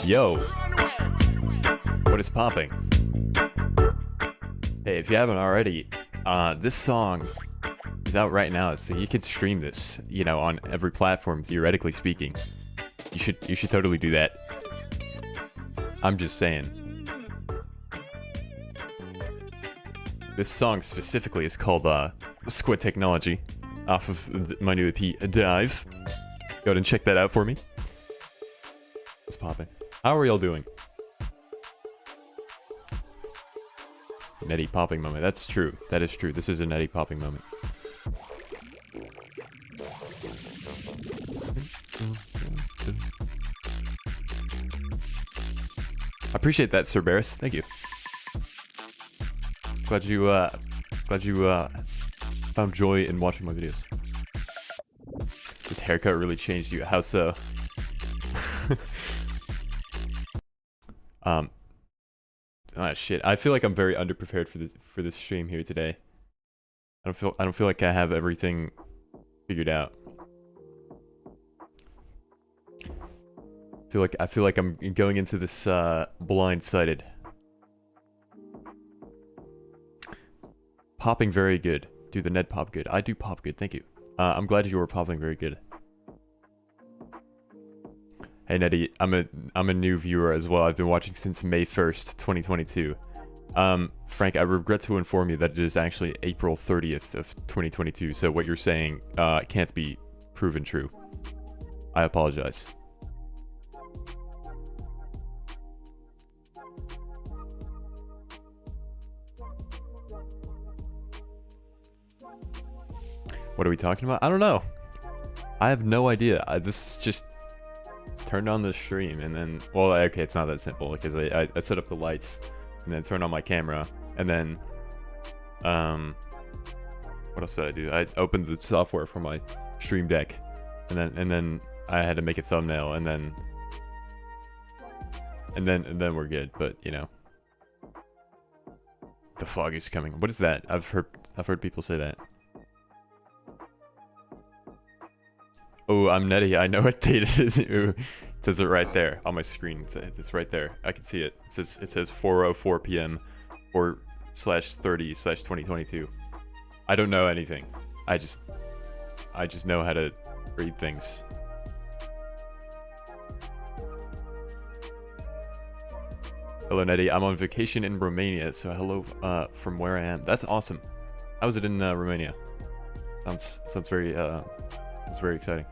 Yo, what is popping? Hey, if you haven't already, this song is out right now, so you can stream this, you know, on every platform, theoretically speaking. You should totally do that. I'm just saying. This song specifically is called Squid Technology, off of my new EP, Dive. Go ahead and check that out for me. What's popping? How are y'all doing? Netty popping moment. That's true. That is true. This is a netty popping moment. I appreciate that, Sir Barris. Thank you. Glad you found joy in watching my videos. This haircut really changed you. How so? Shit. I feel like I'm very underprepared for this stream here today. I don't feel like I have everything figured out. I feel like I'm going into this blindsided. Popping very good. Do the Ned pop good? I do pop good. Thank you. I'm glad you were popping very good. Hey Nettie, I'm a new viewer as well. I've been watching since May 1st, 2022. Frank, I regret to inform you that it is actually April 30th of 2022, so what you're saying can't be proven true. I apologize. What are we talking about? I don't know. I have no idea. This is just turned on the stream and then, well, okay, it's not that simple because I set up the lights and then turned on my camera and then, what else did I do? I opened the software for my stream deck and then I had to make a thumbnail and then we're good. But you know, the fog is coming. What is that? I've heard people say that. Oh, I'm Nettie. I know what date it is. Ooh, it says it right there on my screen. It's right there. I can see it. It says 4:04 p.m. or /30/2022. I don't know anything. I just know how to read things. Hello, Nettie. I'm on vacation in Romania, so hello from where I am. That's awesome. How was it in Romania? Sounds very it's very exciting.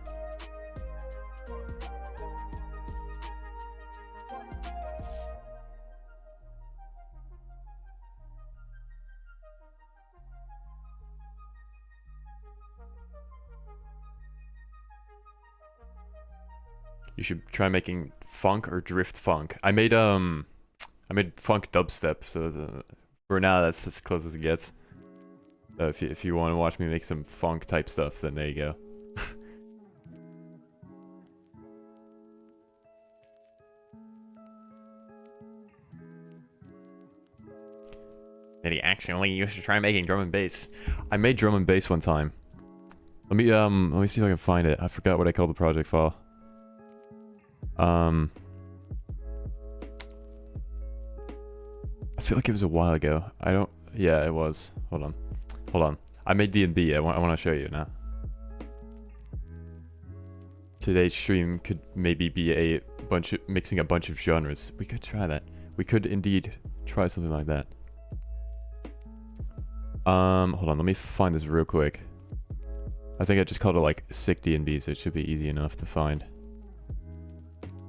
You should try making funk or drift funk. I made funk dubstep, so for now that's as close as it gets. So if you want to watch me make some funk type stuff, then there you go. Did he actually used to try making drum and bass? I made drum and bass one time. Let me see if I can find it. I forgot what I called the project file. I feel like it was a while ago. Yeah, it was. Hold on. I made D&B. I want to show you now. Today's stream could maybe be mixing a bunch of genres. We could try that. We could indeed try something like that. Hold on. Let me find this real quick. I think I just called it like sick D&B, so it should be easy enough to find.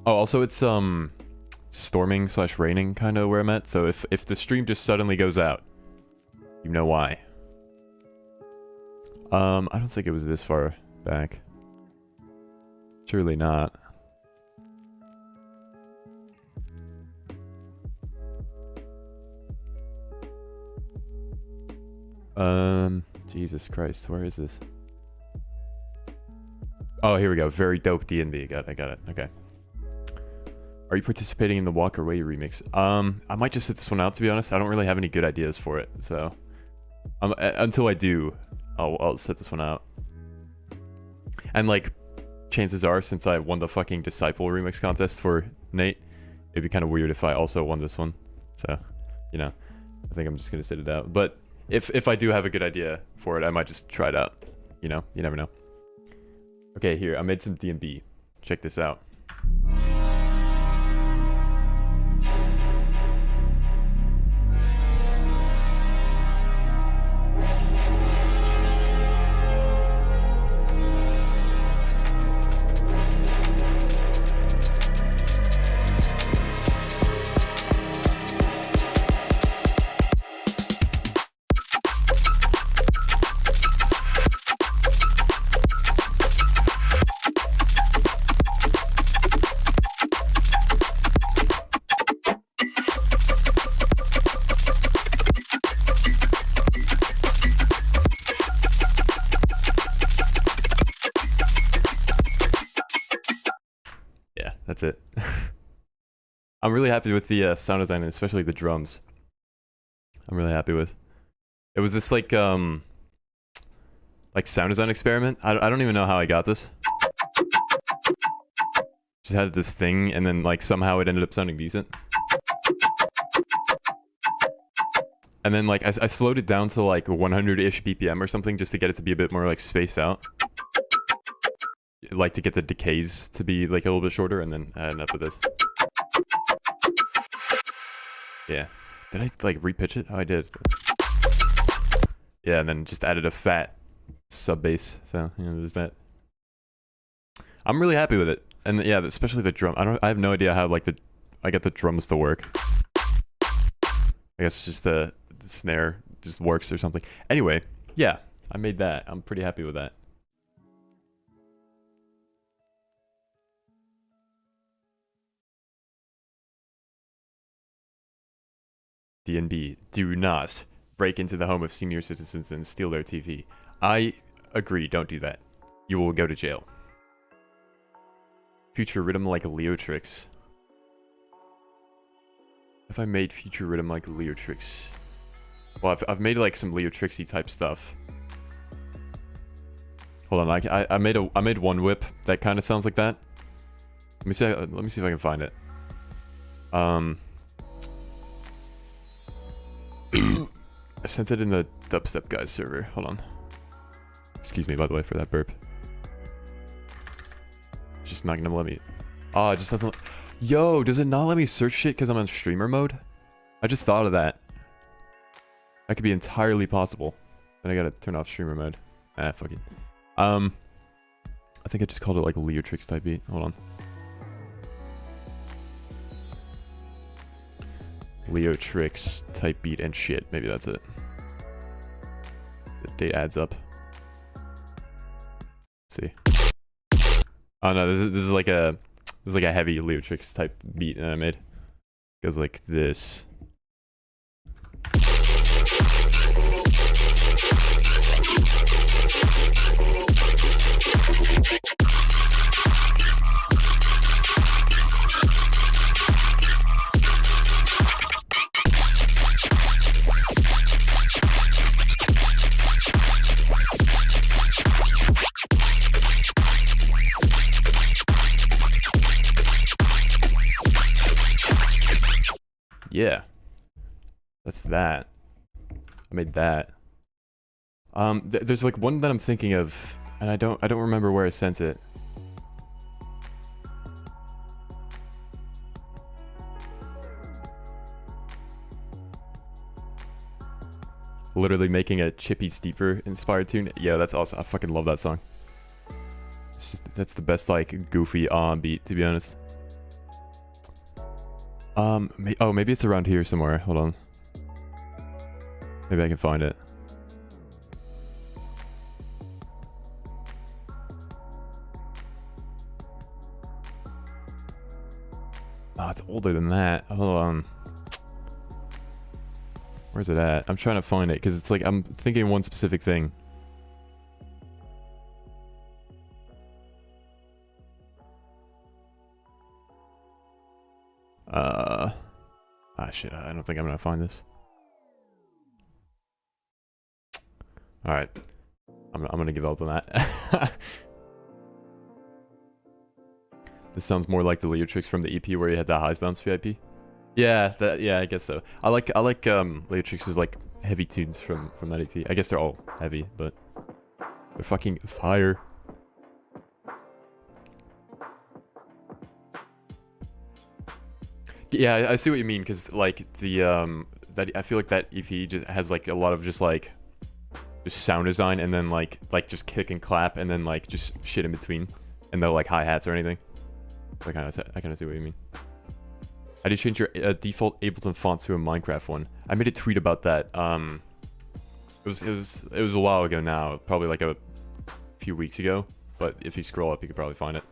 Oh, also it's storming / raining kind of where I'm at. So if the stream just suddenly goes out, you know why. I don't think it was this far back. Surely not. Jesus Christ, where is this? Oh, here we go. Very dope D&B. I got it. Okay. Are you participating in the Walk Away remix? I might just sit this one out, to be honest. I don't really have any good ideas for it, so until I do, I'll set this one out. And like, chances are, since I won the fucking Disciple remix contest for Nate, It'd be kind of weird if I also won this one. So, you know, I think I'm just gonna sit it out. But if I do have a good idea for it, I might just try it out. You know, you never know. Okay, here, I made some D&B. Check this out. That's it. I'm really happy with the sound design, and especially the drums. I'm really happy with. It was this like sound design experiment. I don't even know how I got this. Just had this thing, and then like somehow it ended up sounding decent. And then like I slowed it down to like 100-ish BPM or something, just to get it to be a bit more like spaced out. Like to get the decays to be like a little bit shorter, and then I ended up with this. Yeah. Did I like repitch it? Oh, I did. Yeah, and then just added a fat sub bass. So, you know, there's that. I'm really happy with it. And yeah, especially the drum. I have no idea how like I get the drums to work. I guess just the snare just works or something. Anyway, yeah, I made that. I'm pretty happy with that. D&B, do not break into the home of senior citizens and steal their TV. I agree, don't do that. You will go to jail. Future rhythm like Leotrix. Have I made future rhythm like Leotrix? Well, I've made like some Leotrixy type stuff. Hold on, I made one whip that kind of sounds like that. Let me see if I can find it. I sent it in the Dubstep Guys server. Hold on. Excuse me, by the way, for that burp. It's just not gonna let me. Oh, it just doesn't. Yo, does it not let me search shit because I'm on streamer mode? I just thought of that. That could be entirely possible. Then I gotta turn off streamer mode. Ah, fuck it. I think I just called it like a Leotrix type beat. Hold on. Leotrix type beat and shit. Maybe that's it. The date adds up. Let's see. Oh no, this is like a heavy Leotrix type beat that I made. It goes like this. Yeah, that's that. I made that. There's like one that I'm thinking of, and I don't remember where I sent it. Literally making a Chippy Steeper inspired tune. Yeah, that's awesome. I fucking love that song. That's the best like goofy beat, to be honest. Oh, maybe it's around here somewhere. Hold on. Maybe I can find it. Oh, it's older than that. Hold on. Where's it at? I'm trying to find it because it's like I'm thinking one specific thing. Ah shit, I don't think I'm gonna find this. Alright. I'm gonna give up on that. This sounds more like the Leotrix from the EP where you had the Hive Bounce VIP. Yeah, I guess so. I like Leotrix's like heavy tunes from that EP. I guess they're all heavy, but they're fucking fire. Yeah, I see what you mean, because like the that I feel like that EP just has like a lot of just sound design, and then like just kick and clap, and then like just shit in between, and no like hi-hats or anything. I kind of see what you mean. How do you change your default Ableton font to a Minecraft one? I made a tweet about that. It was a while ago now, probably like a few weeks ago. But if you scroll up, you could probably find it.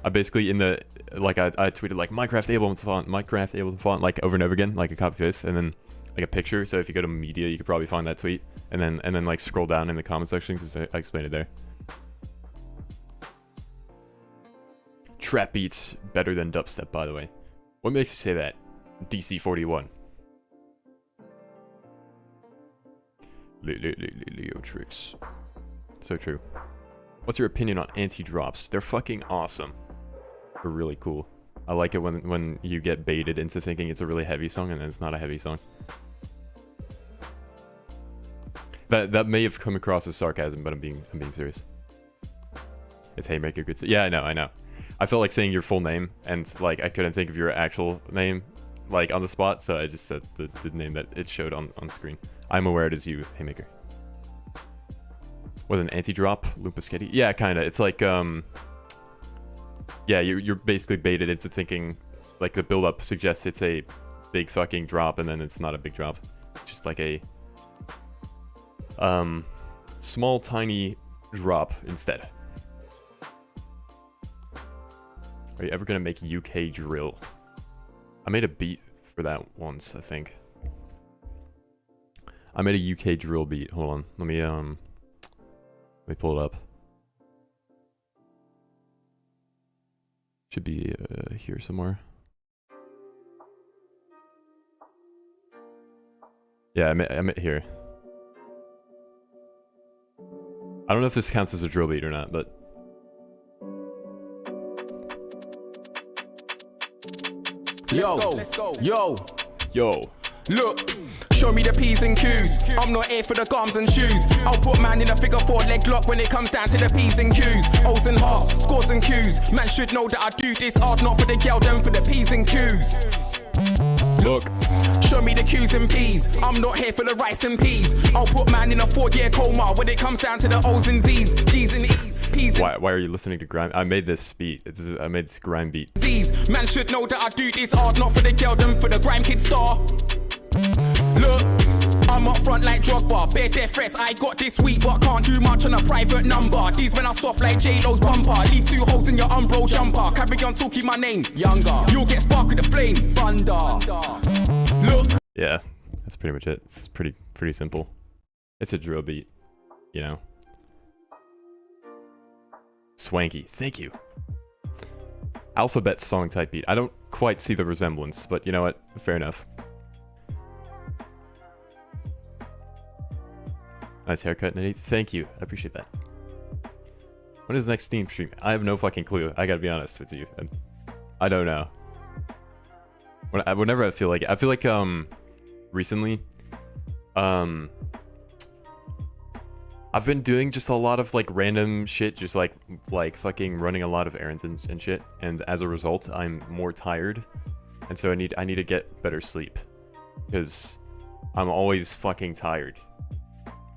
I basically I tweeted like Minecraft Ableton font like over and over again, like a copy paste, and then like a picture. So if you go to media, you could probably find that tweet, and then like scroll down in the comment section because I explained it there. Trap beats better than dubstep, by the way. What makes you say that? DC41. Leotrix. So true. What's your opinion on anti-drops? They're fucking awesome. They're really cool. I like it when you get baited into thinking it's a really heavy song and then it's not a heavy song. That may have come across as sarcasm, but I'm being serious. It's Haymaker good. Yeah, I know. I felt like saying your full name, and like I couldn't think of your actual name, like on the spot, so I just said the name that it showed on screen. I'm aware it is you, Haymaker. Was an anti-drop, Lumpaschetti? Yeah, kinda. It's like yeah, you're basically baited into thinking like the build-up suggests it's a big fucking drop, and then it's not a big drop. Just like a small tiny drop instead. Are you ever gonna make UK drill? I made a beat for that once, I think. I made a UK drill beat. Hold on, let me pull it up. Should be here somewhere. Yeah, I made here. I don't know if this counts as a drill beat or not, but. Let's go. Yo. Look, show me the P's and Q's. I'm not here for the gums and shoes. I'll put man in a figure 4 leg lock when it comes down to the P's and Q's. O's and halves, scores and Q's. Man should know that I do this hard, not for the girl, then for the P's and Q's. Look. Show me the Q's and P's. I'm not here for the rice and peas. I'll put man in a 4-year coma when it comes down to the O's and Z's, G's and E's, P's and Why are you listening to grime? I made this beat. I made this grime beat. Z's. Man should know that I do this hard, not for the girl, then for the grime kid star. Look, I'm up front like Drogba. Bare death threats I got this week, but can't do much on a private number. These men are soft like J-Lo's bumper. Leave 2 holes in your Umbro jumper. Carry on talking my name, younger. You'll get spark with the flame, thunder. Look. Yeah, that's pretty much it. It's pretty simple. It's a drill beat, you know. Swanky, thank you. Alphabet song type beat. I don't quite see the resemblance, but you know what? Fair enough. Nice haircut, Nitty. Thank you. I appreciate that. When is the next Steam stream? I have no fucking clue. I gotta be honest with you. I don't know. Whenever I feel like recently, I've been doing just a lot of like random shit, just like fucking running a lot of errands and shit, and as a result, I'm more tired, and so I need to get better sleep, because I'm always fucking tired.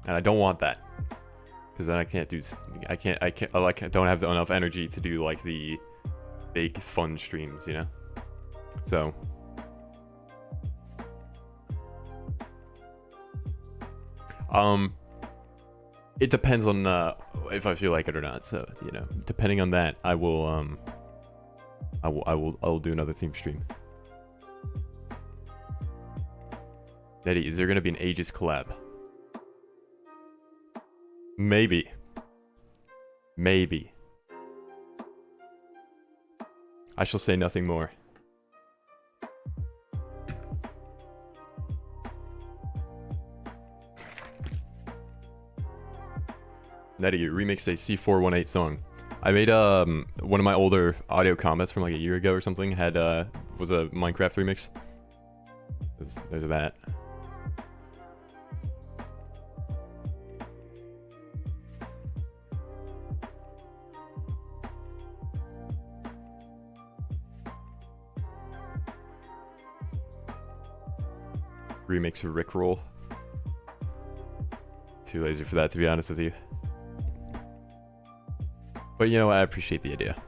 And I don't want that, because then I don't have enough energy to do like the big fun streams, you know. So it depends on if I feel like it or not. So you know, depending on that, I will do another theme stream. Nettie, is there gonna be an Aegis collab? Maybe. I shall say nothing more. Netty, you remixed a C418 song. I made one of my older audio comments from like a year ago or something had was a Minecraft remix. There's that. Remix Rickroll. Too lazy for that, to be honest with you. But you know what? I appreciate the idea.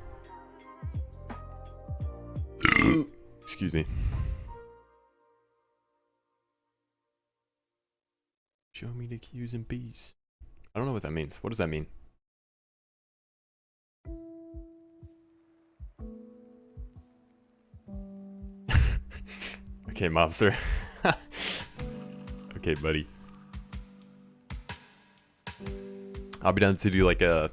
Excuse me. Show me the Q's and B's. I don't know what that means. What does that mean? Okay, mobster. Okay, buddy. I'll be down to do like a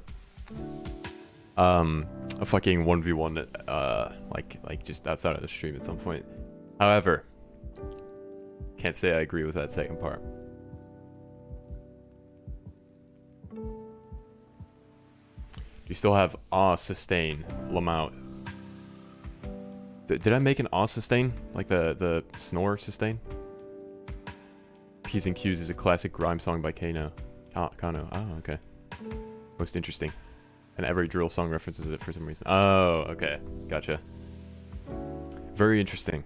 fucking 1v1 like just outside of the stream at some point. However, can't say I agree with that second part. You still have sustain Lamount. Did I make an sustain? Like the snore sustain? P's and Q's is a classic grime song by Kano. Kano. Oh, okay. Most interesting. And every drill song references it for some reason. Oh, okay. Gotcha. Very interesting.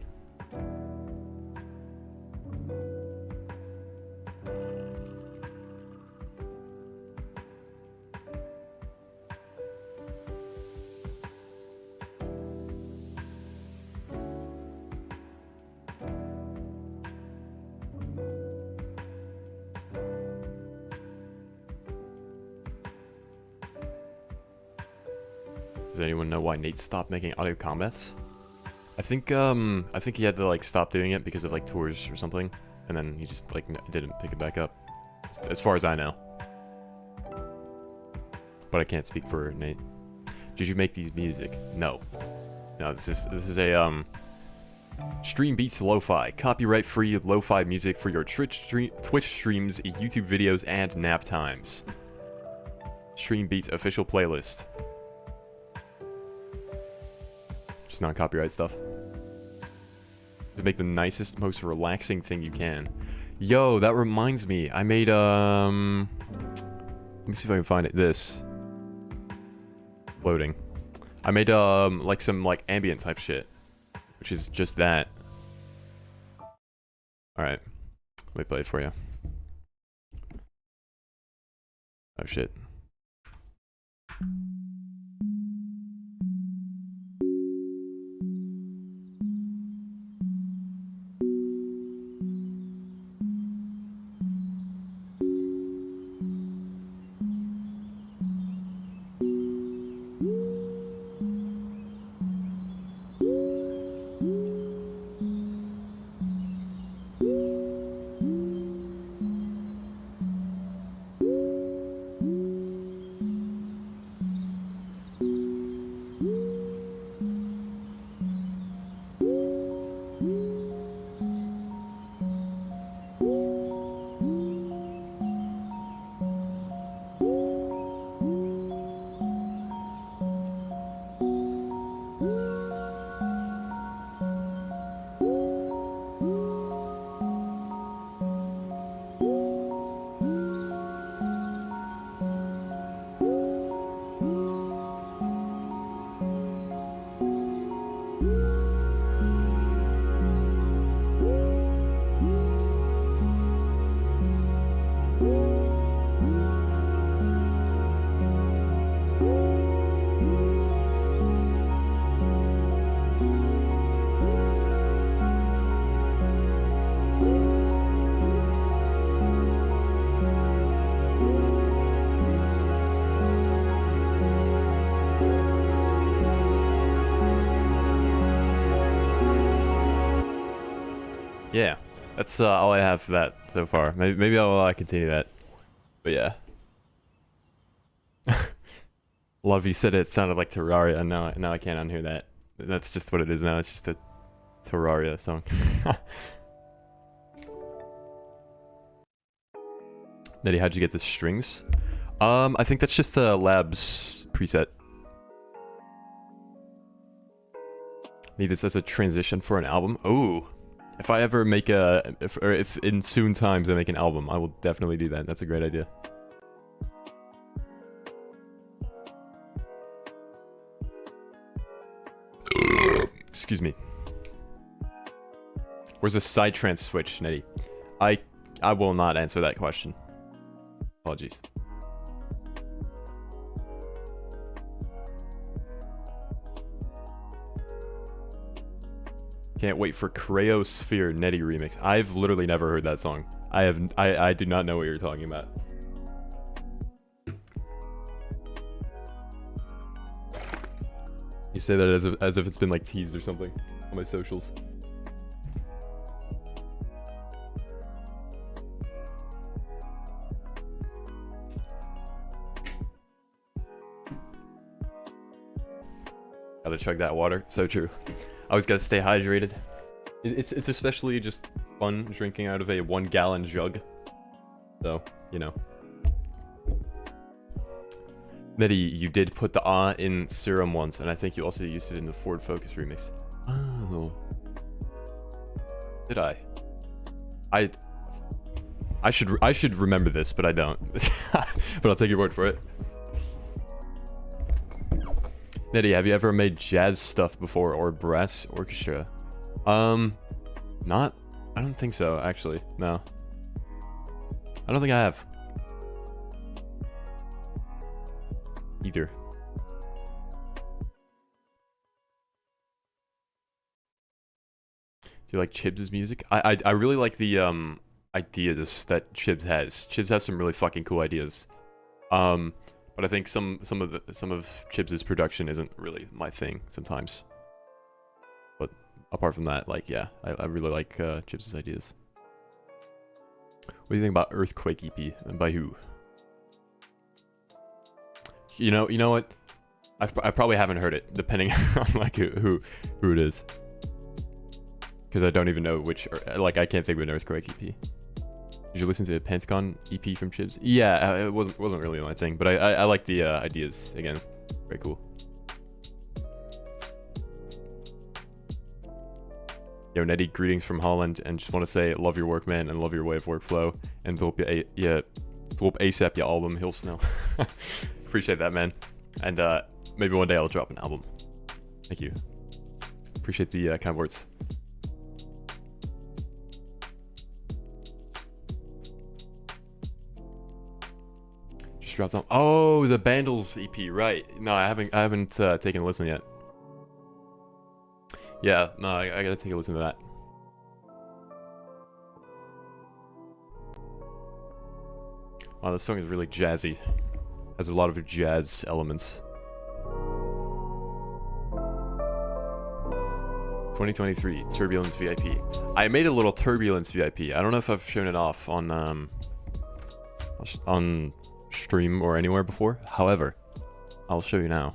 Does anyone know why Nate stopped making audio combats? I think he had to like stop doing it because of like tours or something, and then he just like didn't pick it back up, as far as I know. But I can't speak for Nate. Did you make these music? No. No, this is a Stream Beats Lo-Fi, copyright-free lo-fi music for your Twitch streams, YouTube videos, and nap times. Stream Beats official playlist. Just not copyright stuff. To make the nicest, most relaxing thing you can. Yo, that reminds me. I made let me see if I can find it. This loading. I made like some like ambient type shit, which is just that. All right, let me play it for you. Oh shit. Yeah, that's all I have for that so far. Maybe I'll continue that, but yeah. A lot of you said it sounded like Terraria, and now I can't unhear that. That's just what it is now. It's just a Terraria song. Nettie, how'd you get the strings? I think that's just a labs preset. Need this as a transition for an album. Ooh. If I ever make if in soon times I make an album, I will definitely do that. That's a great idea. Excuse me. Where's the psytrance switch, Nettie? I will not answer that question. Apologies. Can't wait for Cryosphere Nettie remix. I've literally never heard that song. I do not know what you're talking about. You say that as if it's been like teased or something on my socials. Gotta chug that water. So true. Always gotta stay hydrated. It's especially just fun drinking out of a 1 gallon jug. So, you know. Nettie, you did put the in Serum once, and I think you also used it in the Ford Focus remix. Oh. Did I? I should remember this, but I don't. But I'll take your word for it. Nettie, have you ever made jazz stuff before or brass orchestra? Not. I don't think so, actually. No. I don't think I have. Either. Do you like Chibs' music? I really like the ideas that Chibs has. Chibs has some really fucking cool ideas. But I think some of Chibs' production isn't really my thing sometimes. But apart from that, like, yeah, I really like Chibs' ideas. What do you think about Earthquake EP and by who? You know what? I probably haven't heard it, depending on like who it is. Because I don't even know which, like, I can't think of an Earthquake EP. Did you listen to the Pentagon EP from Chibs? Yeah, it wasn't really my thing, but I like the ideas again. Very cool. Yo, Nettie, greetings from Holland, and just want to say love your work, man, and love your way of workflow, and drop ASAP your album, Hill Snow. Appreciate that, man, and maybe one day I'll drop an album. Thank you. Appreciate the kind words. Dropped on. Oh, the Bandles EP, right? No, I haven't taken a listen yet. Yeah, no, I gotta take a listen to that. Wow, this song is really jazzy. Has a lot of jazz elements. 2023 Turbulence VIP. I made a little Turbulence VIP. I don't know if I've shown it off on stream or anywhere before. However, I'll show you now.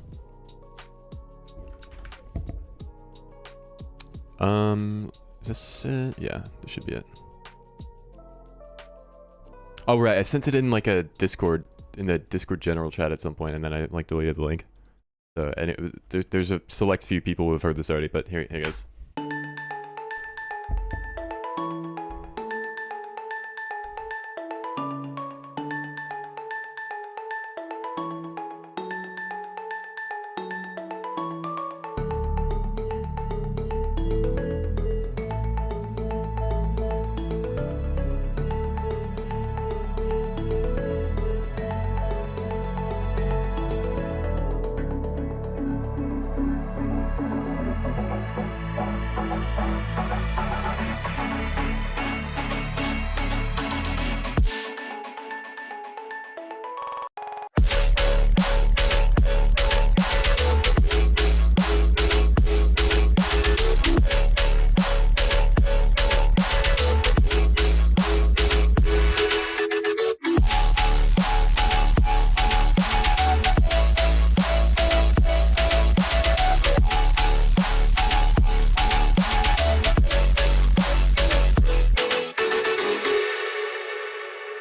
Is this it? Yeah, this should be it. Oh right, I sent it in like a Discord, in the Discord general chat at some point, and then I like deleted the link. So, and it was, there's a select few people who have heard this already, but here goes.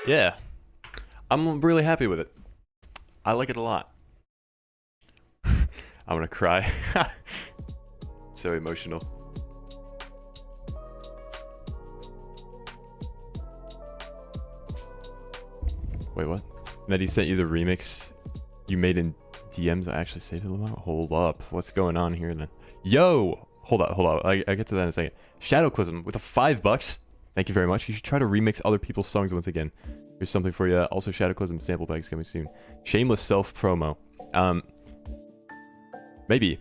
Yeah, I'm really happy with it. I like it a lot. I'm gonna cry. So emotional. Wait, what? Nettie sent you the remix you made in DMs. I actually saved it a little while. Hold up. What's going on here then? Yo! Hold up. I get to that in a second. Shadowclism with a $5. Thank you very much. You should try to remix other people's songs once again. Here's something for you. Also, Shadowclism sample packs coming soon. Shameless self promo. Maybe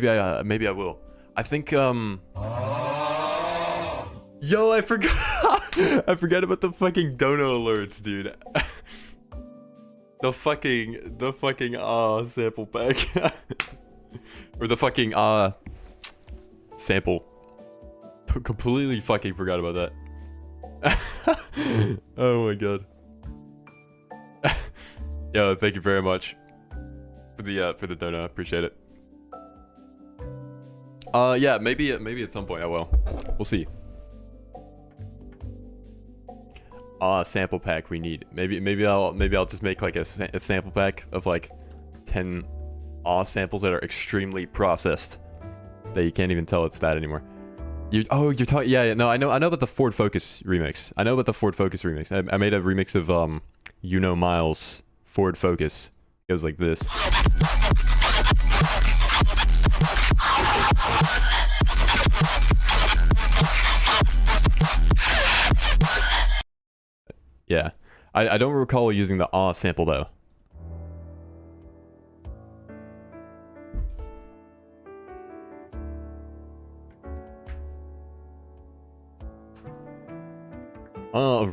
I will. I think Yo, I forgot. I forgot about the fucking dono alerts, dude. the fucking sample pack. Or the fucking sample. Completely fucking forgot about that. Oh my god. Yo, thank you very much for the dono. I appreciate it. Yeah, maybe at some point I will. We'll see. Sample pack we need. Maybe I'll just make like a sample pack of like 10 samples that are extremely processed that you can't even tell it's that anymore. You're talking. Yeah, no, I know about the Ford Focus remix. I made a remix of Miles Ford Focus. It goes like this. Yeah, I don't recall using the sample though.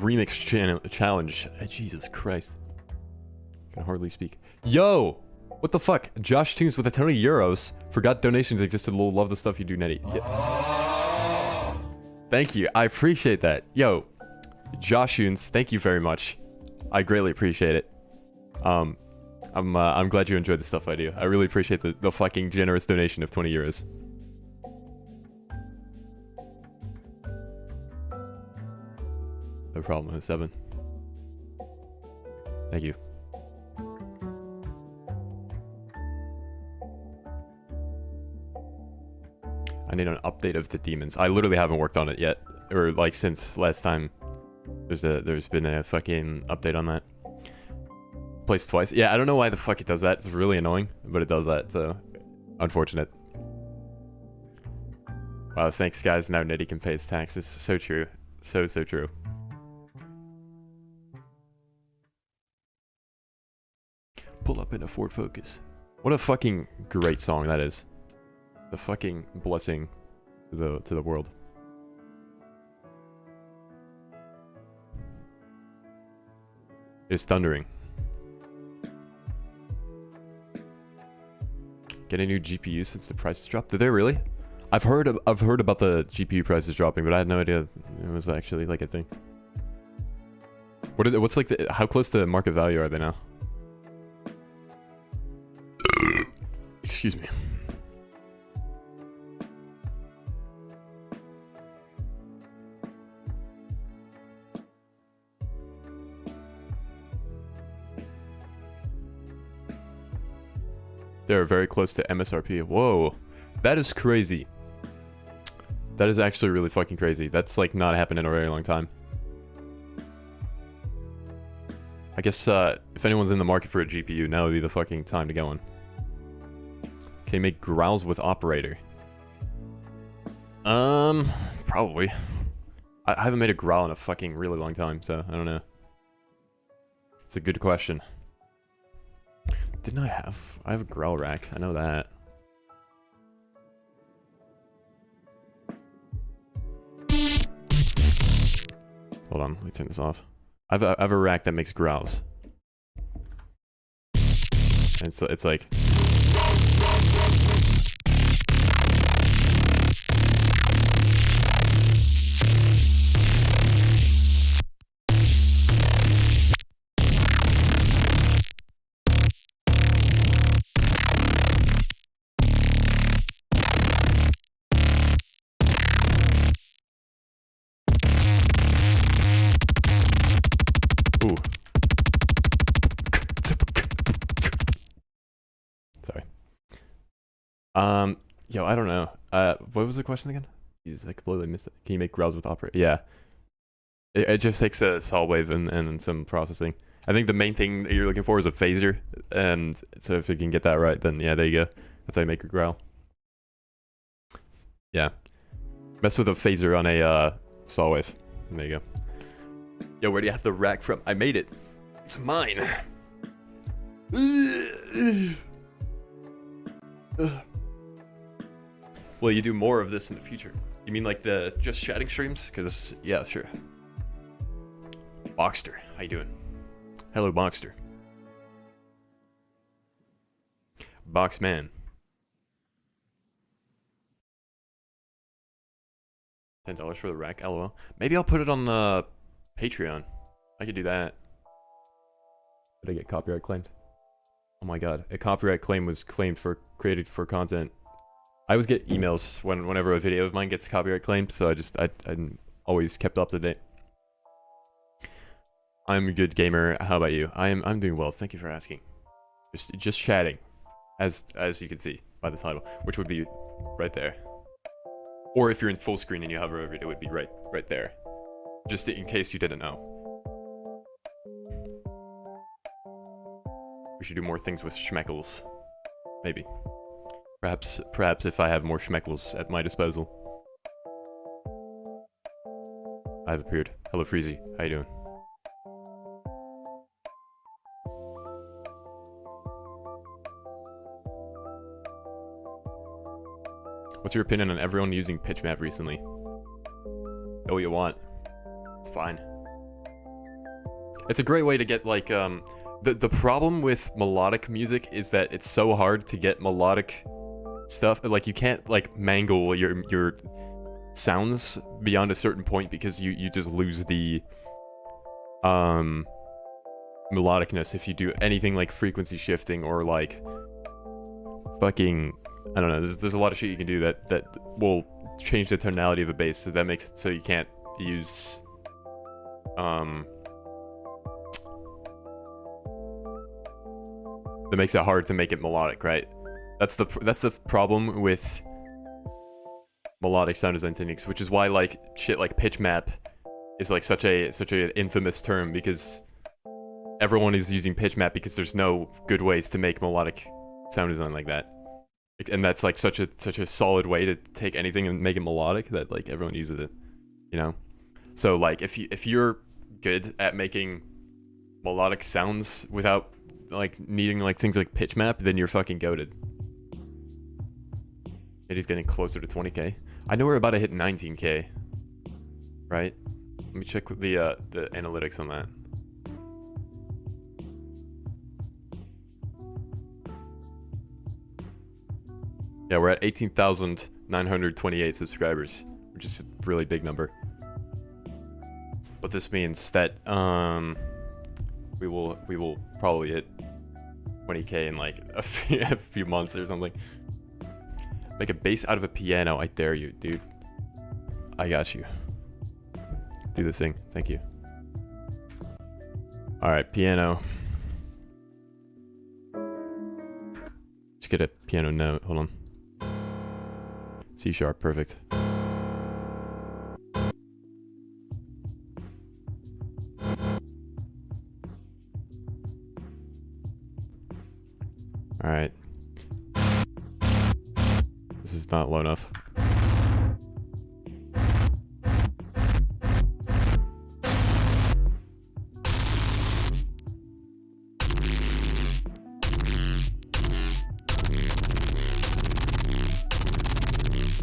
Remix challenge. Jesus Christ. Can hardly speak. Yo! What the fuck? Josh Tunes with a ton of euros. Forgot donations existed. Love the stuff you do, Nettie. Yeah. Thank you. I appreciate that. Yo, Josh Tunes, thank you very much. I greatly appreciate it. I'm glad you enjoyed the stuff I do. I really appreciate the fucking generous donation of 20 euros. No problem, 7. Thank you. I need an update of the demons. I literally haven't worked on it yet, or like since last time. There's been a fucking update on that. Placed twice. Yeah, I don't know why the fuck it does that. It's really annoying, but it does that. So unfortunate. Wow, thanks guys. Now Nettie can pay his taxes. So true. So true. Pull up in a Ford Focus. What a fucking great song that is. The fucking blessing to the world. It's thundering. Get a new GPU since the prices dropped. Did they really? I've heard about the GPU prices dropping, but I had no idea it was actually like a thing. What's like how close to market value are they now? Excuse me. They're very close to MSRP. Whoa, that is crazy. That is actually really fucking crazy. That's like not happened in a very long time. I guess if anyone's in the market for a GPU, now would be the fucking time to get one. Can you make growls with operator? Probably. I haven't made a growl in a fucking really long time, so I don't know. It's a good question. Didn't I have a growl rack? I know that. Hold on, let me turn this off. I have a rack that makes growls. And it's like. Ooh. Yo, I don't know. What was the question again? Jeez, I completely missed it. Can you make growls with operator? Yeah. It just takes a saw wave and some processing. I think the main thing that you're looking for is a phaser, and so if you can get that right, then yeah, there you go. That's how you make a growl. Yeah. Mess with a phaser on a saw wave. And there you go. Yo, where do you have the rack from? I made it. It's mine. Will you do more of this in the future? You mean like the just chatting streams? Because, yeah, sure. Boxster, how you doing? Hello, Boxster. Boxman. $10 for the rack, lol. Maybe I'll put it on the Patreon. I could do that. Did I get copyright claimed? Oh my god, a copyright claim was claimed for created for content. I always get emails whenever a video of mine gets copyright claimed, so I'm always kept up to date. I'm a good gamer. How about you? I'm doing well. Thank you for asking. Just chatting, as you can see by the title, which would be right there. Or if you're in full screen and you hover over it, it would be right there. Just in case you didn't know. We should do more things with schmeckles. Maybe. Perhaps if I have more schmeckles at my disposal. I've appeared. Hello, Freezy. How you doing? What's your opinion on everyone using pitch map recently? Know what you want. It's fine. It's a great way to get like the problem with melodic music is that it's so hard to get melodic stuff. Like you can't like mangle your sounds beyond a certain point because you just lose the melodicness if you do anything like frequency shifting or like fucking, I don't know, there's a lot of shit you can do that will change the tonality of a bass, so that makes it so you can't use that makes it hard to make it melodic, right? That's the problem with melodic sound design techniques, which is why like shit like pitch map is like such a infamous term, because everyone is using pitch map because there's no good ways to make melodic sound design like that. And that's like such a solid way to take anything and make it melodic that like everyone uses it, you know? So like if you're good at making melodic sounds without like needing like things like pitch map, then you're fucking goated. It is getting closer to 20k. I know we're about to hit 19k, right? Let me check the analytics on that. Yeah, we're at 18,928 subscribers, which is a really big number. But this means that we will probably hit 20k in like a few months or something. Make a bass out of a piano. I dare you, dude. I got you. Do the thing. Thank you. All right, piano. Let's get a piano note. Hold on. C sharp, perfect. All right. This is not low enough.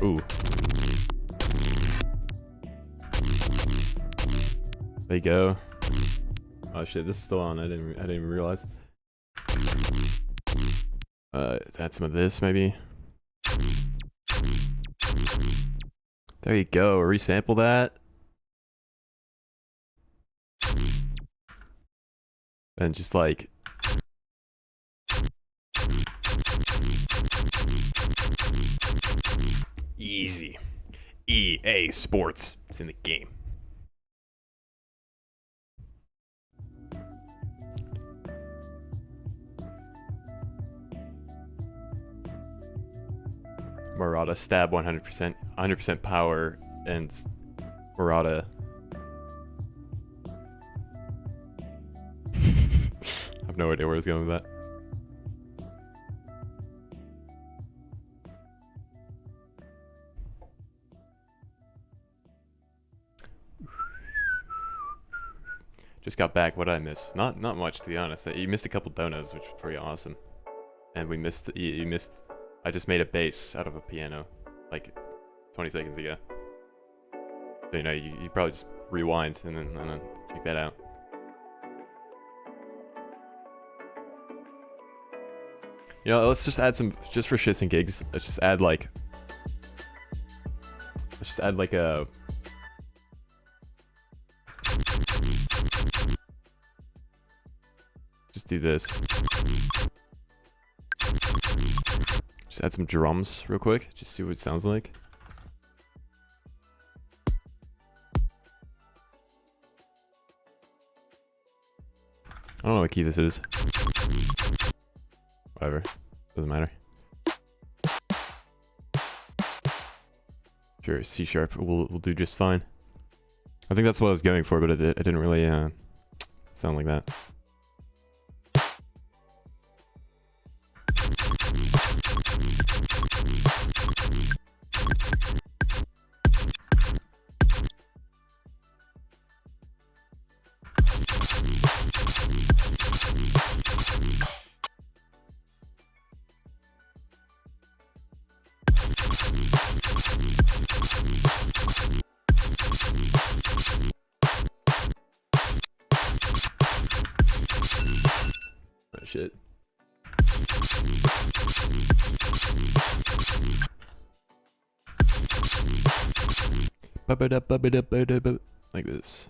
Ooh. There you go. Oh shit, this is still on. I didn't even realize. Add some of this maybe. There you go. Resample that. And just like easy. EA Sports. It's in the game. Murata, stab 100%, 100% power, and Murata. I have no idea where I was going with that. Just got back. What did I miss? Not much, to be honest. You missed a couple donuts, which was pretty awesome. And we missed. You missed. I just made a bass out of a piano, like 20 seconds ago. So, you know, you probably just rewind and then check that out. You know, let's just add some, just for shits and gigs. Let's just add like a. Just do this. Just add some drums real quick. Just see what it sounds like. I don't know what key this is. Whatever. Doesn't matter. Sure, C sharp will do just fine. I think that's what I was going for, but it didn't really sound like that. Oh, shit. Like this.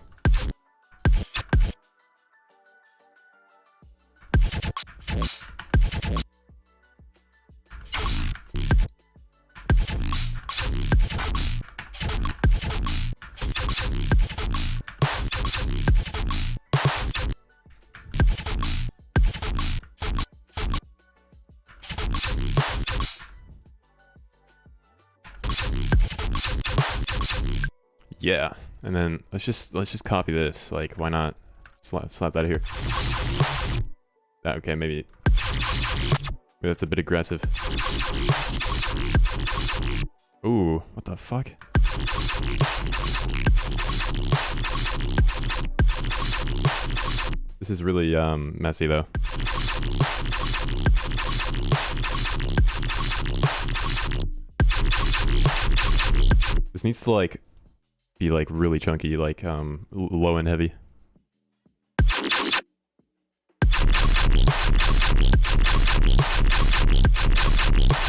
Yeah, and then let's just copy this. Like, why not slap that here? Okay, maybe that's a bit aggressive. Ooh, what the fuck? This is really messy though. This needs to like be like really chunky, like low and heavy.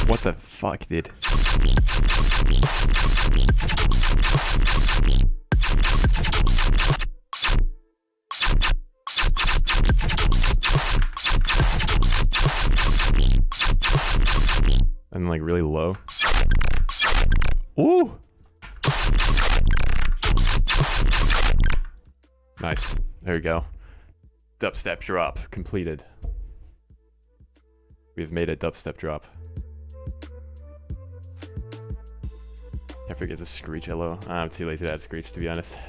What the fuck, dude? And like really low. Ooh! Nice. There you go. Dubstep drop completed. We've made a dubstep drop. Can't forget the screech hello. I'm too lazy to add screech, to be honest.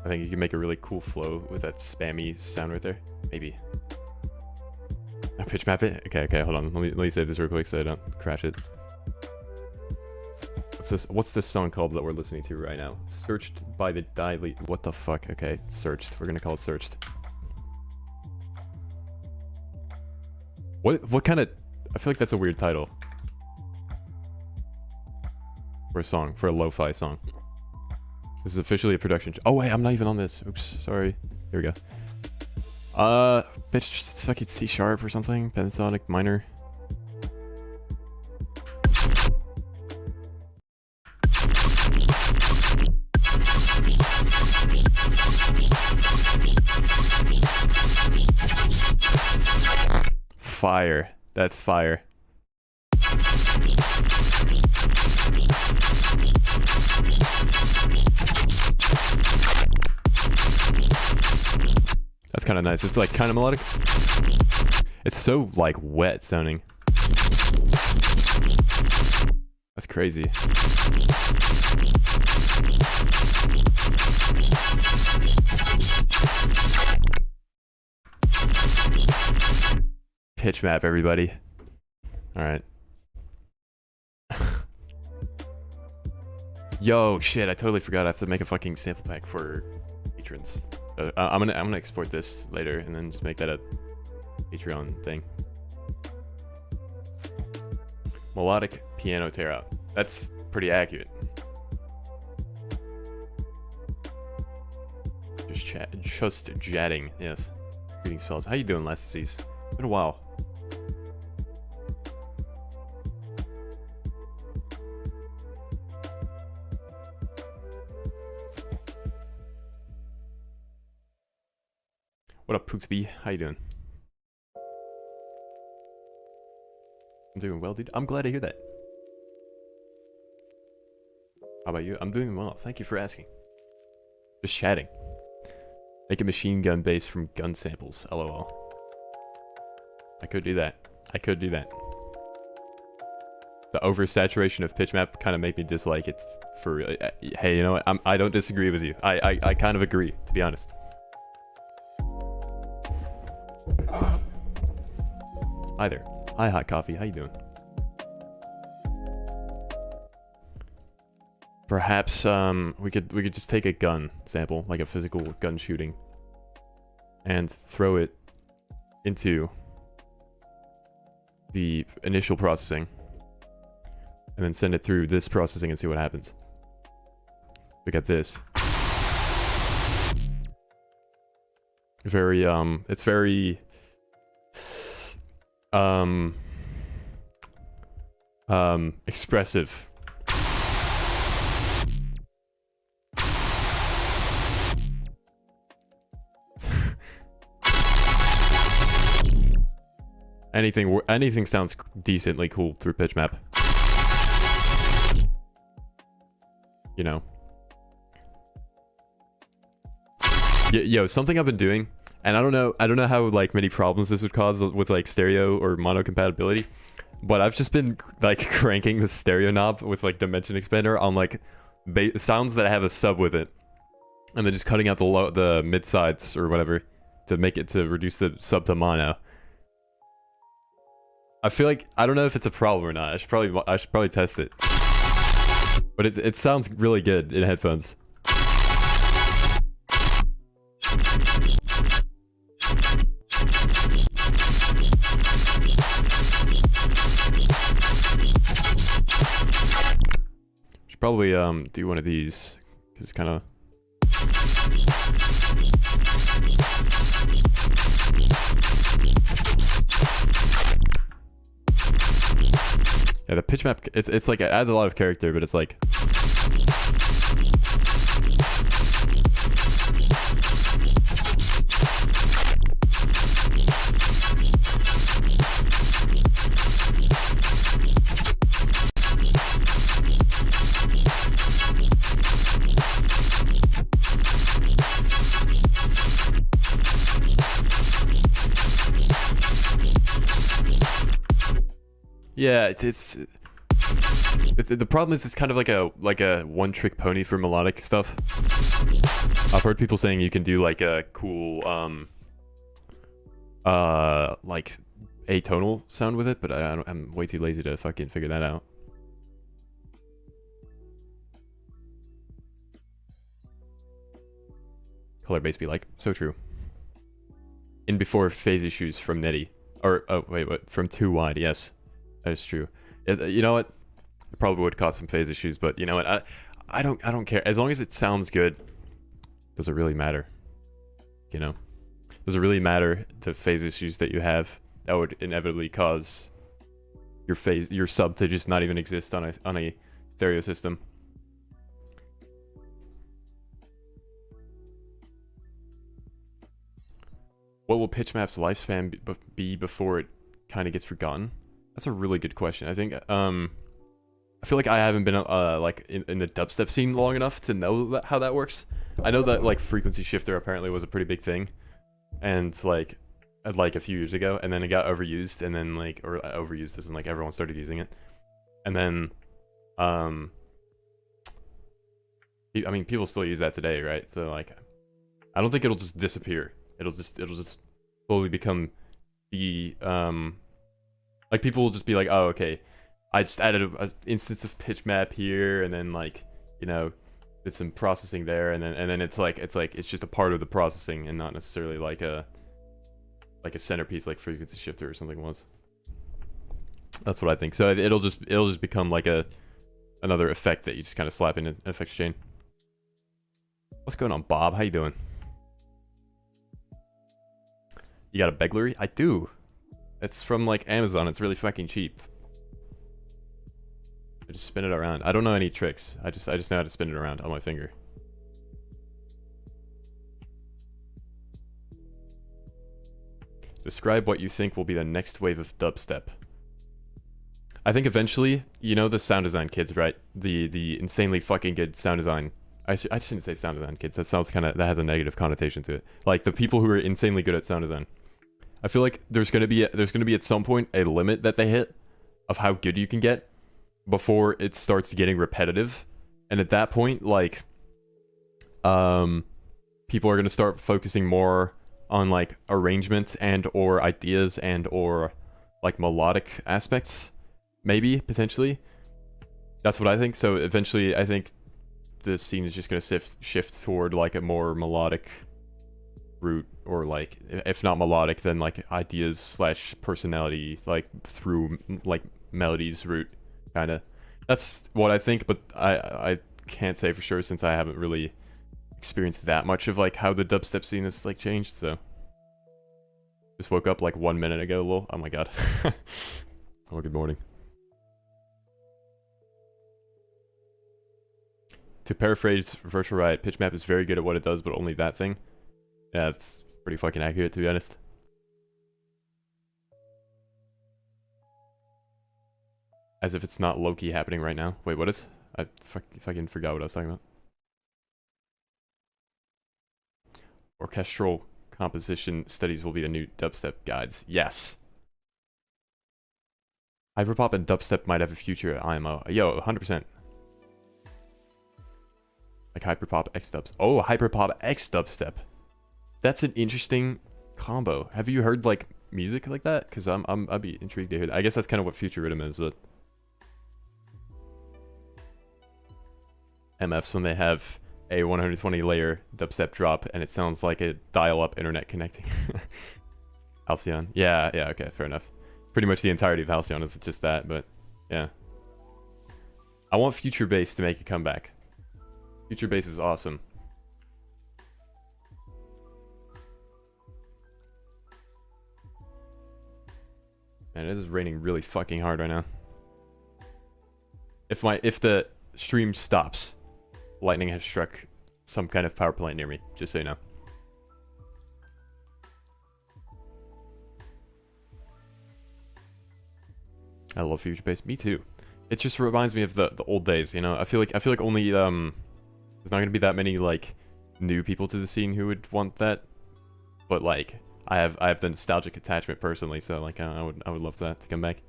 I think you can make a really cool flow with that spammy sound right there. Maybe. I pitch map it? Okay, hold on. Let me save this real quick so I don't crash it. What's this song called that we're listening to right now? Searched by the Dilate. What the fuck? Okay, searched. We're gonna call it searched. What kind of... I feel like that's a weird title. For a song. For a lo-fi song. This is officially a production. Oh wait, I'm not even on this. Oops, sorry. Here we go. Bitch, fucking C sharp or something. Pentatonic minor. Fire. That's fire. That's kind of nice. It's like kind of melodic. It's so like wet sounding. That's crazy. Pitch map, everybody. All right. Yo, shit! I totally forgot. I have to make a fucking sample pack for patrons. I'm gonna export this later and then just make that a Patreon thing. Melodic piano tear out. That's pretty accurate. Just chatting. Yes. Greetings, fellas. How you doing, Lassies? Been a while. What up, Pooksby? How you doing? I'm doing well, dude. I'm glad to hear that. How about you? I'm doing well. Thank you for asking. Just chatting. Make a machine gun base from gun samples. LOL. I could do that. I could do that. The oversaturation of pitch map kind of make me dislike it for real. Hey, you know what? I don't disagree with you. I kind of agree, to be honest. Hi there. Hi, Hot Coffee. How you doing? Perhaps we could just take a gun sample, like a physical gun shooting, and throw it into the initial processing, and then send it through this processing and see what happens. We got this. Very it's very expressive. Anything sounds decently cool through pitch map. You know. Yo, something I've been doing, and I don't know how like many problems this would cause with like stereo or mono compatibility, but I've just been like cranking the stereo knob with like dimension expander on like sounds that have a sub with it, and then just cutting out the mid sides or whatever to make it to reduce the sub to mono. I feel like I don't know if it's a problem or not. I should probably test it, but it sounds really good in headphones. Should probably do one of these because it's kind of. Yeah, the pitch map, it's like, it adds a lot of character, but it's like... Yeah, the problem is it's kind of like a one-trick pony for melodic stuff. I've heard people saying you can do like a cool like atonal sound with it, but I'm way too lazy to fucking figure that out. Color bass be like, so true. In before phase issues from Netty. Or, oh, wait, what? From Too Wide, yes. That is true. You know what? It probably would cause some phase issues, but you know what? I don't care. As long as it sounds good, does it really matter? You know? Does it really matter the phase issues that you have that would inevitably cause your sub to just not even exist on a stereo system? What will pitch map's lifespan be before it kind of gets forgotten? That's a really good question. I think I feel like I haven't been like in the dubstep scene long enough to know how that works. I know that like frequency shifter apparently was a pretty big thing, and like a few years ago, and then it got overused, and then like, or overused as in like everyone started using it, and then I mean, people still use that today, right? So like, I don't think it'll just disappear. It'll just slowly become the like, people will just be like, oh, okay, I just added a instance of pitch map here, and then like, you know, did some processing there, and then it's just a part of the processing and not necessarily like a centerpiece like frequency shifter or something was. That's what I think. So it'll just become like another effect that you just kind of slap in an effects chain. What's going on, Bob? How you doing? You got a Beglery? I do. It's from like Amazon. It's really fucking cheap. I just spin it around. I don't know any tricks. I just know how to spin it around on my finger. Describe what you think will be the next wave of dubstep. I think eventually, you know, the sound design kids, right? The insanely fucking good sound design. I shouldn't say sound design kids. That sounds that has a negative connotation to it. Like the people who are insanely good at sound design. I feel like there's gonna be at some point a limit that they hit of how good you can get before it starts getting repetitive, and at that point, like, people are gonna start focusing more on like arrangement and or ideas and or like melodic aspects, maybe potentially. That's what I think. So eventually, I think the scene is just gonna shift toward like a more melodic route, or like, if not melodic, then like ideas slash personality, like through like melodies route, kind of. That's what I think, but I can't say for sure since I haven't really experienced that much of like how the dubstep scene has like changed. So just woke up like 1 minute ago. Lol. Oh my god. Oh, good morning. To paraphrase Virtual Riot, pitch map is very good at what it does, but only that thing. Yeah, it's pretty fucking accurate, to be honest. As if it's not low-key happening right now. Wait, what is? I fucking forgot what I was talking about. Orchestral composition studies will be the new dubstep guides. Yes. Hyperpop and dubstep might have a future at IMO. Yo, 100%. Like hyperpop X dubs. Oh, hyperpop X dubstep. That's an interesting combo. Have you heard like music like that? Because I'd be intrigued to hear that. I guess that's kind of what future rhythm is, but MFs when they have a 120 layer dubstep drop and it sounds like a dial-up internet connecting. Halcyon. Yeah, okay, fair enough. Pretty much the entirety of Halcyon is just that, but yeah. I want Future Bass to make a comeback. Future Bass is awesome. Man, it is raining really fucking hard right now. If the stream stops, lightning has struck some kind of power plant near me, just so you know. I love Future Bass. Me too. It just reminds me of the old days, you know. I feel like only there's not gonna be that many like new people to the scene who would want that, but like I have the nostalgic attachment personally, so like I would love that to come back.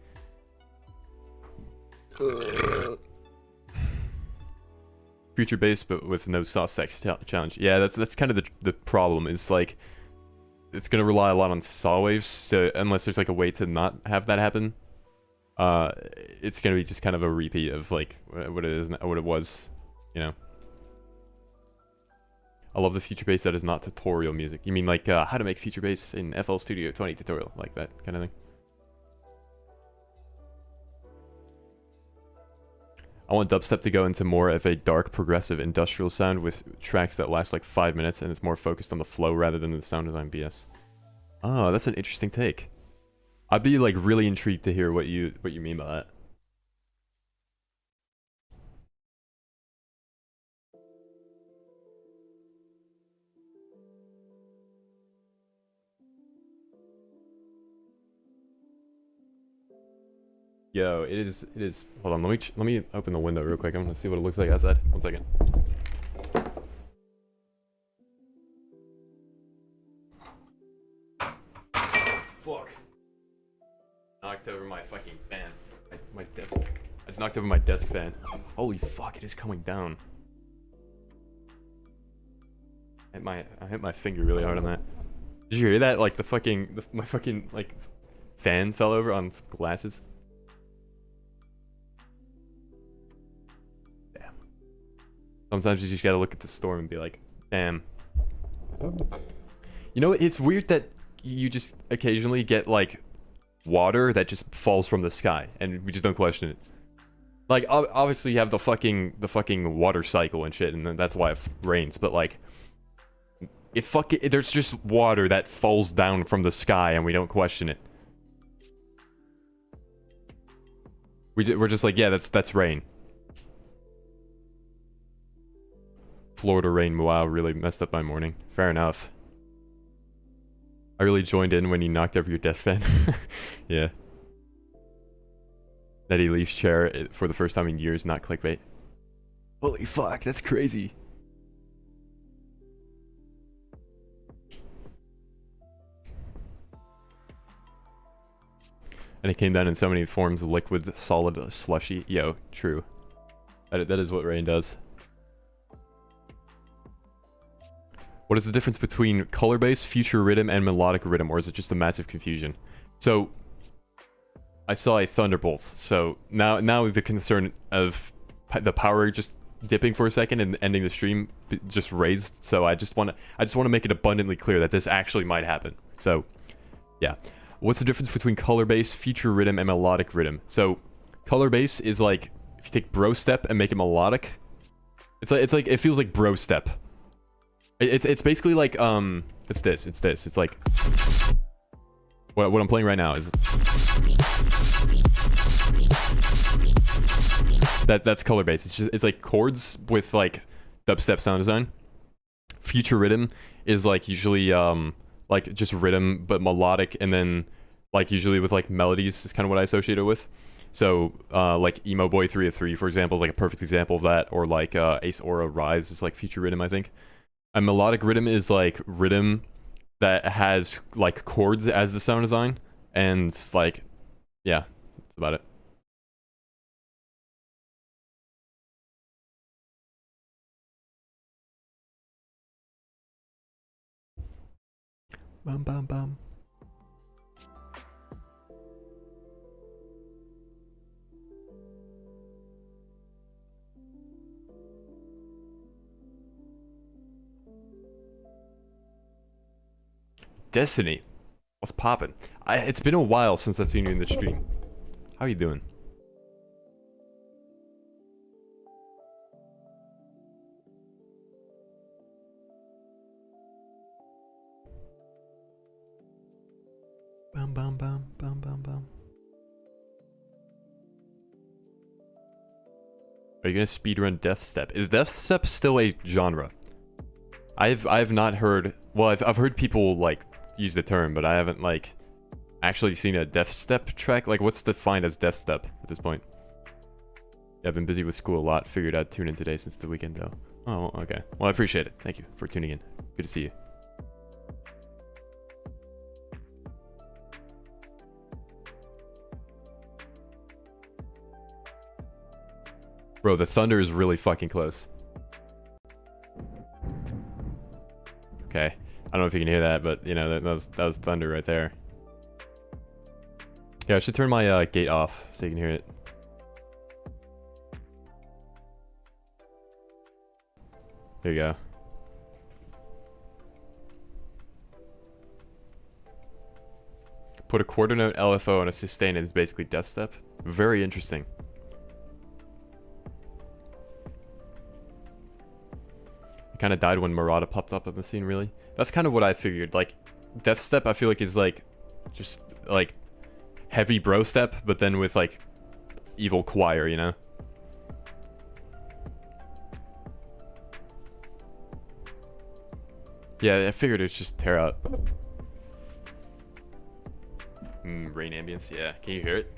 Future Bass, but with no sauce sex challenge. Yeah, that's kind of the problem. Is like it's gonna rely a lot on saw waves. So unless there's like a way to not have that happen, it's gonna be just kind of a repeat of like what it was, you know. I love the Future Bass that is not tutorial music. You mean like how to make Future Bass in FL Studio 20 tutorial, like that kind of thing. I want dubstep to go into more of a dark, progressive, industrial sound with tracks that last like 5 minutes and it's more focused on the flow rather than the sound design BS. Oh, that's an interesting take. I'd be like really intrigued to hear what you mean by that. Yo, it is. Hold on, let me open the window real quick. I'm gonna see what it looks like outside. 1 second. fuck. Knocked over my fucking fan. My desk. I just knocked over my desk fan. Holy fuck, it is coming down. I hit my finger really hard on that. Did you hear that? Like my fucking like fan fell over on some glasses. Damn. Sometimes you just gotta look at the storm and be like, damn. You know, it's weird that you just occasionally get like water that just falls from the sky and we just don't question it. Like obviously you have the fucking water cycle and shit, and then that's why it rains, but like there's just water that falls down from the sky and we don't question it. We're just like, yeah, that's rain. Florida rain, wow, really messed up my morning. Fair enough. I really joined in when you knocked over your desk fan. Yeah. Nettie leaves chair for the first time in years, not clickbait. Holy fuck, that's crazy. And it came down in so many forms: liquid, solid, slushy. Yo, true. That is what rain does. What is the difference between color-based, future rhythm, and melodic rhythm, or is it just a massive confusion? So, I saw a thunderbolt. So now the concern of the power just dipping for a second and ending the stream just raised. So I just want to make it abundantly clear that this actually might happen. So, yeah. What's the difference between color-based, future rhythm, and melodic rhythm? So, color-based is like if you take bro step and make it melodic. It's like it feels like bro step. It's basically like it's this. It's like what I'm playing right now is that's color based. It's like chords with like dubstep sound design. Future rhythm is like usually like just rhythm but melodic, and then like usually with like melodies is kind of what I associate it with. So like Emo Boy 303 for example is like a perfect example of that, or like Ace Aura Rise is like future rhythm, I think. A melodic rhythm is like rhythm that has like chords as the sound design, and like yeah, that's about it. Bum bum bum. Destiny, what's poppin'? It's been a while since I've seen you in the stream. How you doing? Bum bum bum bum bum bum. Are you gonna speedrun Death Step? Is Death Step still a genre? I've not heard. Well, I've heard people like use the term, but I haven't like actually seen a Death Step track. Like, what's defined as Death Step at this point? Yeah, I've been busy with school a lot. Figured I'd tune in today since the weekend though. Oh, okay. Well, I appreciate it. Thank you for tuning in. Good to see you. Bro, the thunder is really fucking close. Okay. I don't know if you can hear that, but you know, that was thunder right there. Yeah, I should turn my gate off so you can hear it. There you go. Put a quarter note LFO on a sustain and it's basically death step. Very interesting. It kind of died when Murata popped up on the scene, really. That's kind of what I figured. Like, death step I feel like is like just like heavy bro step, but then with like evil choir, you know? Yeah, I figured it was just tear out. Rain ambience, yeah. Can you hear it?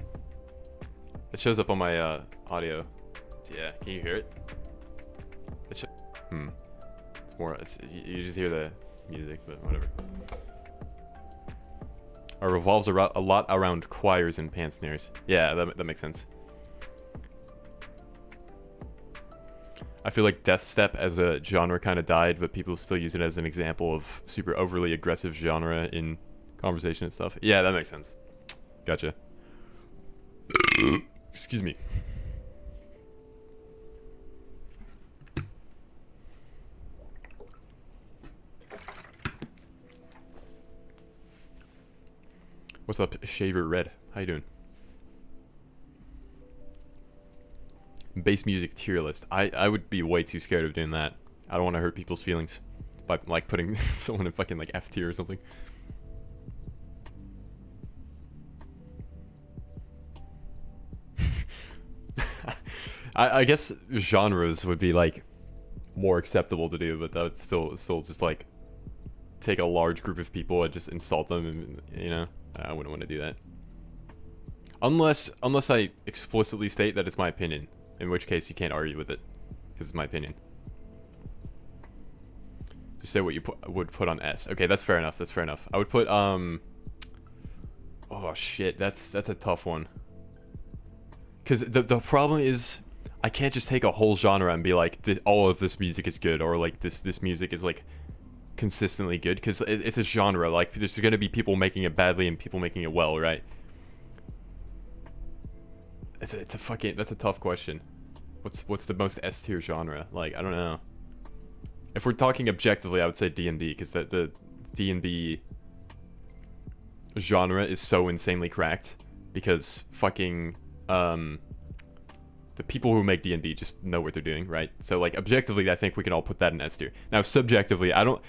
It shows up on my audio. Yeah, can you hear it? It's more, you just hear the music, but whatever. or revolves a lot around choirs and pant snares. Yeah, that makes sense. I feel like death step as a genre kind of died, but people still use it as an example of super overly aggressive genre in conversation and stuff. Yeah, that makes sense. Gotcha. Excuse me. What's up, Shaver Red? How you doing? Bass music tier list. I would be way too scared of doing that. I don't want to hurt people's feelings by like putting someone in fucking like F tier or something. I guess genres would be like more acceptable to do, but that would still just like take a large group of people and just insult them, and you know, I wouldn't want to do that. Unless I explicitly state that it's my opinion, in which case you can't argue with it, because it's my opinion. Just say what you would put on S. Okay, that's fair enough. That's fair enough. I would put oh shit, that's a tough one. Because the problem is, I can't just take a whole genre and be like, all of this music is good, or like this music is like consistently good, because it's a genre. Like there's gonna be people making it badly and people making it well, right? It's a fucking, that's a tough question. What's the most S tier genre? Like, I don't know. If we're talking objectively, I would say D&B, because the D&B genre is so insanely cracked, because fucking the people who make D&B just know what they're doing, right? So like objectively, I think we can all put that in S tier. Now subjectively, I don't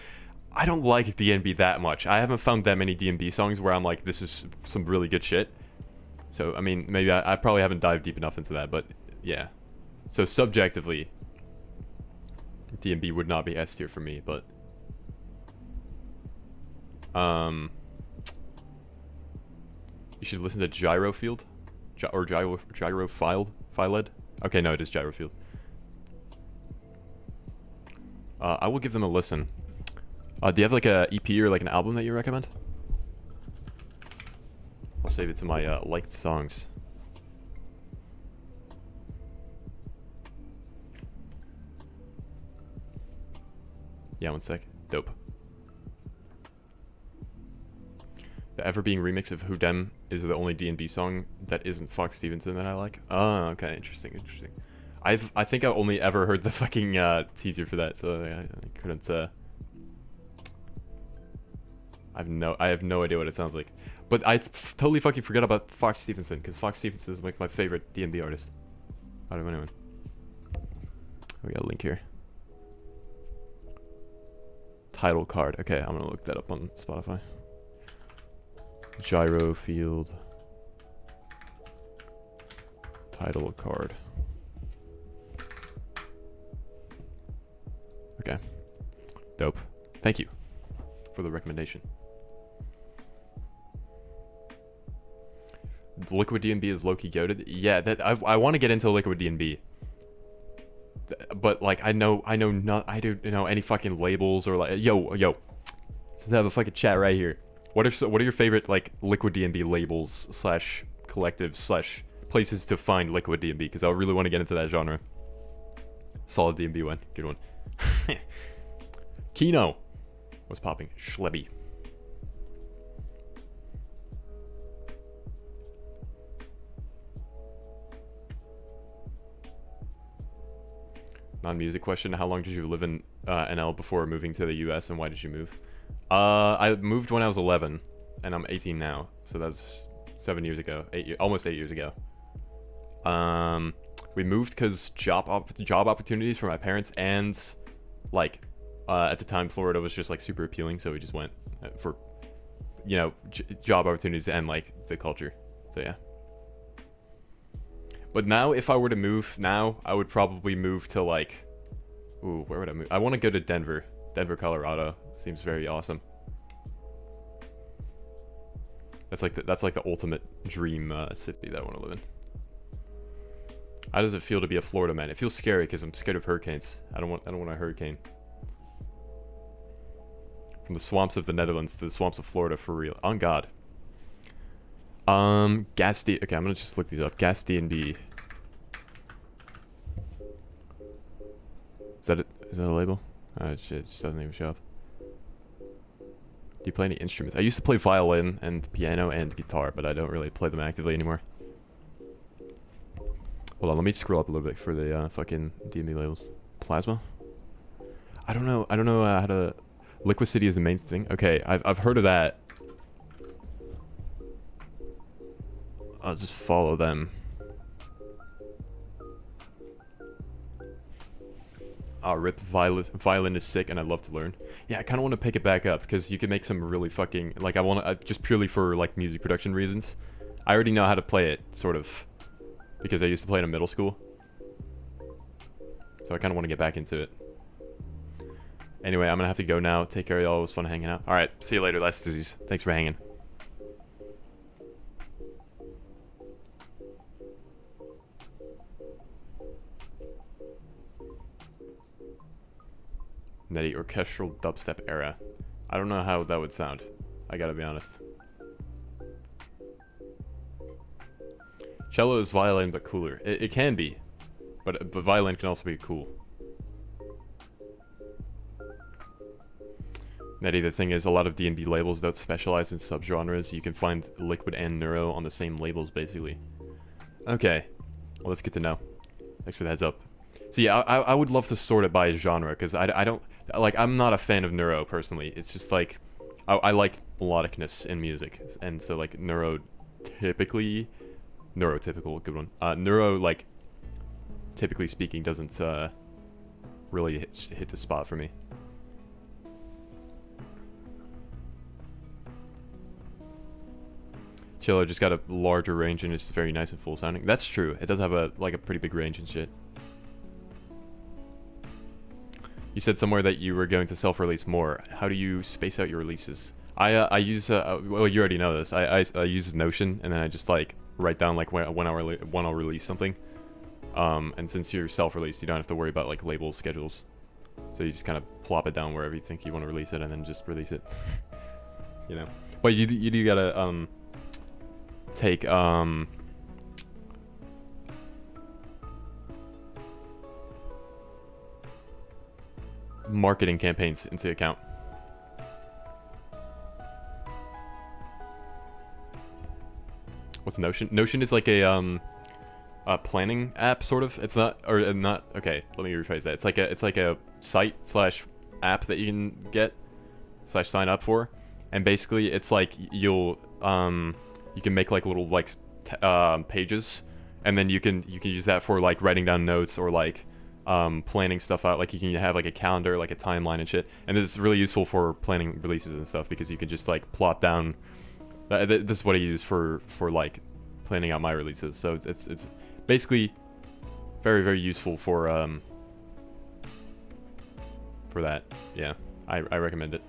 like D&B that much. I haven't found that many D&B songs where I'm like, this is some really good shit. So I mean, maybe I probably haven't dived deep enough into that, but yeah. So subjectively, D&B would not be S tier for me, but you should listen to Gyro Field, or Gyro Filed. Okay, no, it is Gyro Field. I will give them a listen. Do you have like a EP or like an album that you recommend? I'll save it to my liked songs. Yeah, one sec. Dope. The Ever Being remix of Who Dem is the only D&B song that isn't Fox Stevenson that I like. Oh, okay, interesting. I think I've only ever heard the fucking teaser for that, so I couldn't. I have no idea what it sounds like. But I totally fucking forgot about Fox Stevenson, because Fox Stevenson is like my favorite D&B artist out of anyone. We got a link here. Title card. Okay, I'm gonna look that up on Spotify. Gyro Field. Title card. Okay. Dope. Thank you for the recommendation. Liquid D&B is low-key goated. Yeah, that I want to get into Liquid D&B. But like I don't know any fucking labels or like yo. Let's have a fucking chat right here. What are your favorite like Liquid D&B labels / collectives / places to find Liquid D&B? Because I really want to get into that genre. Solid D&B one, good one. Kino, what's popping? Schlebby. Non-music question. How long did you live in NL before moving to the US, and why did you move? I moved when I was 11, and I'm 18 now, so that's 7 years ago. Almost 8 years ago. We moved because job opportunities for my parents, and like at the time Florida was just like super appealing, so we just went for, you know, job opportunities and like the culture. So yeah. But now, if I were to move now, I would probably move to like, ooh, where would I move? I want to go to Denver, Colorado. Seems very awesome. That's like the ultimate dream city that I want to live in. How does it feel to be a Florida man? It feels scary because I'm scared of hurricanes. I don't want a hurricane. From the swamps of the Netherlands to the swamps of Florida, for real. On God. Gas D. Okay, I'm gonna just look these up. Gas D and B. Is that it? Is that a label? Oh shit, it just doesn't even show up. Do you play any instruments? I used to play violin and piano and guitar, but I don't really play them actively anymore. Hold on, let me scroll up a little bit for the fucking D&B labels. Plasma? I don't know how to... Liquid City is the main thing. Okay, I've heard of that. I'll just follow them. Oh, rip, violin is sick and I'd love to learn. Yeah, I kind of want to pick it back up because you can make some really fucking... Like, I want to... just purely for, like, music production reasons. I already know how to play it, sort of. Because I used to play it in middle school. So I kind of want to get back into it. Anyway, I'm going to have to go now. Take care of y'all. It was fun hanging out. Alright, see you later. Last Disease. Thanks for hanging. Netty orchestral dubstep era. I don't know how that would sound. I gotta be honest. Cello is violin but cooler. It can be, but violin can also be cool. Netty, the thing is, a lot of D&B labels don't specialize in subgenres. You can find liquid and neuro on the same labels, basically. Okay, well, that's good to know. Thanks for the heads up. So yeah, I would love to sort it by genre, because I don't... Like, I'm not a fan of neuro, personally. It's just, like... I like melodicness in music, and so, like, neurotypical, good one. Neuro, like, typically speaking, doesn't, really hit the spot for me. Cello just got a larger range and it's very nice and full sounding. That's true. It does have a pretty big range and shit. You said somewhere that you were going to self-release more. How do you space out your releases? I use well, you already know this. I use Notion, and then I just like write down like when I'll release something. And since you're self-released, you don't have to worry about like label schedules. So you just kind of plop it down wherever you think you want to release it, and then just release it. You know. But you do gotta take marketing campaigns into account. What's Notion? Notion is like a planning app, sort of. It's not, or not. Okay, let me rephrase that. It's like a site slash app that you can get slash sign up for, and basically it's like you can make like little like pages, and then you can use that for like writing down notes or like planning stuff out. Like you can have like a calendar, like a timeline and shit. And this is really useful for planning releases and stuff because you can just like plot down. This is what I use for like planning out my releases. So it's basically very, very useful for that. Yeah, I recommend it.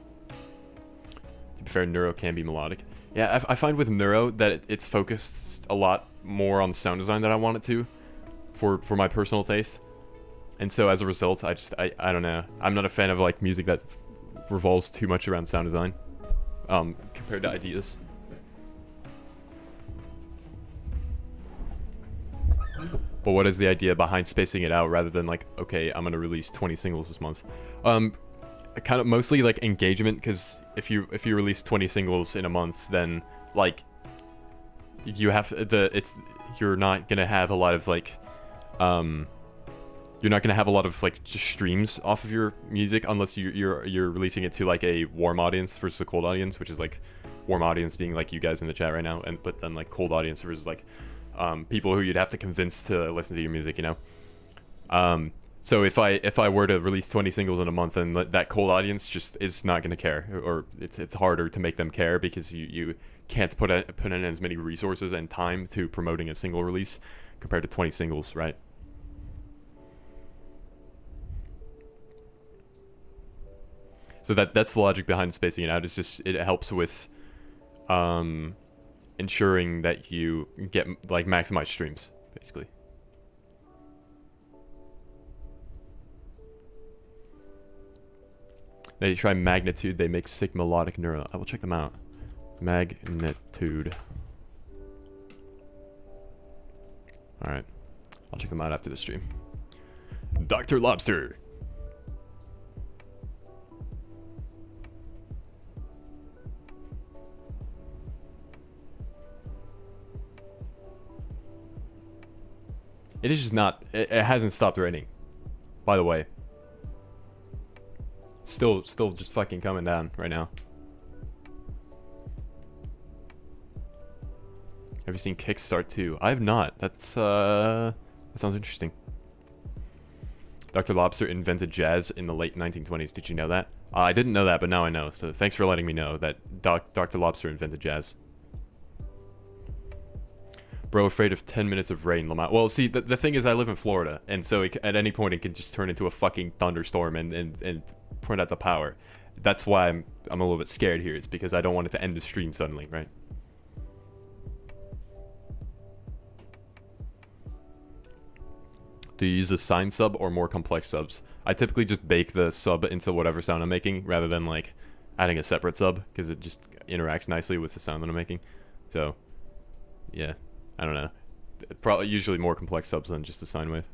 To be fair, neuro can be melodic. Yeah, I find with neuro that it's focused a lot more on sound design than I want it to, for my personal taste. And so as a result, I don't know. I'm not a fan of like music that revolves too much around sound design, compared to ideas. But what is the idea behind spacing it out rather than like, okay, I'm gonna release 20 singles this month? Kind of mostly like engagement, because if you release 20 singles in a month, then like you're not gonna have a lot of like you're not gonna have a lot of like just streams off of your music unless you're releasing it to like a warm audience versus a cold audience, which is like warm audience being like you guys in the chat right now, and but then like cold audience versus like people who you'd have to convince to listen to your music, you know. So if I were to release 20 singles in a month, and that cold audience just is not gonna care, or it's harder to make them care because you can't put in as many resources and time to promoting a single release compared to 20 singles, right? So that's the logic behind spacing it out. It's just it helps with ensuring that you get like maximized streams, basically. Now you try Magnitude. They make sick melodic neuro. I will check them out. Magnitude. Alright. I'll check them out after the stream. Dr. Lobster. It is just not, it hasn't stopped raining, by the way. Still just fucking coming down right now. Have you seen Kickstart 2? I have not. That sounds interesting. Dr. Lobster invented jazz in the late 1920s. Did you know that? I didn't know that, but now I know. So thanks for letting me know that Dr. Lobster invented jazz. Bro, afraid of 10 minutes of rain, Lamont. Well, see, the thing is I live in Florida, and so at any point it can just turn into a fucking thunderstorm and point out the power. That's why I'm a little bit scared here. It's because I don't want it to end the stream suddenly, right? Do you use a sine sub or more complex subs? I typically just bake the sub into whatever sound I'm making rather than like adding a separate sub because it just interacts nicely with the sound that I'm making. So, yeah. I don't know. Probably usually more complex subs than just a sine wave.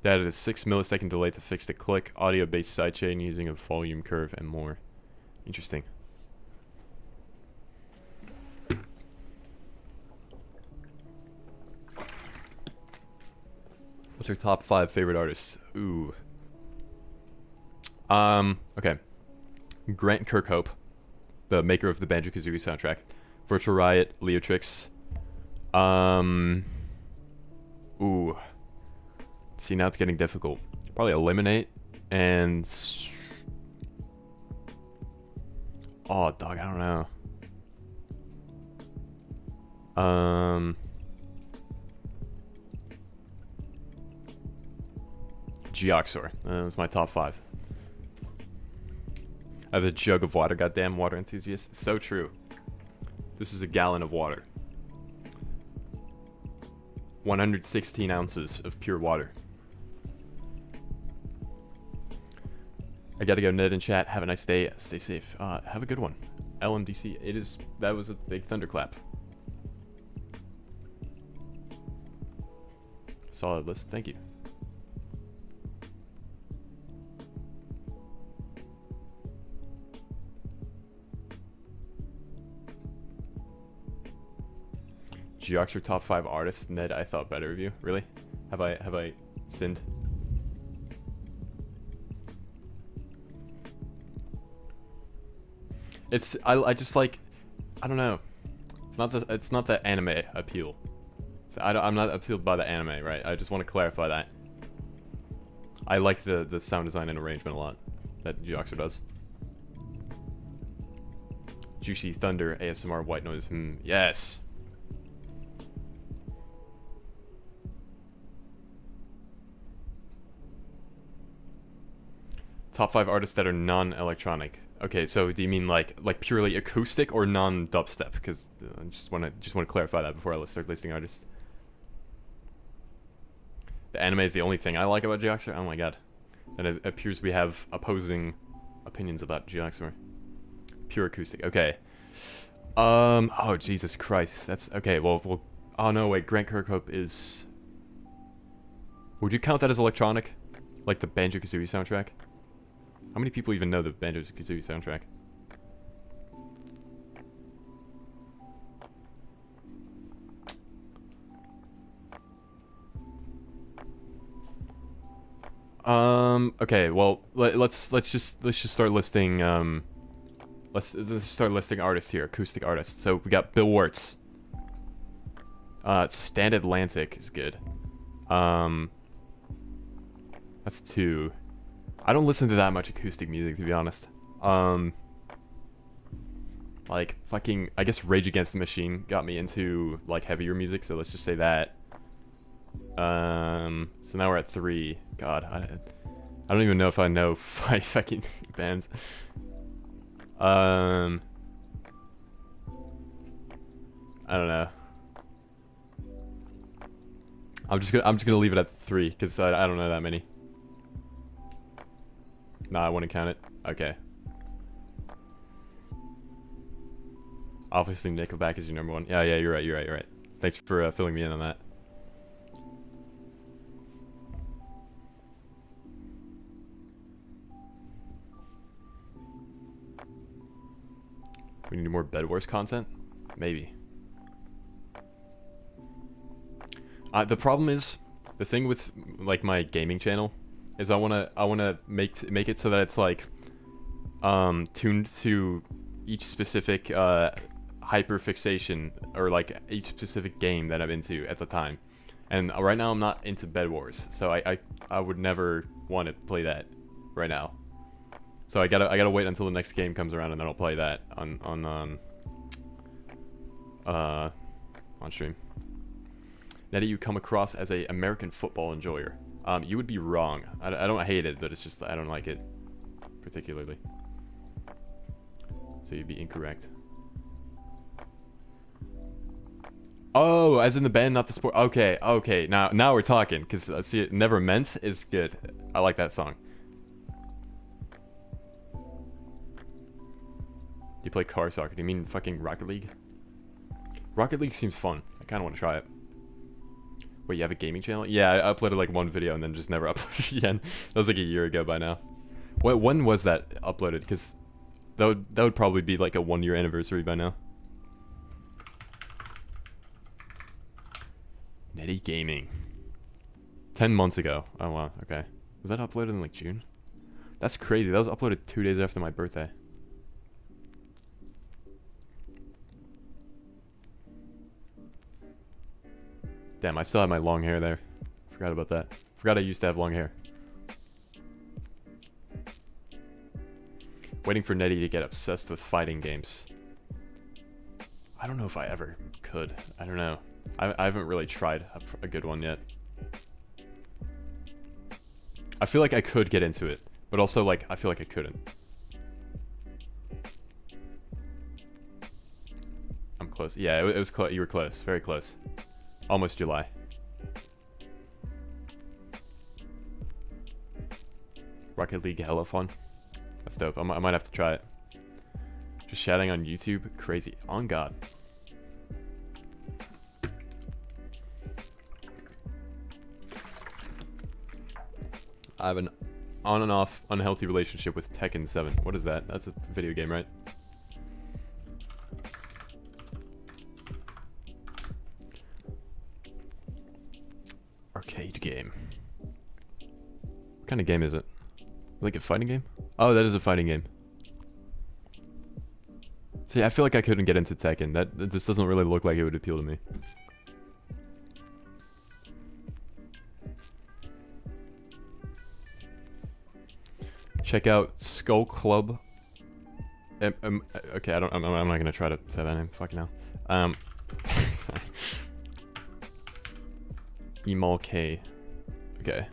They added a 6 millisecond delay to fix the click, audio-based sidechain using a volume curve, and more. Interesting. What's your top 5 favorite artists? Ooh. Okay. Grant Kirkhope, the maker of the Banjo-Kazooie soundtrack. Virtual Riot, Leotrix. Ooh. See, now it's getting difficult. Probably Eliminate and... Oh, dog, I don't know. Geoxor. That's my top 5. I have a jug of water, goddamn water enthusiast. So true. This is a gallon of water. 116 ounces of pure water. I gotta go, Ned and chat. Have a nice day. Stay safe. Have a good one. LMDC. That was a big thunderclap. Solid list. Thank you. Geoxer top 5 artists. Ned, I thought better of you. Really? Have I sinned? I just like, I don't know. It's not the anime appeal. I'm not appealed by the anime, right? I just want to clarify that. I like the sound design and arrangement a lot that Geoxer does. Juicy Thunder, ASMR, white noise. Yes. Top 5 artists that are non-electronic. Okay, so do you mean like purely acoustic or non-dubstep? Because I just want to clarify that before I start listing artists. The anime is the only thing I like about Geoxer. Oh my god. And it appears we have opposing opinions about Geoxer. Pure acoustic. Okay. Oh Jesus Christ. That's okay. Well. Oh no, wait. Grant Kirkhope is. Would you count that as electronic? Like the Banjo-Kazooie soundtrack? How many people even know the Banjo-Kazooie soundtrack? Okay, well, let's just start listing let's start listing artists here, acoustic artists. So we got Bill Wirtz. Stand Atlantic is good. That's 2. I don't listen to that much acoustic music, to be honest. Like fucking, I guess Rage Against the Machine got me into like heavier music, so let's just say that. So now we're at 3. God, I don't even know if I know 5 fucking bands. I don't know. I'm just gonna leave it at 3 because I don't know that many. Nah, I wouldn't count it. Okay. Obviously, Nickelback is your number one. Yeah, you're right. Thanks for filling me in on that. We need more Bed Wars content? Maybe. The problem is, the thing with like my gaming channel is I wanna make it so that it's like tuned to each specific hyperfixation or like each specific game that I'm into at the time. And right now I'm not into Bed Wars, so I would never want to play that right now. So I gotta wait until the next game comes around and then I'll play that on stream. Nettie, you come across as a American football enjoyer. You would be wrong. I don't hate it, but it's just I don't like it particularly. So you'd be incorrect. Oh, as in the band, not the sport. Okay. Now we're talking. Cause see, it Never Meant is good. I like that song. You play car soccer? Do you mean fucking Rocket League? Rocket League seems fun. I kind of want to try it. Wait, you have a gaming channel? Yeah, I uploaded like one video and then just never uploaded again. That was like a year ago by now. When was that uploaded? Because that would probably be like a 1-year anniversary by now. Netty Gaming. 10 months ago. Oh wow, okay. Was that uploaded in like June? That's crazy. That was uploaded 2 days after my birthday. Damn, I still have my long hair there. Forgot about that. Forgot I used to have long hair. Waiting for Nettie to get obsessed with fighting games. I don't know if I ever could. I don't know. I haven't really tried a good one yet. I feel like I could get into it, but also like I feel like I couldn't. I'm close. Yeah, it was close. You were close. Very close. Almost July. Rocket League, hella fun. That's dope. I might have to try it. Just shouting on YouTube, crazy. On God. I have an on and off unhealthy relationship with Tekken 7. What is that? That's a video game, right? Arcade game. What kind of game is it? Like a fighting game? Oh, that is a fighting game. See, I feel like I couldn't get into Tekken. This doesn't really look like it would appeal to me. Check out Skull Club. Okay, I'm not gonna try to say that name. Fucking hell. Sorry. Emal K. Okay.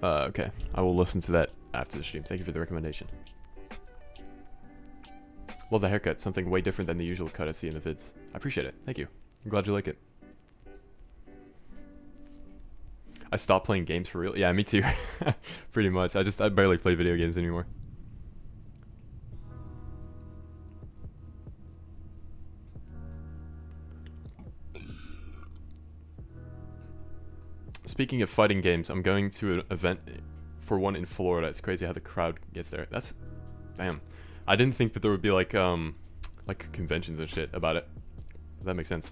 Okay. I will listen to that after the stream. Thank you for the recommendation. Love the haircut. Something way different than the usual cut I see in the vids. I appreciate it. Thank you. I'm glad you like it. I stopped playing games for real. Yeah, me too. Pretty much. I barely play video games anymore. Speaking of fighting games, I'm going to an event for one in Florida. It's crazy how the crowd gets there. That's... Damn. I didn't think that there would be like conventions and shit about it. That makes sense.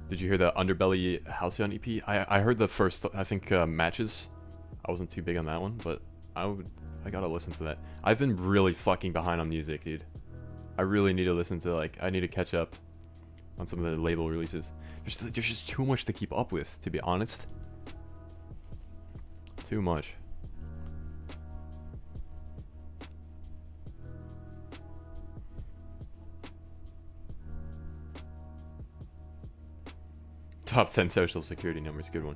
Did you hear the Underbelly Halcyon EP? I heard the first, I think, matches. I wasn't too big on that one, but I gotta listen to that. I've been really fucking behind on music, dude. I really need to listen to, like, I need to catch up on some of the label releases. There's just too much to keep up with, to be honest. Too much. Top 10 social security numbers, good one.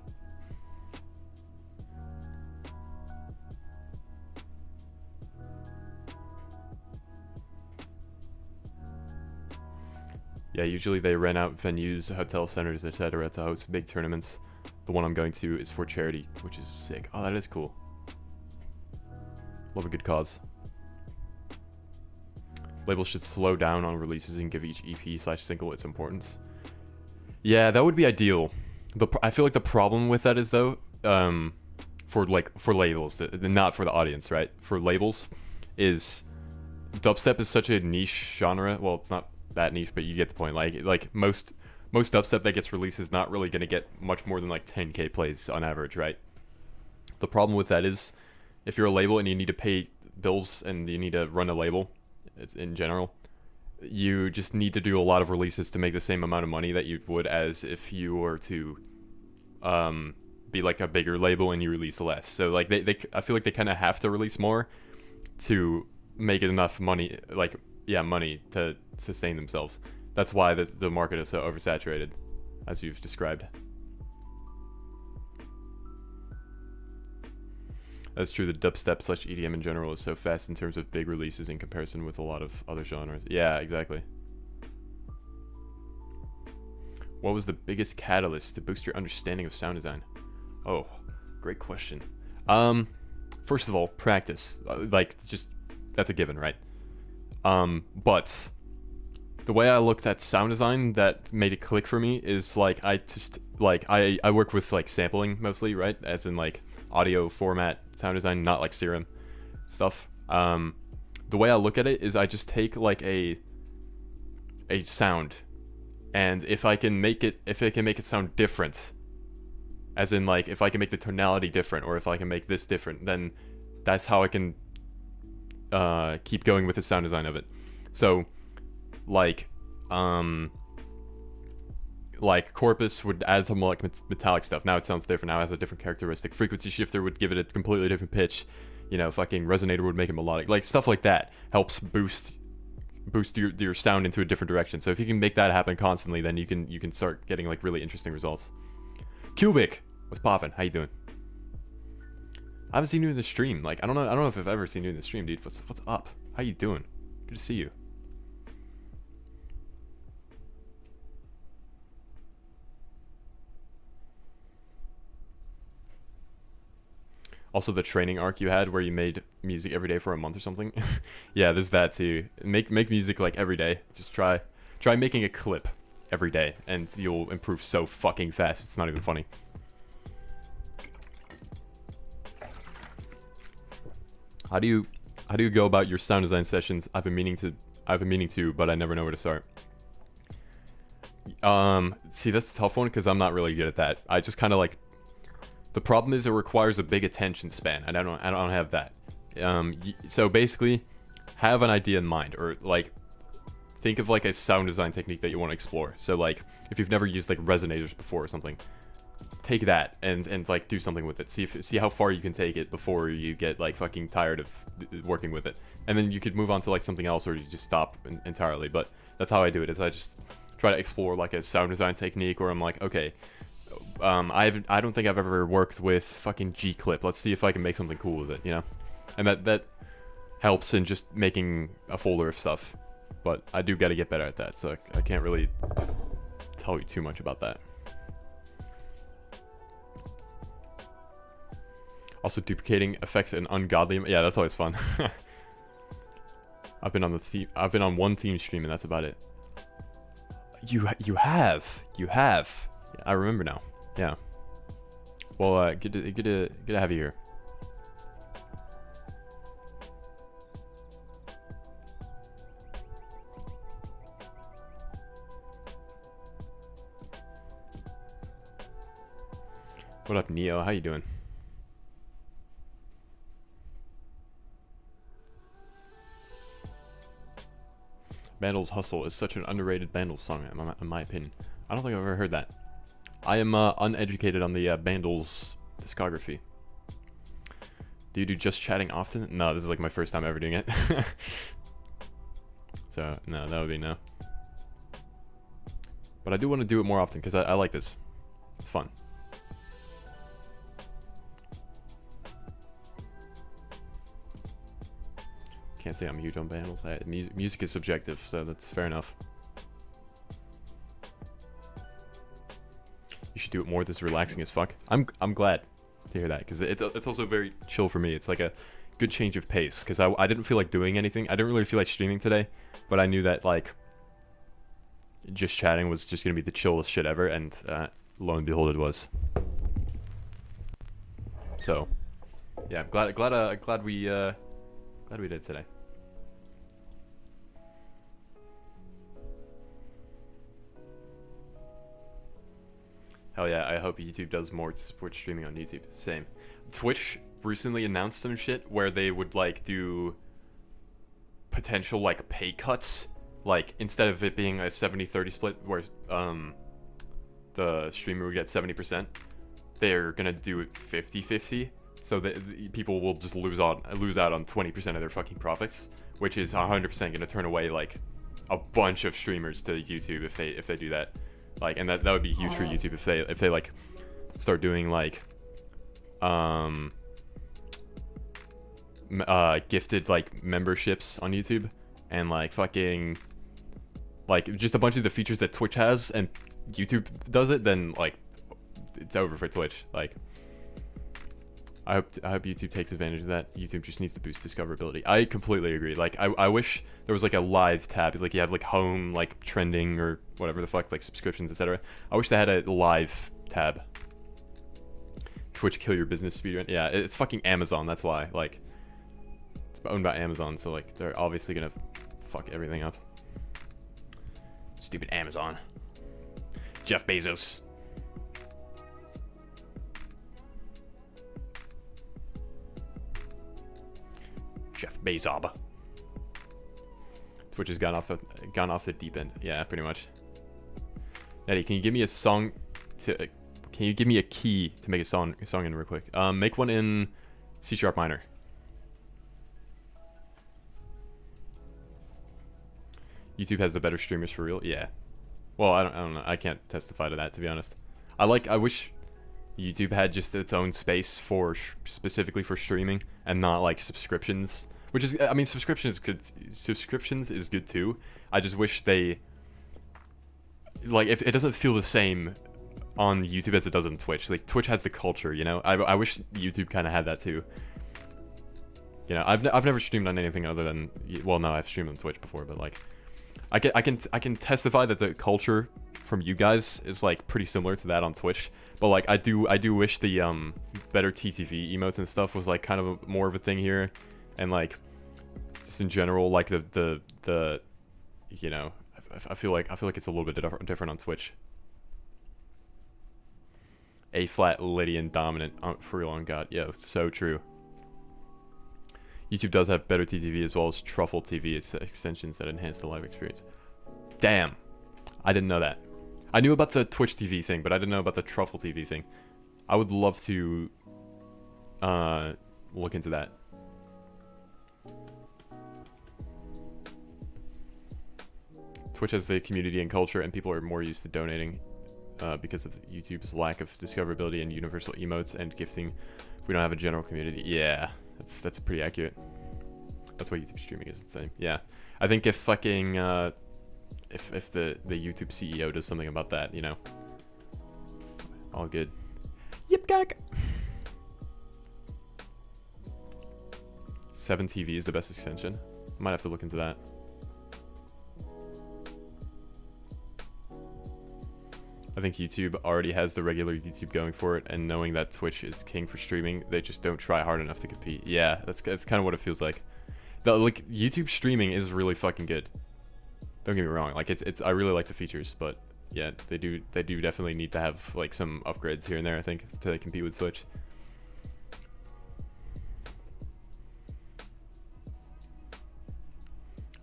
Yeah, usually they rent out venues, hotel centers, etc. to host big tournaments. The one I'm going to is for charity, which is sick. Oh, that is cool. Love a good cause. Labels should slow down on releases and give each EP/single its importance. Yeah, that would be ideal. I feel like the problem with that is though, for labels, not for the audience, right? For labels, is dubstep is such a niche genre. Well, it's not that niche, but you get the point. Like most dubstep that gets released is not really gonna get much more than like 10K plays on average, right? The problem with that is, if you're a label and you need to pay bills and you need to run a label, in general, you just need to do a lot of releases to make the same amount of money that you would as if you were to be like a bigger label and you release less. So like I feel like they kind of have to release more to make it enough money, money to sustain themselves. That's why the market is so oversaturated, as you've described. That's true. The dubstep/EDM in general is so fast in terms of big releases in comparison with a lot of other genres. Yeah, exactly. What was the biggest catalyst to boost your understanding of sound design? Oh, great question. First of all, practice. That's a given, right? But the way I looked at sound design that made it click for me is like I work with like sampling mostly, right? As in like audio format sound design, not like serum stuff. The way I look at it is I just take like a sound, and if I can make it sound different, as in like if I can make the tonality different, or if I can make this different, then that's how I can keep going with the sound design of it. So like Corpus would add some like metallic stuff. Now it sounds different. Now it has a different characteristic. Frequency shifter would give it a completely different pitch. You know, fucking resonator would make it melodic. Like stuff like that helps boost your sound into a different direction. So if you can make that happen constantly, then you can start getting like really interesting results. Cubic, what's poppin'? How you doing? I haven't seen you in the stream. Like I don't know if I've ever seen you in the stream, dude. What's up? How you doing? Good to see you. Also, the training arc you had where you made music every day for a month or something. Yeah, there's that too. Make music like every day. Just try making a clip every day, and you'll improve so fucking fast. It's not even funny. How do you go about your sound design sessions? I've been meaning to, but I never know where to start. See, that's a tough one because I'm not really good at that. I just kind of like. The problem is it requires a big attention span. I don't have that. So basically, have an idea in mind, or like think of like a sound design technique that you want to explore. So like if you've never used like resonators before or something, take that and like do something with it. See how far you can take it before you get like fucking tired of working with it, and then you could move on to like something else, or you just stop entirely. But that's how I do it. Is I just try to explore like a sound design technique, or I'm like, okay. I don't think I've ever worked with fucking G-Clip. Let's see if I can make something cool with it, you know? And that helps in just making a folder of stuff. But I do gotta get better at that, so I can't really tell you too much about that. Also, duplicating effects and ungodly... Yeah, that's always fun. I've been on one theme stream, and that's about it. You have. I remember now. Yeah. Well, good to have you here. What up, Neo? How you doing? Bandle's Hustle is such an underrated Bandle's song, in my opinion. I don't think I've ever heard that. I am uneducated on the Bandle's discography. Do you do just chatting often? No, this is like my first time ever doing it. So, no, that would be no. But I do want to do it more often because I like this. It's fun. Can't say I'm huge on Bandles. Music is subjective, so that's fair enough. should do it more. This is relaxing as fuck. I'm glad to hear that, because it's also very chill for me. It's like a good change of pace, because I didn't feel like doing anything. I didn't really feel like streaming today, but I knew that like just chatting was just gonna be the chillest shit ever, and lo and behold, it was. So yeah, glad we did today. Hell yeah, I hope YouTube does more to support streaming on YouTube. Same. Twitch recently announced some shit where they would like do potential like pay cuts. Like instead of it being a 70-30 split where the streamer would get 70%, they're gonna do it 50-50. So that people will just lose out on 20% of their fucking profits, which is 100% gonna turn away like a bunch of streamers to YouTube if they do that. Like, and that would be huge for YouTube if they like start doing like gifted like memberships on YouTube, and like fucking like just a bunch of the features that Twitch has and YouTube does it, then like it's over for Twitch. Like I hope YouTube takes advantage of that. YouTube just needs to boost discoverability. I completely agree. Like I wish there was like a live tab, like you have like home, like trending or whatever the fuck, like subscriptions, etc. I wish they had a live tab. Twitch kill your business speedrun. Yeah, it's fucking Amazon. That's why. Like it's owned by Amazon, so like they're obviously gonna fuck everything up. Stupid Amazon. Jeff Bezos. Jeff Bezos. Twitch has gone off the deep end. Yeah, pretty much. Eddie, can you give me a song to? Can you give me a key to make a song in real quick? Make one in C# minor. YouTube has the better streamers for real. Yeah. Well, I don't know. I can't testify to that, to be honest. I wish YouTube had just its own space for specifically for streaming and not like subscriptions, which is, I mean, subscriptions is good too. I just wish they like, if it doesn't feel the same on YouTube as it does on Twitch. Like Twitch has the culture, you know. I wish YouTube kind of had that too. You know, I've never streamed on anything other than, well, no, I've streamed on Twitch before, but like I can testify that the culture from you guys is like pretty similar to that on Twitch. But like I do wish the better TTV emotes and stuff was like kind of more of a thing here, and like just in general, like the you know, I feel like it's a little bit different on Twitch. A flat, Lydian, dominant, for real, on God. Yeah, so true. YouTube does have better TTV as well as Truffle TV extensions that enhance the live experience. Damn, I didn't know that. I knew about the Twitch TV thing, but I didn't know about the Truffle TV thing. I would love to look into that. Twitch has the community and culture, and people are more used to donating because of YouTube's lack of discoverability and universal emotes and gifting. We don't have a general community. Yeah, that's pretty accurate. That's why YouTube streaming is the same. Yeah, I think if fucking if the YouTube CEO does something about that, you know, all good. Yip gag. 7TV is the best extension. Might have to look into that. I think YouTube already has the regular YouTube going for it, and knowing that Twitch is king for streaming, they just don't try hard enough to compete. Yeah, that's kind of what it feels like. Like YouTube streaming is really fucking good. Don't get me wrong, like it's I really like the features, but yeah, they do definitely need to have like some upgrades here and there, I think, to compete with Twitch.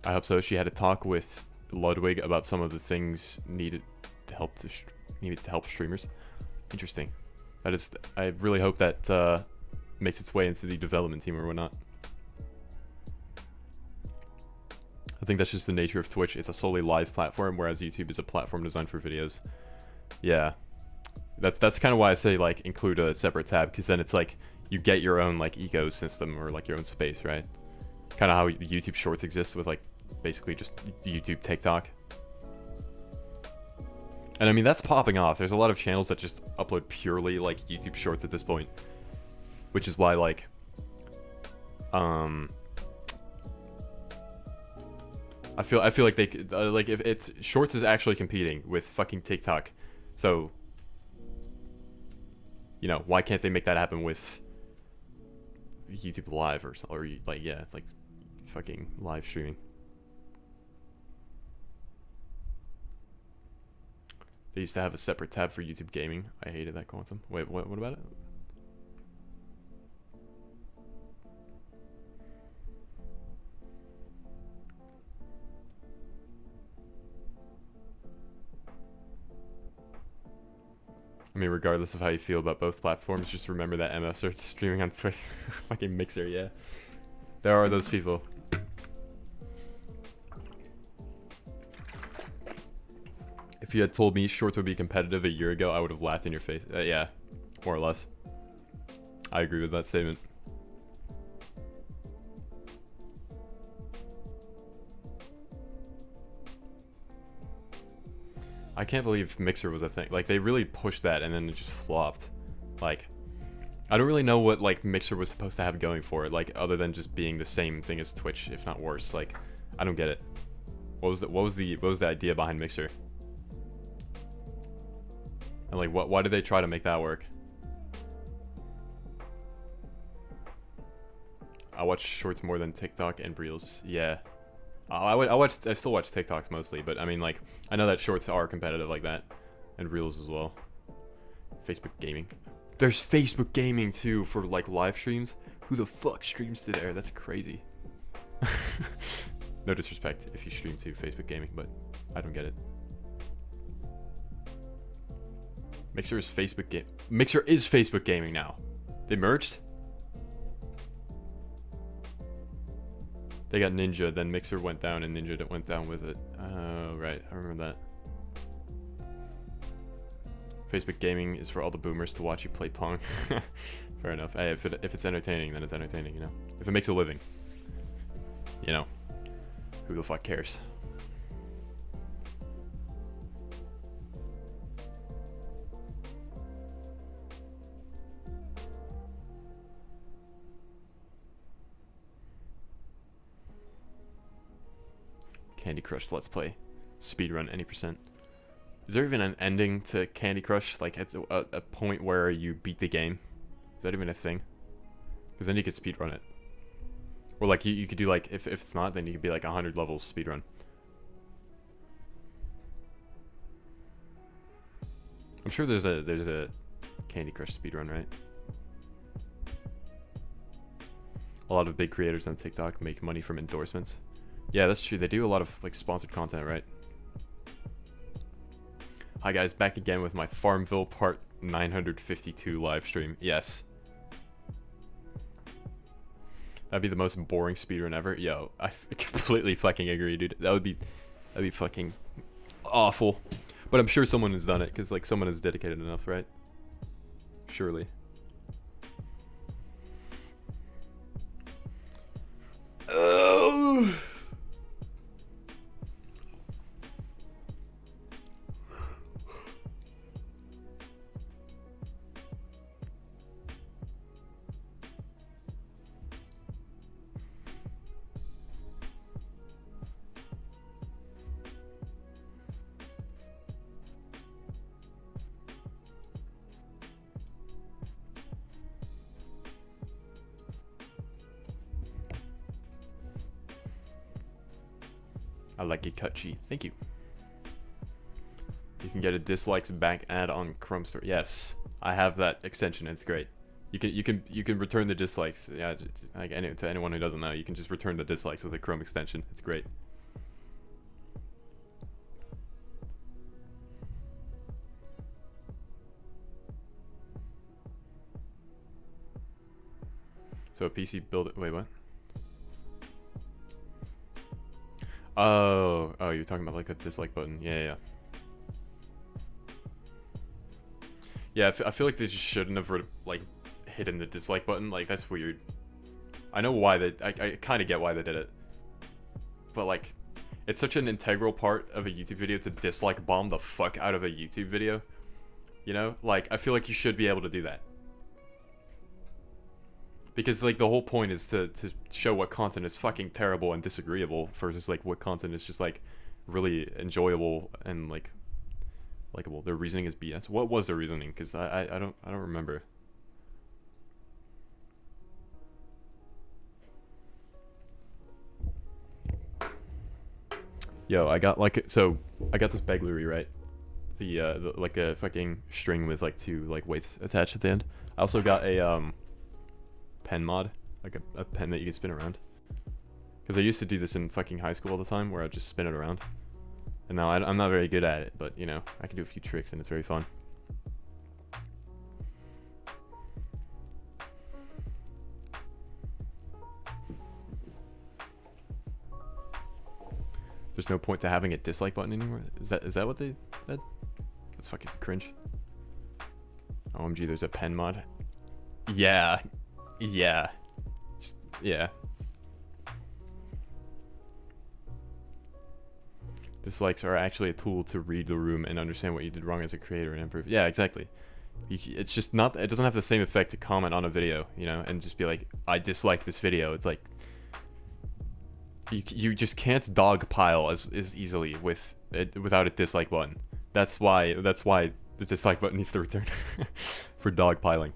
I hope so. She had a talk with Ludwig about some of the things needed to help streamers. Interesting. I really hope that makes its way into the development team or whatnot. I think that's just the nature of Twitch. It's a solely live platform, whereas YouTube is a platform designed for videos. Yeah, that's kind of why I say like include a separate tab, because then it's like you get your own like ecosystem or like your own space, right? Kind of how the YouTube Shorts exist with like basically just YouTube TikTok. And I mean, that's popping off. There's a lot of channels that just upload purely like YouTube Shorts at this point, which is why like, I feel like they could, like if it's Shorts is actually competing with fucking TikTok, so you know why can't they make that happen with YouTube Live or like yeah, it's like fucking live streaming. They used to have a separate tab for YouTube Gaming. I hated that quantum. Wait, what about it? I mean, regardless of how you feel about both platforms, just remember that MF starts streaming on Twitch. Fucking Mixer, yeah. There are those people. If you had told me Shorts would be competitive a year ago, I would have laughed in your face. Yeah, more or less. I agree with that statement. I can't believe Mixer was a thing. Like, they really pushed that and then it just flopped. Like, I don't really know what, like, Mixer was supposed to have going for it, like, other than just being the same thing as Twitch, if not worse. Like, I don't get it. What was the idea behind Mixer? And like, why did they try to make that work? I watch Shorts more than TikTok and Reels. Yeah, I still watch TikToks mostly, but I mean, like, I know that Shorts are competitive like that, and Reels as well. Facebook Gaming. There's Facebook Gaming too for like live streams. Who the fuck streams to there? That's crazy. No disrespect if you stream to Facebook Gaming, but I don't get it. Mixer is Facebook Gaming now. They merged? They got Ninja, then Mixer went down and Ninja went down with it. Oh, right. I remember that. Facebook Gaming is for all the boomers to watch you play Pong. Fair enough. Hey, if it's entertaining, then it's entertaining, you know? If it makes a living, you know, who the fuck cares? Candy Crush Let's Play. Speedrun any percent. Is there even an ending to Candy Crush? Like, at a point where you beat the game? Is that even a thing? Because then you could speedrun it. Or like, you could do like, if it's not, then you could be like 100 levels speedrun. I'm sure there's a Candy Crush speedrun, right? A lot of big creators on TikTok make money from endorsements. Yeah, that's true. They do a lot of like sponsored content, right? Hi guys, back again with my Farmville Part 952 live stream. Yes. That'd be the most boring speedrun ever. Yo, I completely fucking agree, dude. That'd be fucking awful. But I'm sure someone has done it, because like someone is dedicated enough, right? Surely. Oh. I like it, Cutchy. Thank you. You can get a dislikes back ad on Chrome Store. Yes, I have that extension. It's great. You can return the dislikes. Yeah, just, like to anyone who doesn't know, you can just return the dislikes with a Chrome extension. It's great. So a PC build. Wait, what? Oh, you're talking about like the dislike button. Yeah. Yeah, I feel like they just shouldn't have like hidden the dislike button. Like, that's weird. I know why I kind of get why they did it, but like, It's such an integral part of a YouTube video to dislike bomb the fuck out of a YouTube video. You know? Like, I feel like you should be able to do that. Because, like, the whole point is to show what content is fucking terrible and disagreeable versus, like, what content is just, like, really enjoyable and, like, likable. Their reasoning is BS. What was their reasoning? Because I don't remember. Yo, I got, like, so, I got this beglery, right? The like, a fucking string with, like, 2, like, weights attached at the end. I also got a, pen mod, like a pen that you can spin around. Because I used to do this in fucking high school all the time, where I'd just spin it around. And now I'm not very good at it, but, you know, I can do a few tricks and it's very fun. There's no point to having a dislike button anymore? Is that what they said? That's fucking cringe. OMG, there's a pen mod. Yeah. Yeah. Just, yeah. Dislikes are actually a tool to read the room and understand what you did wrong as a creator and improve. Yeah, exactly. It's just not, it doesn't have the same effect to comment on a video, you know, and just be like, I dislike this video. It's like, you just can't dogpile as easily without a dislike button. That's why the dislike button needs to return for dogpiling.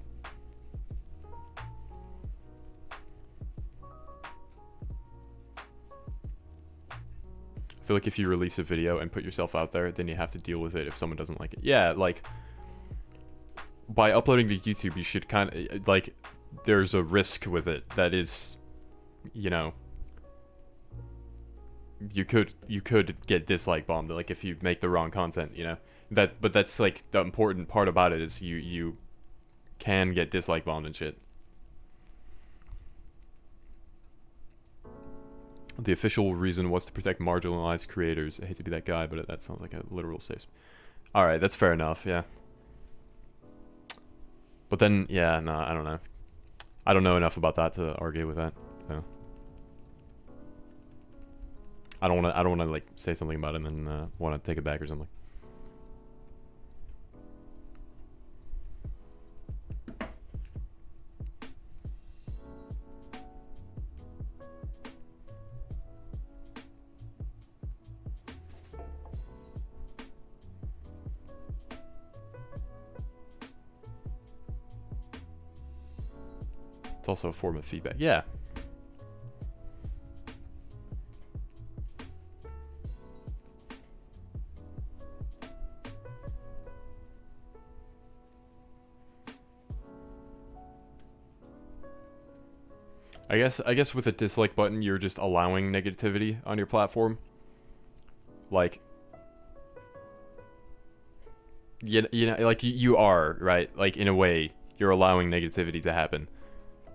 I feel like if you release a video and put yourself out there, then you have to deal with it if someone doesn't like it. Yeah, like, by uploading to YouTube, you should kind of, like, there's a risk with it that is, you know, you could get dislike bombed, like, if you make the wrong content, you know. But that's, like, the important part about it is you can get dislike bombed and shit. The official reason was to protect marginalized creators. I hate to be that guy, but that sounds like a literal safe. Alright, that's fair enough, yeah. But then, yeah, no, I don't know. I don't know enough about that to argue with that, so. I don't wanna like say something about it and then wanna take it back or something. It's also a form of feedback. Yeah. I guess with a dislike button, you're just allowing negativity on your platform. Like, you know, like you are, right? Like, in a way, you're allowing negativity to happen.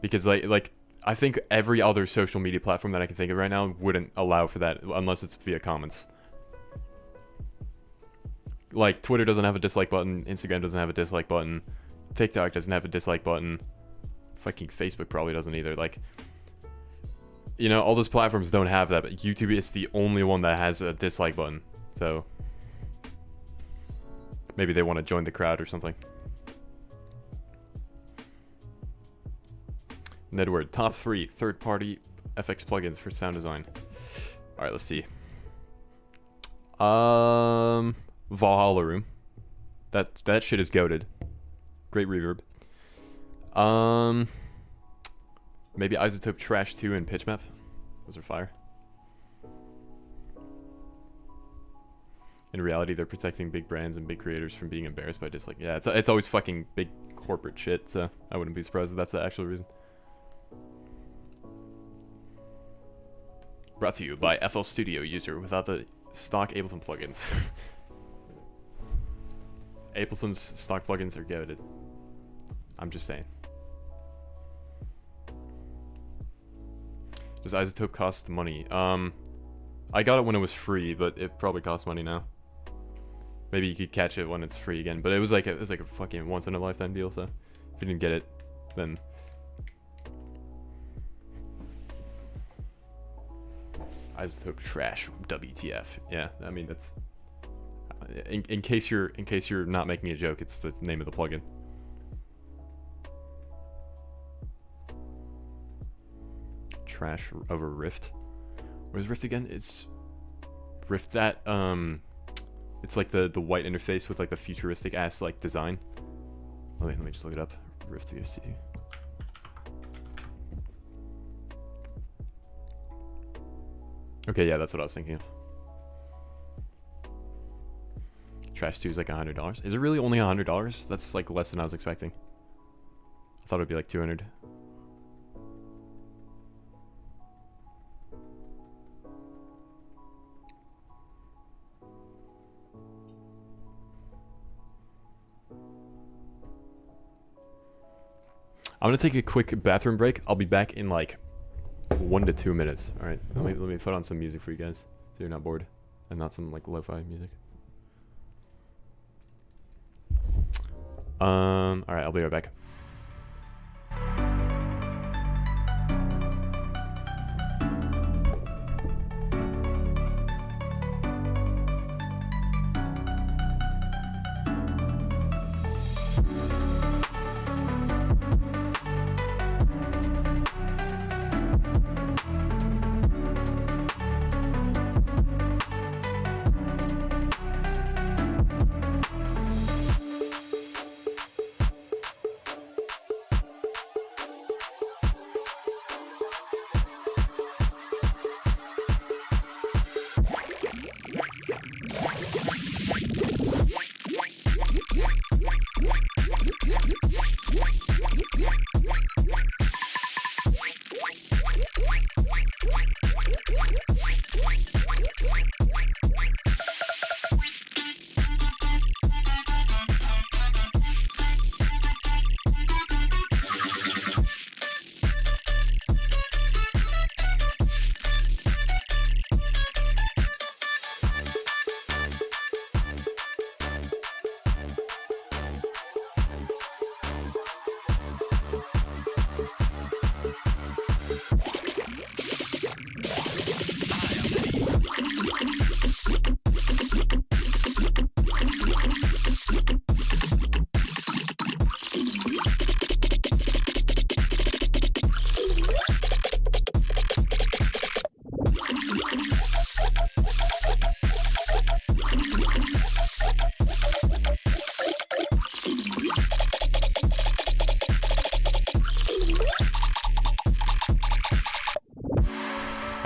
Because, like I think every other social media platform that I can think of right now wouldn't allow for that unless it's via comments. Like, Twitter doesn't have a dislike button, Instagram doesn't have a dislike button, TikTok doesn't have a dislike button, fucking Facebook probably doesn't either. Like, you know, all those platforms don't have that, but YouTube is the only one that has a dislike button. So, maybe they want to join the crowd or something. Nedward, top 3 third-party FX plugins for sound design. Alright, let's see. Valhalla Room. That shit is goated. Great reverb. Maybe Isotope Trash 2 and Pitch Map. Those are fire. In reality, they're protecting big brands and big creators from being embarrassed by dislike. Yeah, it's always fucking big corporate shit, so I wouldn't be surprised if that's the actual reason. Brought to you by FL Studio user without the stock Ableton plugins. Ableton's stock plugins are goated. I'm just saying. Does Isotope cost money? I got it when it was free, but it probably costs money now. Maybe you could catch it when it's free again, but it was like a fucking once in a lifetime deal. So if you didn't get it, then Isotope trash. WTF? Yeah, I mean that's. In case you're not making a joke, it's the name of the plugin. Trash over Rift. Where's Rift again? It's Rift that it's like the white interface with like the futuristic ass like design. Let me just look it up. Rift VST. Okay, yeah, that's what I was thinking of. Trash 2 is like $100. Is it really only $100? That's like less than I was expecting. I thought it'd be like 200. I'm gonna take a quick bathroom break. I'll be back in like 1 to 2 minutes. All right, let me put on some music for you guys so you're not bored, and not some like lo-fi music. All right, I'll be right back.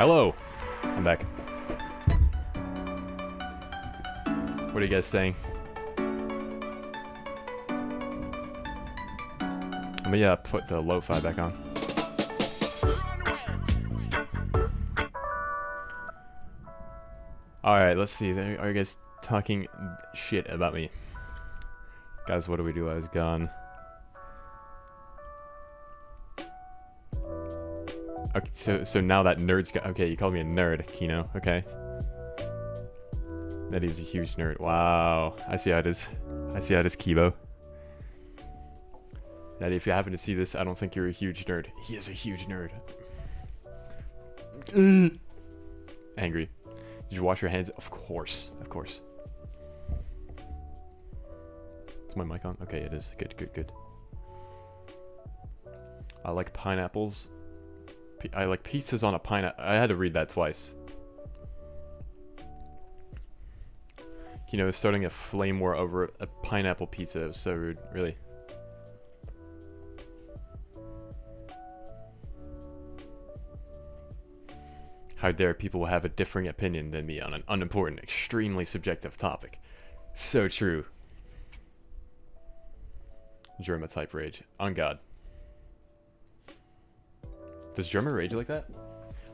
Hello, I'm back. What are you guys saying? Let me put the lo-fi back on. Alright, let's see. Are you guys talking shit about me? Guys, what do we do? I was gone. Okay, so now that nerd's got... Okay, you called me a nerd, Kino. Okay. That is a huge nerd. Wow. I see how it is. I see how it is, Kibo. That if you happen to see this, I don't think you're a huge nerd. He is a huge nerd. Angry. Did you wash your hands? Of course. Of course. Is my mic on? Okay, it is. Good, good, good. I like pineapples. I like pizzas on a pineapple. I had to read that twice. You know, starting a flame war over a pineapple pizza. It was so rude, really. How dare people have a differing opinion than me on an unimportant, extremely subjective topic. So true. Germa type rage. On God. Does Germa rage like that?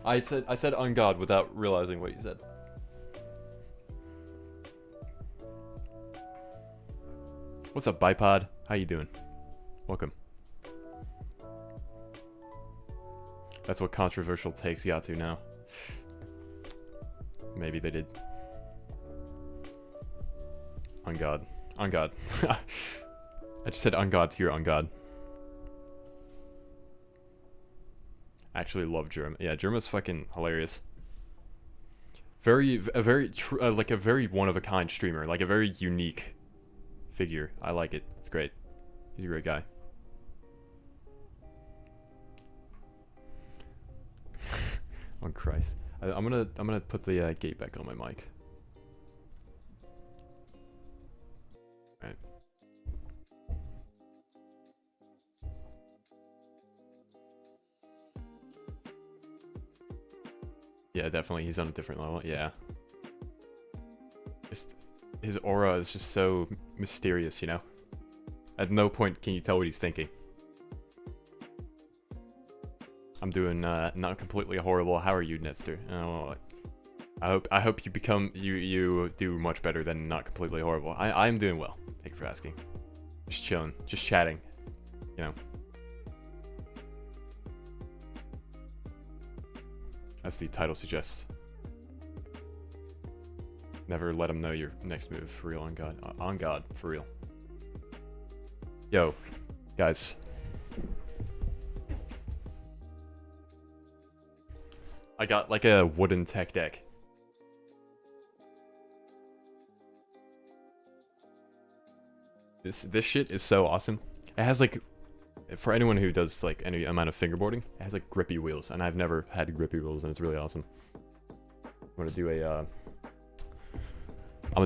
I said on God without realizing what you said. What's up, Bipod? How you doing? Welcome. That's what controversial takes got to now. Maybe they did. On God. On God. I just said on God to your on God. Actually love Germa. Yeah, Germa's fucking hilarious. like a very one of a kind streamer, like a very unique figure. I like it. It's great. He's a great guy. Oh Christ! I'm gonna put the gate back on my mic. All right. Yeah, definitely. He's on a different level. Yeah. Just his aura is just so mysterious, you know? At no point can you tell what he's thinking. I'm doing not completely horrible. How are you, Netster? Oh, I hope you become you do much better than not completely horrible. I'm doing well. Thank you for asking. Just chilling, just chatting, you know. As the title suggests. Never let him know your next move. For real, on God. On God, for real. Yo, guys. I got like a wooden tech deck. This shit is so awesome. It has like, for anyone who does like any amount of fingerboarding, it has like grippy wheels, and I've never had grippy wheels, and it's really awesome. I'm gonna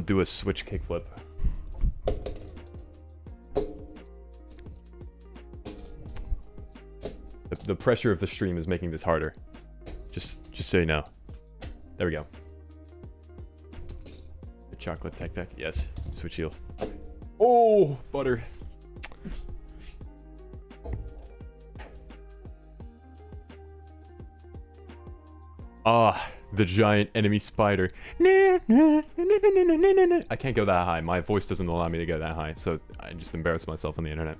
do a switch kickflip. The pressure of the stream is making this harder. Just so you know. There we go. The chocolate tech deck, yes. Switch heel. Oh, butter. Ah, the giant enemy spider. I can't go that high. My voice doesn't allow me to go that high, so I just embarrass myself on the internet.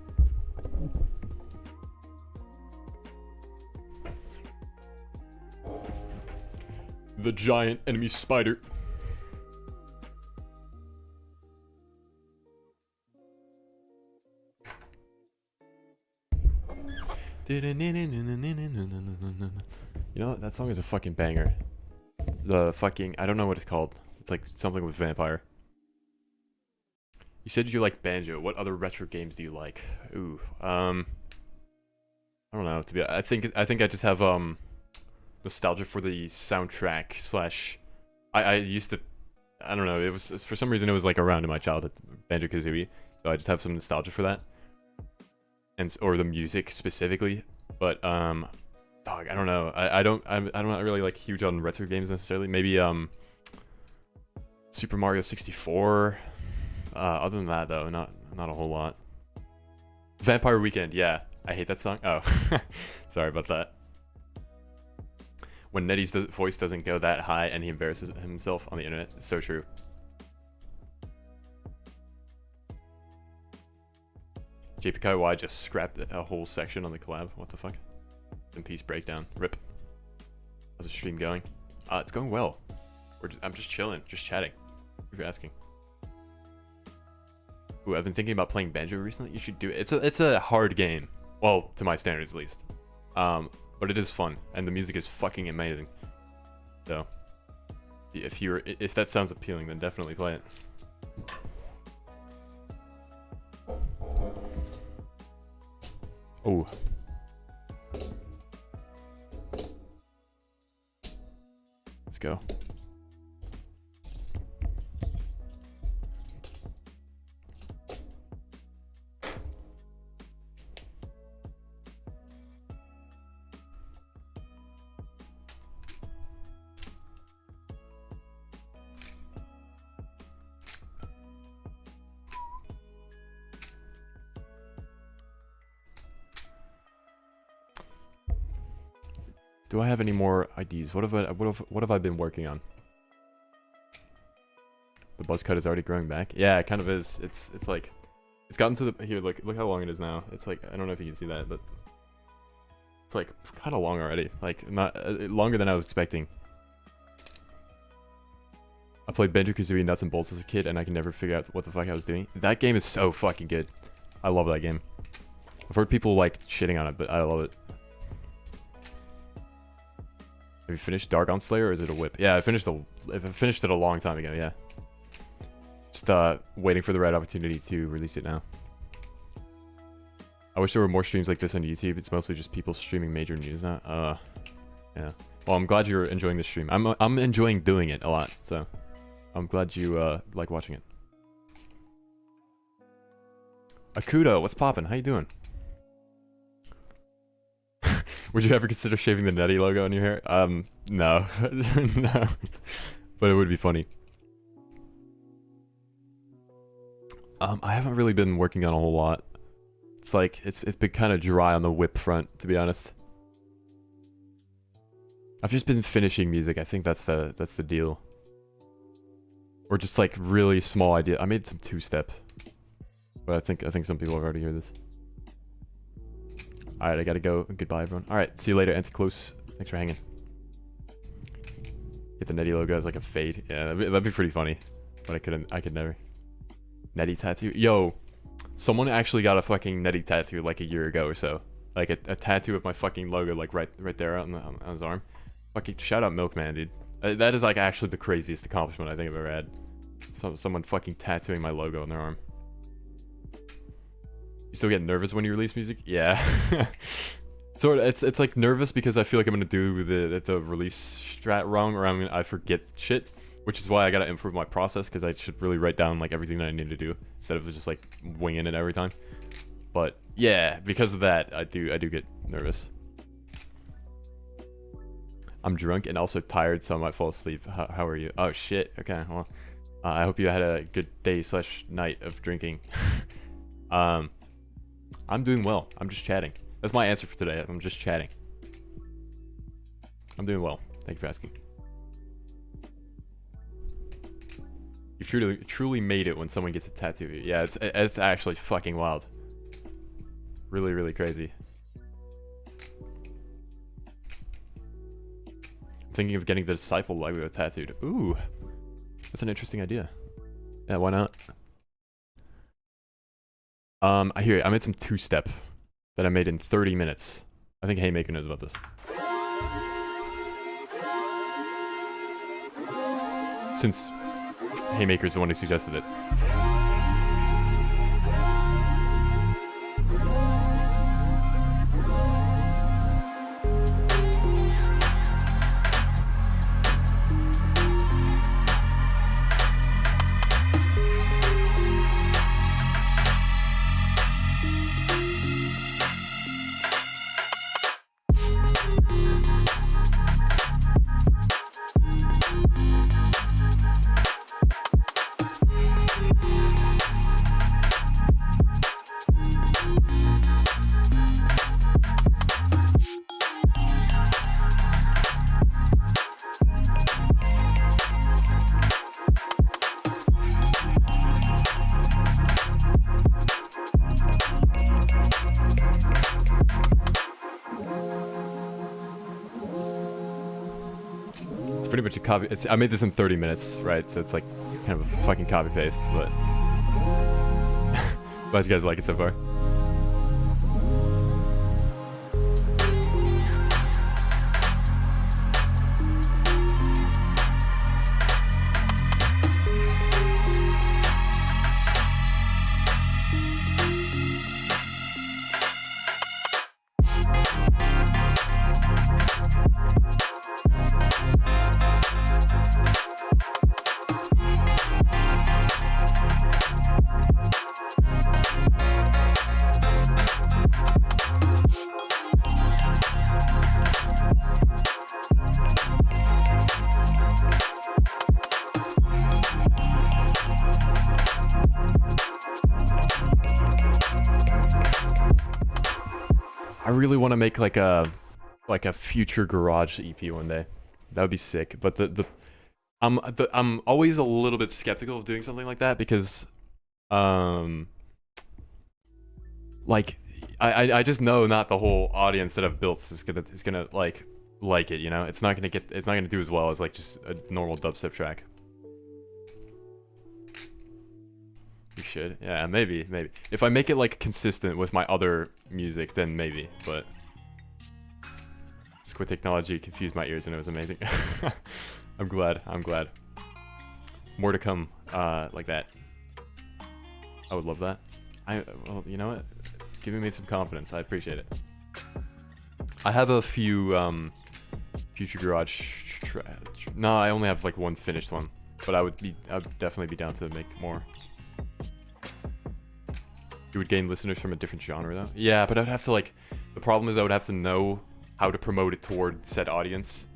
The giant enemy spider. You know, that song is a fucking banger. The fucking, I don't know what it's called. It's like something with vampire. You said you like banjo. What other retro games do you like? Ooh, I don't know. To be, I think I just have nostalgia for the soundtrack slash. I used to, I don't know. It was, for some reason it was like around in my childhood, Banjo-Kazooie. So I just have some nostalgia for that, and or the music specifically. But dog, I don't know. I'm not really like huge on retro games necessarily. Maybe Super Mario 64. Other than that though, not a whole lot. Vampire Weekend, yeah. I hate that song. Oh, sorry about that. When Nettie's voice doesn't go that high and he embarrasses himself on the internet. It's so true. JPKY just scrapped a whole section on the collab. What the fuck? In peace breakdown. Rip. How's the stream going? It's going well. I'm just chilling, just chatting. If you're asking. Ooh, I've been thinking about playing Banjo recently. You should do it. It's a hard game. Well, to my standards at least. But it is fun, and the music is fucking amazing. So, if that sounds appealing, then definitely play it. Oh. Let's go. Do I have any more IDs? What have I been working on? The buzz cut is already growing back. Yeah, it kind of is. It's like, it's gotten to the here. Look how long it is now. It's like, I don't know if you can see that, but it's like kind of long already. Like not longer than I was expecting. I played Banjo-Kazooie Nuts and Bolts as a kid, and I can never figure out what the fuck I was doing. That game is so fucking good. I love that game. I've heard people like shitting on it, but I love it. Have you finished Dargon Slayer or is it a whip? Yeah, I finished it a long time ago, yeah. Just waiting for the right opportunity to release it now. I wish there were more streams like this on YouTube. It's mostly just people streaming major news now. Yeah. Well, I'm glad you're enjoying this stream. I'm enjoying doing it a lot, so I'm glad you like watching it. Akudo, what's poppin'? How you doing? Would you ever consider shaving the Netty logo on your hair? No. No. But it would be funny. I haven't really been working on a whole lot. It's like, it's been kind of dry on the whip front, to be honest. I've just been finishing music. I think that's the deal. Or just like really small idea. I made some two-step. But I think some people have already heard this. Alright, I gotta go. Goodbye, everyone. Alright, see you later, Anti-Close. Thanks for hanging. Get the Netty logo as like a fade. Yeah, that'd be pretty funny. But I could never. Netty tattoo? Yo, someone actually got a fucking Netty tattoo like a year ago or so. Like a tattoo of my fucking logo, like right there on his arm. Fucking shout out Milkman, dude. That is like actually the craziest accomplishment I think I've ever had. Someone fucking tattooing my logo on their arm. You still get nervous when you release music? Yeah. Sort of. It's like nervous because I feel like I'm gonna do the release strat wrong, or I forget shit. Which is why I gotta improve my process, because I should really write down like everything that I need to do instead of just like winging it every time. But yeah, because of that, I do get nervous. I'm drunk and also tired, so I might fall asleep. How are you? Oh shit. Okay. Well, I hope you had a good day / night of drinking. I'm doing well. I'm just chatting. That's my answer for today. I'm just chatting. I'm doing well. Thank you for asking. You've truly made it when someone gets a tattoo of you. Yeah, it's actually fucking wild. Really, really crazy. I'm thinking of getting the Disciple logo tattooed. Ooh, that's an interesting idea. Yeah, why not? I hear it. I made some two-step that I made in 30 minutes. I think Haymaker knows about this. Since Haymaker's the one who suggested it. Pretty much a copy. I made this in 30 minutes, right? So it's like kind of a fucking copy paste, but glad you guys like it so far. I really want to make like a future garage EP one day. That would be sick. But I'm always a little bit skeptical of doing something like that because like I just know not the whole audience that I've built is gonna like it, you know? It's not gonna do as well as like just a normal dubstep track. You should. Yeah, maybe. If I make it like consistent with my other music, then maybe, but it's with technology confused my ears and it was amazing. I'm glad. More to come like that. I would love that. Well, you know what? It's giving me some confidence. I appreciate it. I have a few future garage. No, I only have like one finished one, but I would definitely be down to make more. You would gain listeners from a different genre though. Yeah, but I'd have to like. The problem is I would have to know how to promote it toward said audience,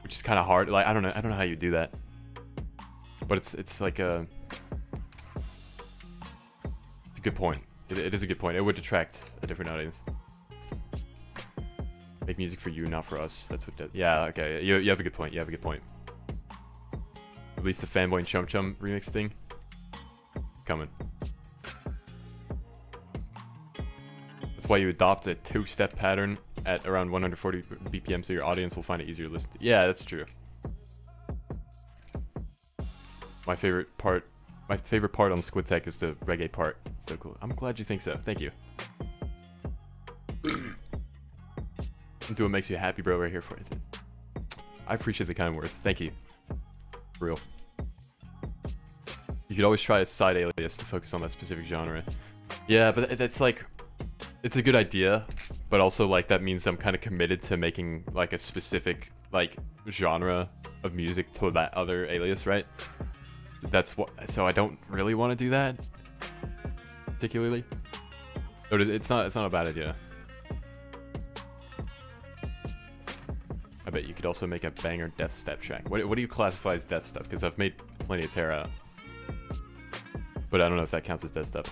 which is kind of hard. Like I don't know how you do that. But it's like a. It's a good point. It is a good point. It would attract a different audience. Make music for you, not for us. That's what. Yeah. Okay. You have a good point. You have a good point. At least the Fanboy and Chum Chum remix thing. Coming. That's why you adopt a two-step pattern at around 140 BPM so your audience will find it easier to listen to. Yeah, that's true. My favorite part on Squid Tech is the reggae part. So cool. I'm glad you think so. Thank you. Do what makes you happy, bro. Right here for it. I appreciate the kind words. Thank you. For real. You could always try a side alias to focus on that specific genre. Yeah, but that's like... It's a good idea, but also like that means I'm kind of committed to making like a specific like genre of music to that other alias, right? That's what. So I don't really want to do that particularly. But it's not a bad idea. I bet you could also make a banger death step track. What do you classify as death step? Because I've made plenty of Terra, but I don't know if that counts as death step.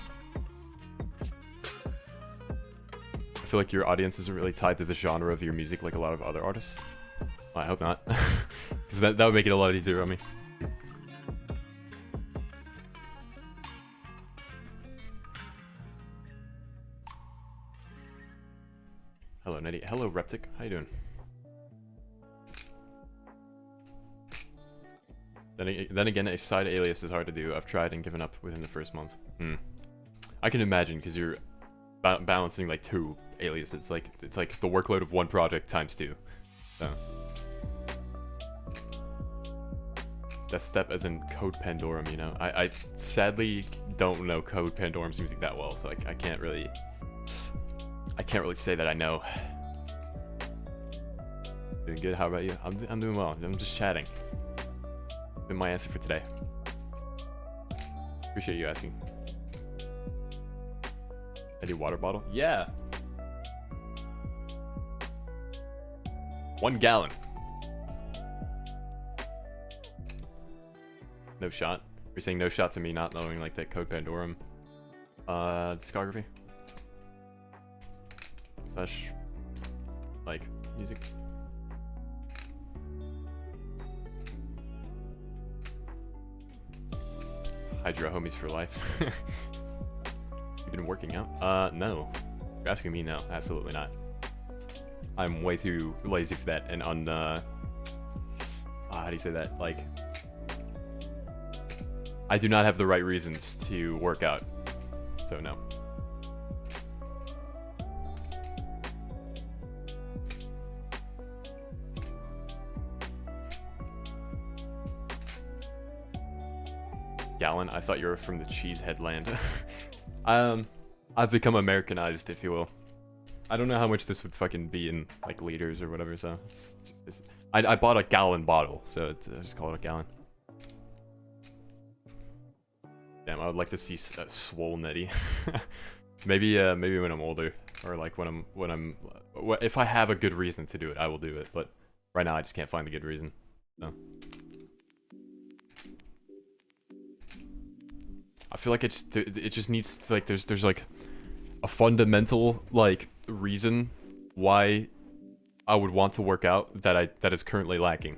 I feel like your audience isn't really tied to the genre of your music like a lot of other artists. Well, I hope not. Because that would make it a lot easier on me. Hello, Nettie. Hello, Reptic. How you doing? Then again, a side alias is hard to do. I've tried and given up within the first month. I can imagine, because you're balancing like two aliases. It's like the workload of one project times two. So that step as in Code Pandorum, you know. I sadly don't know Code Pandorum's music that well, so I can't really say that I know. Doing good. How about you? I'm doing well. I'm just chatting. Been my answer for today. Appreciate you asking. Any water bottle? Yeah. 1 gallon. No shot. You're saying no shot to me not knowing like that Code Pandorum discography slash like music. Hydra homies for life. You've been working out? No. You're asking me? No, absolutely not. I'm way too lazy for that and how do you say that? Like, I do not have the right reasons to work out, so no. Gallon? I thought you were from the Cheesehead land. I've become Americanized, if you will. I don't know how much this would fucking be in like liters or whatever, so I bought a gallon bottle, so I just call it a gallon. Damn, I would like to see swole Netty. maybe when I'm older, or like if I have a good reason to do it, I will do it. But right now, I just can't find the good reason. So. I feel like it just needs like there's like a fundamental like reason why I would want to work out that is currently lacking.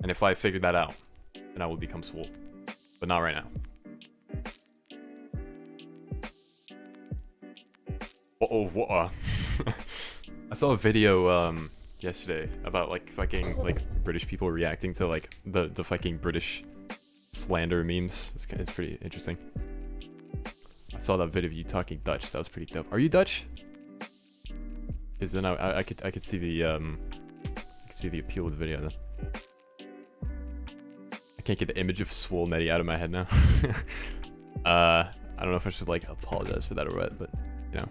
And if I figure that out, then I will become swole. But not right now. What? I saw a video yesterday about like fucking like British people reacting to like the fucking British slander memes. It's pretty interesting. I saw that video of you talking Dutch. That was pretty dope. Are you Dutch? Because then I could see the appeal of the video then. I can't get the image of Swole Netty out of my head now. I don't know if I should like apologize for that or what, but you know,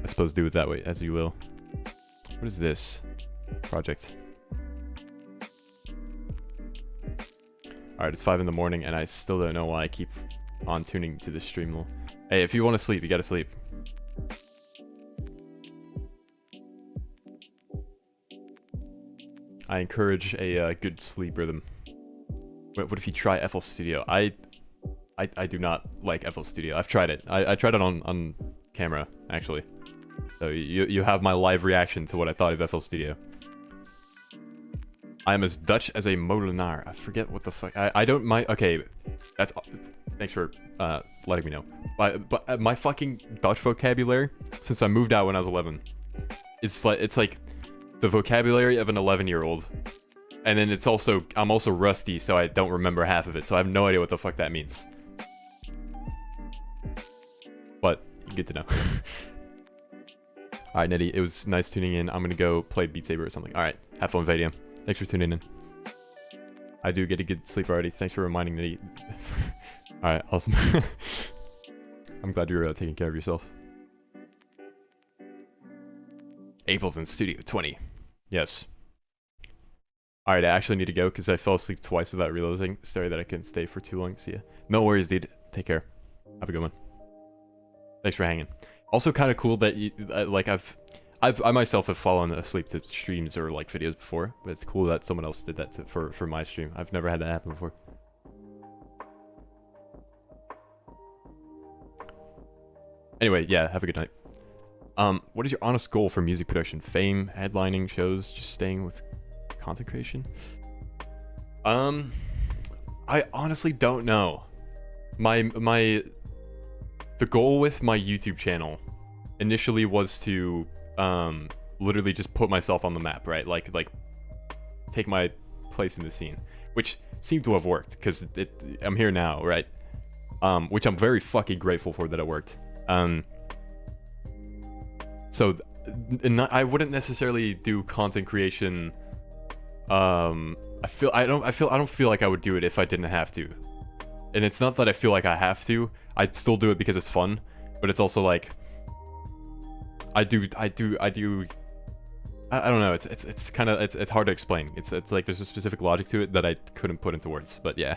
I suppose do it that way as you will. What is this project? Alright, it's 5 in the morning and I still don't know why I keep on tuning to the stream. Hey, if you want to sleep, you gotta sleep. I encourage a good sleep rhythm. What if you try FL Studio? I do not like FL Studio. I've tried it. I tried it on camera, actually. So you have my live reaction to what I thought of FL Studio. I am as Dutch as a molenaar. I forget what the fuck. I don't mind. Okay, that's. Thanks for letting me know. But my fucking Dutch vocabulary since I moved out when I was 11, it's like the vocabulary of an 11-year-old, and then I'm also rusty, so I don't remember half of it. So I have no idea what the fuck that means. But good to know. All right, Netty, it was nice tuning in. I'm gonna go play Beat Saber or something. All right, have fun, Vadium. Thanks for tuning in. I do get a good sleep already. Thanks for reminding me. Alright, awesome. I'm glad you're taking care of yourself. April's in Studio 20. Yes. Alright, I actually need to go because I fell asleep twice without realizing. Sorry that I couldn't stay for too long. See ya. No worries, dude. Take care. Have a good one. Thanks for hanging. Also kind of cool that you, like I myself have fallen asleep to streams or like videos before, but it's cool that someone else did that for my stream. I've never had that happen before. Anyway, yeah, have a good night. What is your honest goal for music production? Fame, headlining shows, just staying with content creation? I honestly don't know. The goal with my YouTube channel initially was to literally just put myself on the map, right? Like take my place in the scene, which seemed to have worked because I'm here now, right? Which I'm very fucking grateful for that it worked. So I wouldn't necessarily do content creation. I don't feel like I would do it if I didn't have to. And it's not that I feel like I have to. I'd still do it because it's fun, but it's also like I don't know. It's kind of it's hard to explain. It's like there's a specific logic to it that I couldn't put into words. But yeah.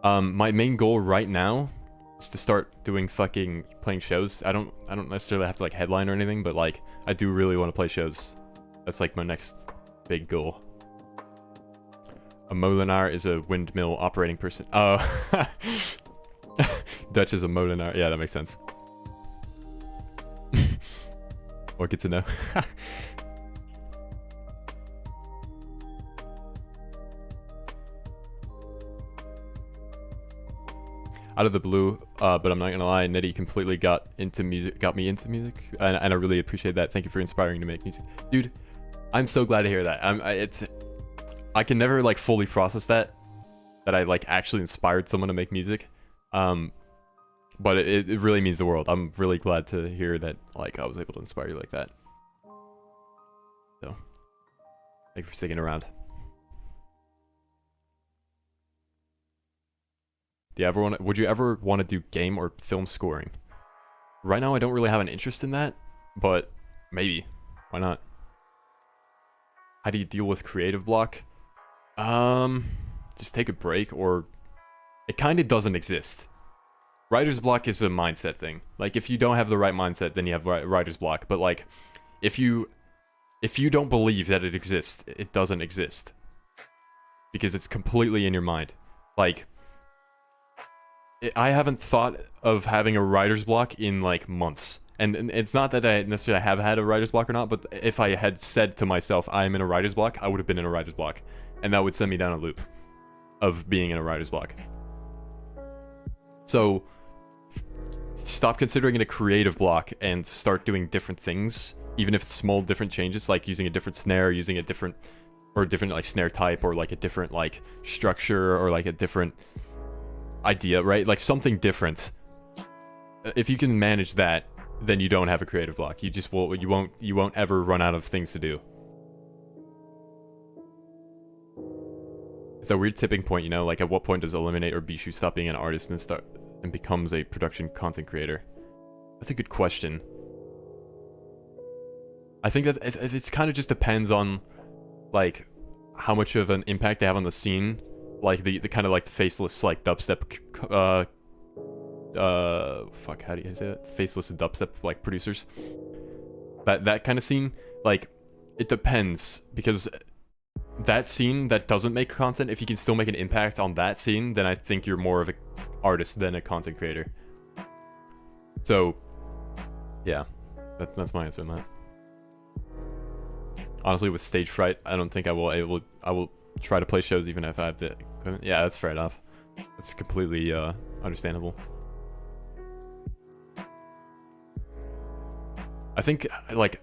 My main goal right now is to start doing playing shows. I don't necessarily have to like headline or anything, but like I do really want to play shows. That's like my next big goal. A molenaar is a windmill operating person. Oh, Dutch is a molenaar. Yeah, that makes sense. Or good to know. Out of the blue, but I'm not gonna lie, Nitty completely got me into music, and I really appreciate that. Thank you for inspiring me to make music, dude. I'm so glad to hear that. I can never like fully process that I like actually inspired someone to make music, but it really means the world. I'm really glad to hear that like I was able to inspire you like that. So, thank you for sticking around. Would you ever want to do game or film scoring? Right now I don't really have an interest in that, but maybe. Why not? How do you deal with creative block? Just take a break, or it kind of doesn't exist. Writer's block is a mindset thing. Like if you don't have the right mindset, then you have writer's block. But like if you don't believe that it exists, it doesn't exist. Because it's completely in your mind. Like I haven't thought of having a writer's block in like months. And it's not that I necessarily have had a writer's block or not, but if I had said to myself, I'm in a writer's block, I would have been in a writer's block. And that would send me down a loop of being in a writer's block. So stop considering it a creative block and start doing different things, even if it's small different changes, like using a different snare, using a different like snare type, or like a different like structure, or like a different idea, right? Like something different. If you can manage that, then you don't have a creative block. You won't ever run out of things to do. It's a weird tipping point, you know, like at what point does Eliminate or Bishu stop being an artist and becomes a production content creator? That's a good question. I think that it's kind of just depends on like how much of an impact they have on the scene, like the kind of like the faceless like dubstep fuck, how do you say that? Faceless dubstep like producers. That kind of scene, like it depends, because that scene that doesn't make content, if you can still make an impact on that scene, then I think you're more of an artist than a content creator. So yeah, that's my answer on that. Honestly, with stage fright, I don't think I will try to play shows even if I have the equipment. Yeah, that's fair enough. That's completely understandable. I think like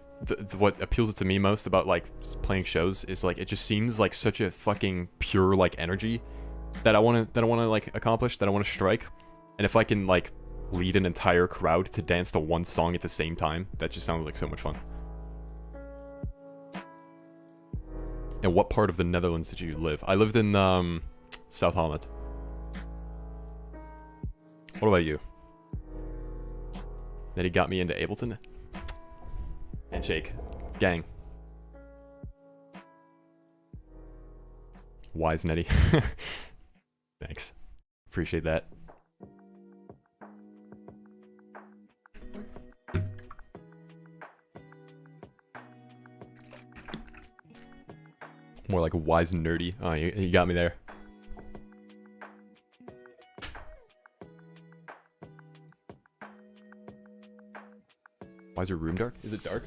what appeals to me most about like playing shows is like it just seems like such a fucking pure like energy that I want to like accomplish, that I want to strike. And if I can like lead an entire crowd to dance to one song at the same time, that just sounds like so much fun. And what part of the Netherlands did you live? I lived in South Holland. What about you? That he got me into Ableton. Handshake. Gang. Wise Netty. Thanks. Appreciate that. More like a wise nerdy. Oh, you got me there. Why is your room dark? Is it dark?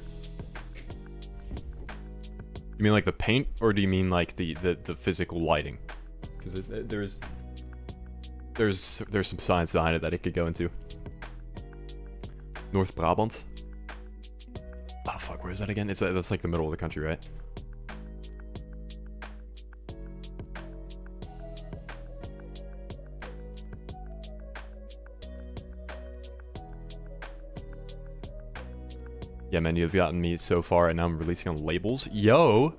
You mean like the paint, or do you mean like the physical lighting? Because there's some science behind it that it could go into. North Brabant. Oh fuck, where is that again? That's like the middle of the country, right? Yeah, man, you've gotten me so far, and now I'm releasing on labels. Yo!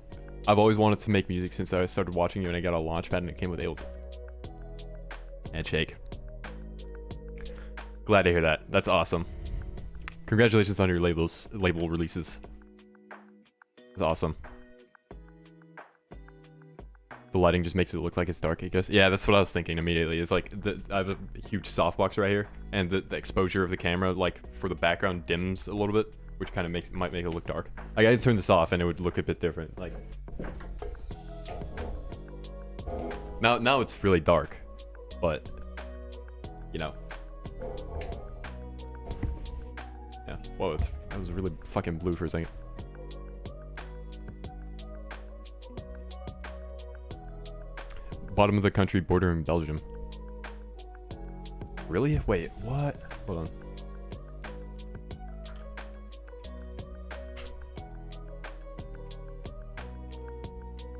I've always wanted to make music since I started watching you, and I got a Launchpad, and it came with Ableton. Handshake. Glad to hear that. That's awesome. Congratulations on your label releases. It's awesome. The lighting just makes it look like it's dark, I guess. Yeah, that's what I was thinking immediately. It's like, I have a huge softbox right here, and the exposure of the camera, like, for the background dims a little bit, which kind of might make it look dark. Like, I could turn this off and it would look a bit different. Like, now it's really dark, but you know, yeah. Whoa, that was really fucking blue for a second. Bottom of the country, bordering Belgium. Really? Wait, what? Hold on.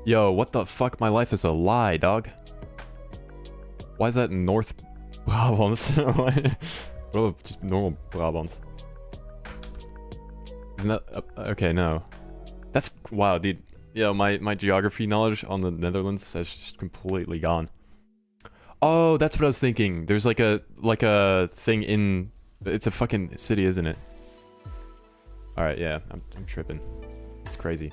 Yo, what the fuck? My life is a lie, dog. Why is that North Brabant? What about just normal Brabant? Isn't that... okay, no. That's... wow, dude. Yo, my geography knowledge on the Netherlands has just completely gone. Oh, that's what I was thinking. There's like a thing in... it's a fucking city, isn't it? Alright, yeah. I'm tripping. It's crazy.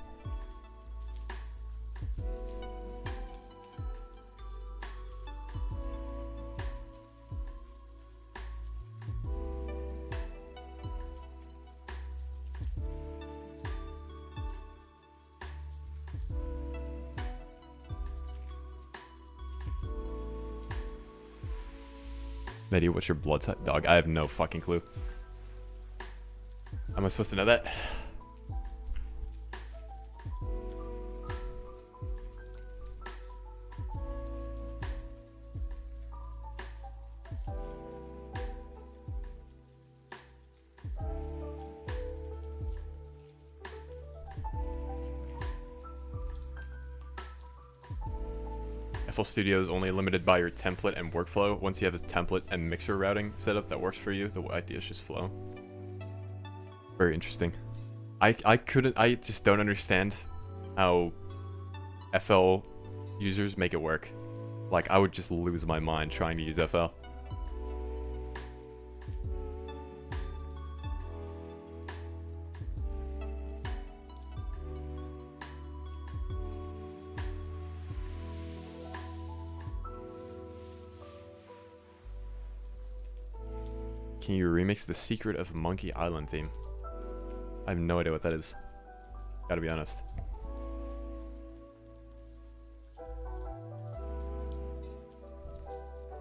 Medi, what's your blood type? Dog, I have no fucking clue. Am I supposed to know that? FL Studio is only limited by your template and workflow. Once you have a template and mixer routing set up that works for you, the ideas just flow. Very interesting. I just don't understand how FL users make it work. Like, I would just lose my mind trying to use FL. Can you remix the Secret of Monkey Island theme? I have no idea what that is. Gotta be honest.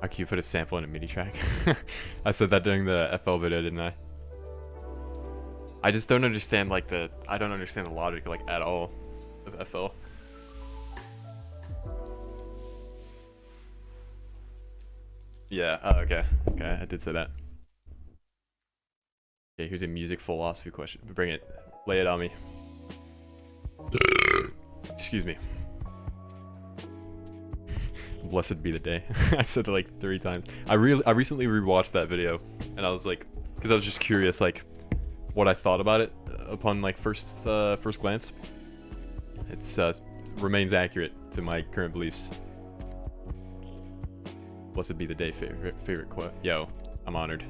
How can you put a sample in a MIDI track? I said that during the FL video, didn't I? I just don't understand, like, I don't understand the logic, like, at all of FL. Yeah, oh, okay. Okay, I did say that. Okay, here's a music philosophy question. Bring it. Lay it on me. Excuse me. Blessed be the day. I said it like 3 times. I recently rewatched that video, and I was like, because I was just curious, like, what I thought about it upon like first glance. It's remains accurate to my current beliefs. Blessed be the day. Favorite quote. Yo, I'm honored.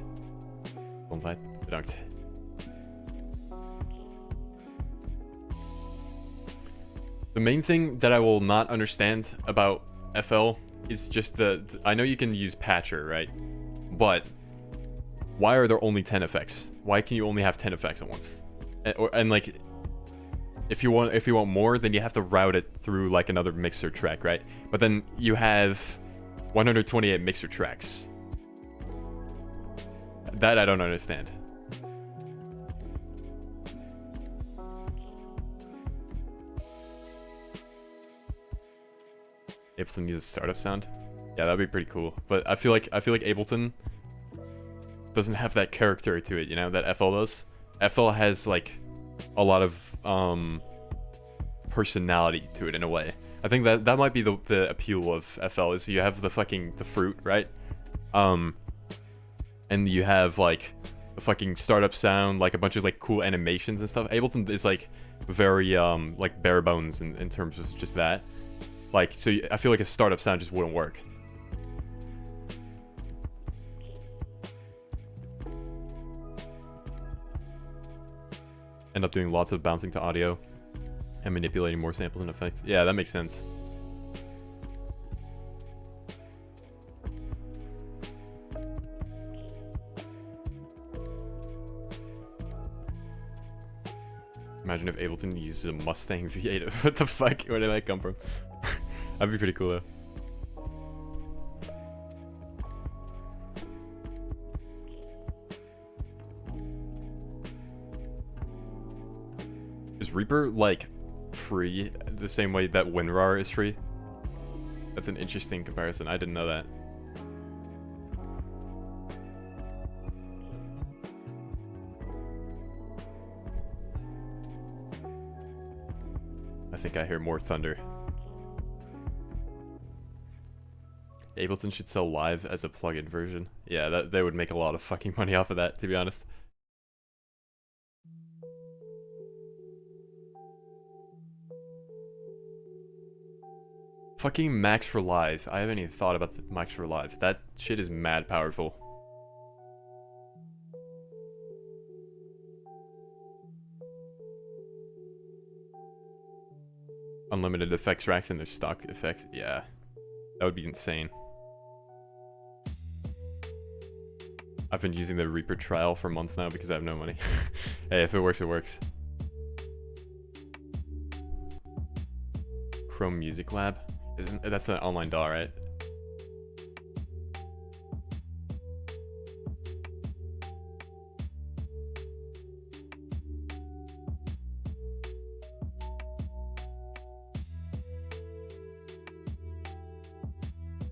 Bedankt. The main thing that I will not understand about FL is just I know you can use patcher, right? But why are there only 10 effects? Why can you only have 10 effects at once? And like, if you want more, then you have to route it through like another mixer track, right? But then you have 128 mixer tracks. That I don't understand. Ableton needs a startup sound. Yeah, that'd be pretty cool. But I feel like Ableton doesn't have that character to it, you know, that FL does. FL has like a lot of personality to it in a way. I think that might be the appeal of FL is you have the fruit, right? And you have like a fucking startup sound, like a bunch of like cool animations and stuff. Ableton is like very like bare bones in terms of just that. Like, so I feel like a startup sound just wouldn't work. End up doing lots of bouncing to audio and manipulating more samples and effects. Yeah, that makes sense. Imagine if Ableton uses a Mustang V8. What the fuck? Where did that come from? That'd be pretty cool though. Is Reaper like free the same way that WinRAR is free? That's an interesting comparison. I didn't know that. I think I hear more thunder. Ableton should sell Live as a plugin version. Yeah, they would make a lot of fucking money off of that, to be honest. Fucking Max for Live. I haven't even thought about the Max for Live. That shit is mad powerful. Unlimited effects racks and their stock effects. Yeah, that would be insane. I've been using the Reaper trial for months now because I have no money. Hey, if it works, it works. Chrome Music Lab? That's an online DAW, right?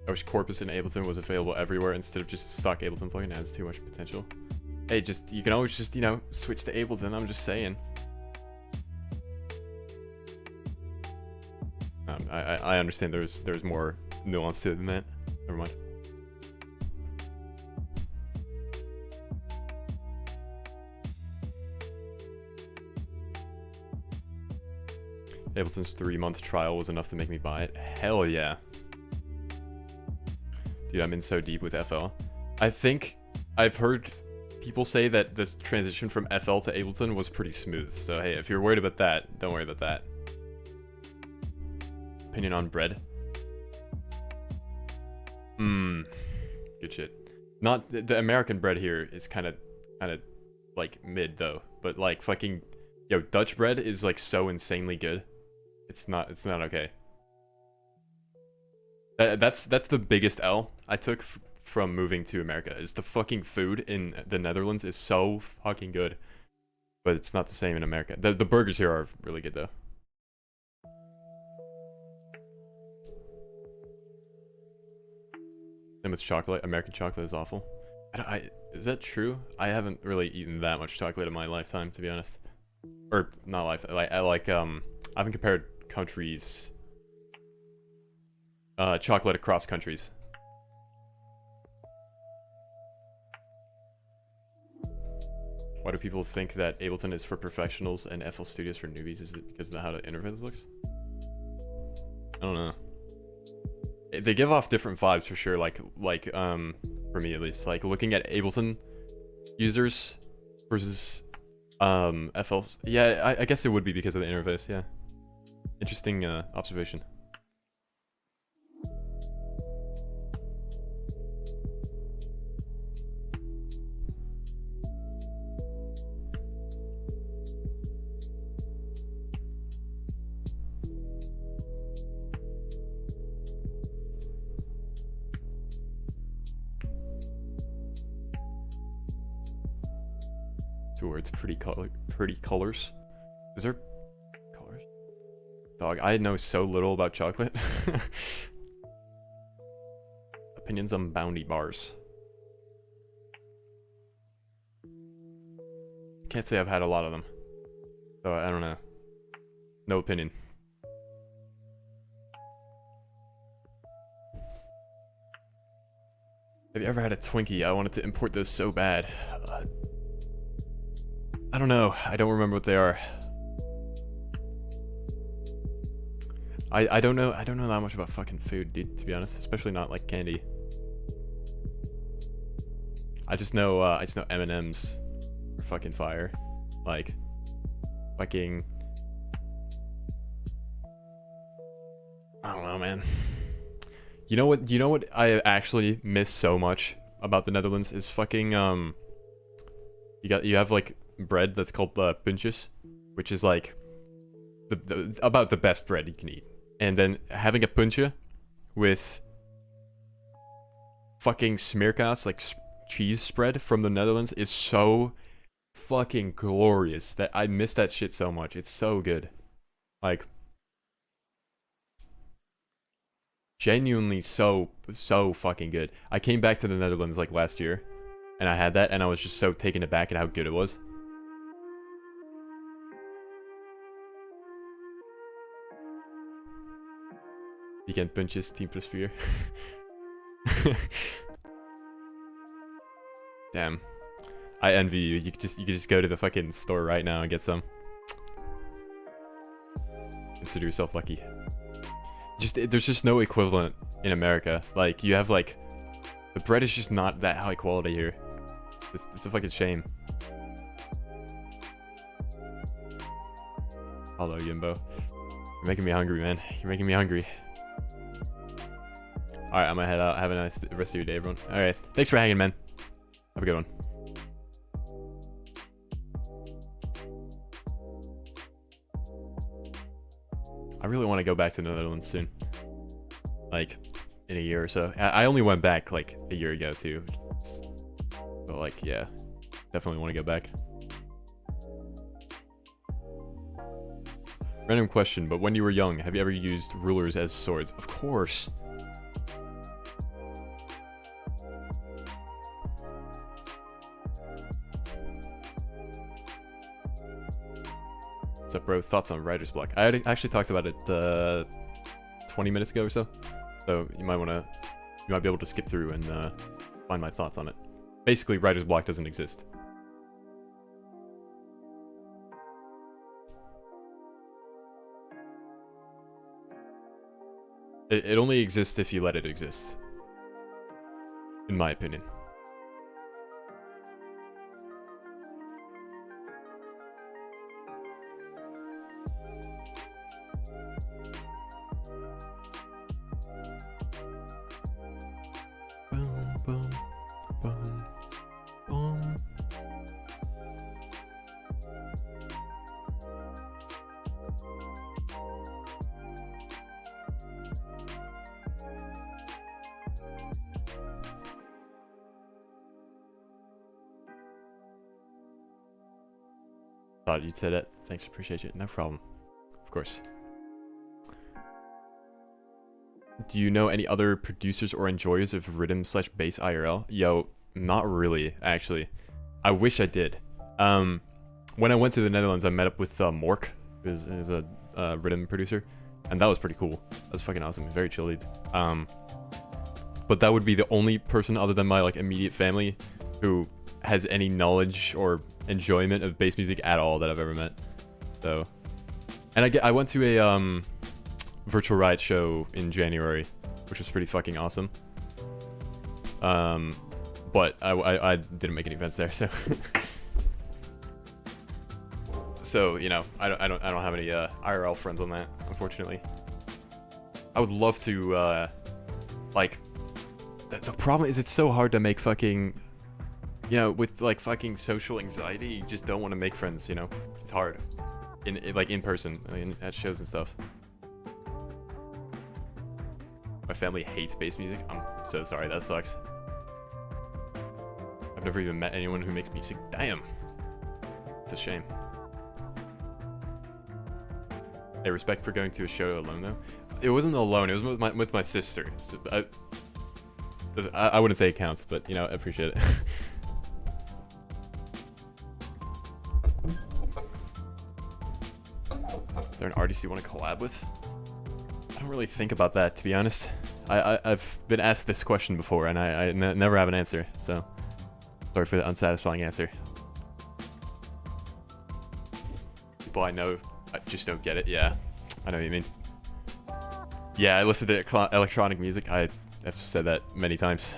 I wish Corpus in Ableton was available everywhere instead of just stock Ableton plugin. It has too much potential. Hey, you can always just, you know, switch to Ableton. I'm just saying. I understand there's more nuance to it than that. Never mind. Ableton's 3-month trial was enough to make me buy it. Hell yeah. Dude, I'm in so deep with FL. I think I've heard people say that this transition from FL to Ableton was pretty smooth. So hey, if you're worried about that, don't worry about that. Opinion on bread? Good shit. Not the American bread here is kind of like mid though, but like fucking Dutch bread is like so insanely good. It's not okay. That's the biggest L I took from moving to America. Is the fucking food in the Netherlands is so fucking good, but it's not the same in America. The burgers here are really good though. Same with chocolate. American chocolate is awful. Is that true? I haven't really eaten that much chocolate in my lifetime, to be honest. Or not lifetime. I haven't compared countries. Chocolate across countries. Why do people think that Ableton is for professionals and FL Studio's for newbies? Is it because of how the interface looks? I don't know. They give off different vibes for sure. Like for me at least, like looking at Ableton users versus FLs. Yeah, I guess it would be because of the interface. Yeah, interesting observation. Two words, pretty colors. Is there colors? Dog, I know so little about chocolate. Opinions on Bounty bars. Can't say I've had a lot of them, so I don't know. No opinion. Have you ever had a Twinkie? I wanted to import those so bad. I don't know. I don't remember what they are. I don't know. I don't know that much about fucking food, dude, to be honest. Especially not like candy. I just know M&Ms are fucking fire. Like fucking I don't know, man. You know what I actually miss so much about the Netherlands is fucking you have like bread that's called puntjes, which is like about the best bread you can eat. And then having a puntje with fucking smeerkaas, like cheese spread from the Netherlands, is so fucking glorious that I miss that shit so much. It's so good. Like genuinely so fucking good. I came back to the Netherlands like last year and I had that and I was just so taken aback at how good it was. Weekend punches, team plus 4. Damn. I envy you. You could just go to the fucking store right now and get some. Consider yourself lucky. There's just no equivalent in America. Like, you have like, the bread is just not that high quality here. It's a fucking shame. Hello, Yimbo. You're making me hungry, man. You're making me hungry. Alright, I'm gonna head out. Have a nice rest of your day, everyone. Alright, thanks for hanging, man. Have a good one. I really want to go back to the Netherlands soon. Like, in a year or so. I only went back, like, a year ago, too. But, like, yeah. Definitely want to go back. Random question, but when you were young, have you ever used rulers as swords? Of course. What's up, bro? Thoughts on writer's block? I actually talked about it 20 minutes ago or so. So you might be able to skip through and find my thoughts on it. Basically, writer's block doesn't exist. It only exists if you let it exist. In my opinion. Boom, boom, boom, boom. Thought you'd say that. Thanks, appreciate it. No problem. Of course. Do you know any other producers or enjoyers of rhythm slash bass IRL? Yo, not really, actually. I wish I did. When I went to the Netherlands, I met up with Mork, who's a rhythm producer, and that was pretty cool. That was fucking awesome. Very chill dude. But that would be the only person other than my like immediate family who has any knowledge or enjoyment of bass music at all that I've ever met. So, and I went to a Virtual Riot show in January, which was pretty fucking awesome. But I didn't make any events there, so so you know I don't have any IRL friends on that, unfortunately. I would love to like the problem is it's so hard to make fucking, you know, with like fucking social anxiety, you just don't want to make friends, you know. It's hard in like in person, I mean, at shows and stuff. My family hates bass music. I'm so sorry, that sucks. I've never even met anyone who makes music. Damn. It's a shame. Hey, respect for going to a show alone though. It wasn't alone, it was with my sister. So I wouldn't say it counts, but you know, I appreciate it. Is there an artist you want to collab with? I don't really think about that, to be honest. I've been asked this question before, and I never have an answer, so sorry for the unsatisfying answer. People I know, I just don't get it. Yeah, I know what you mean. Yeah, I listen to electronic music. I've said that many times.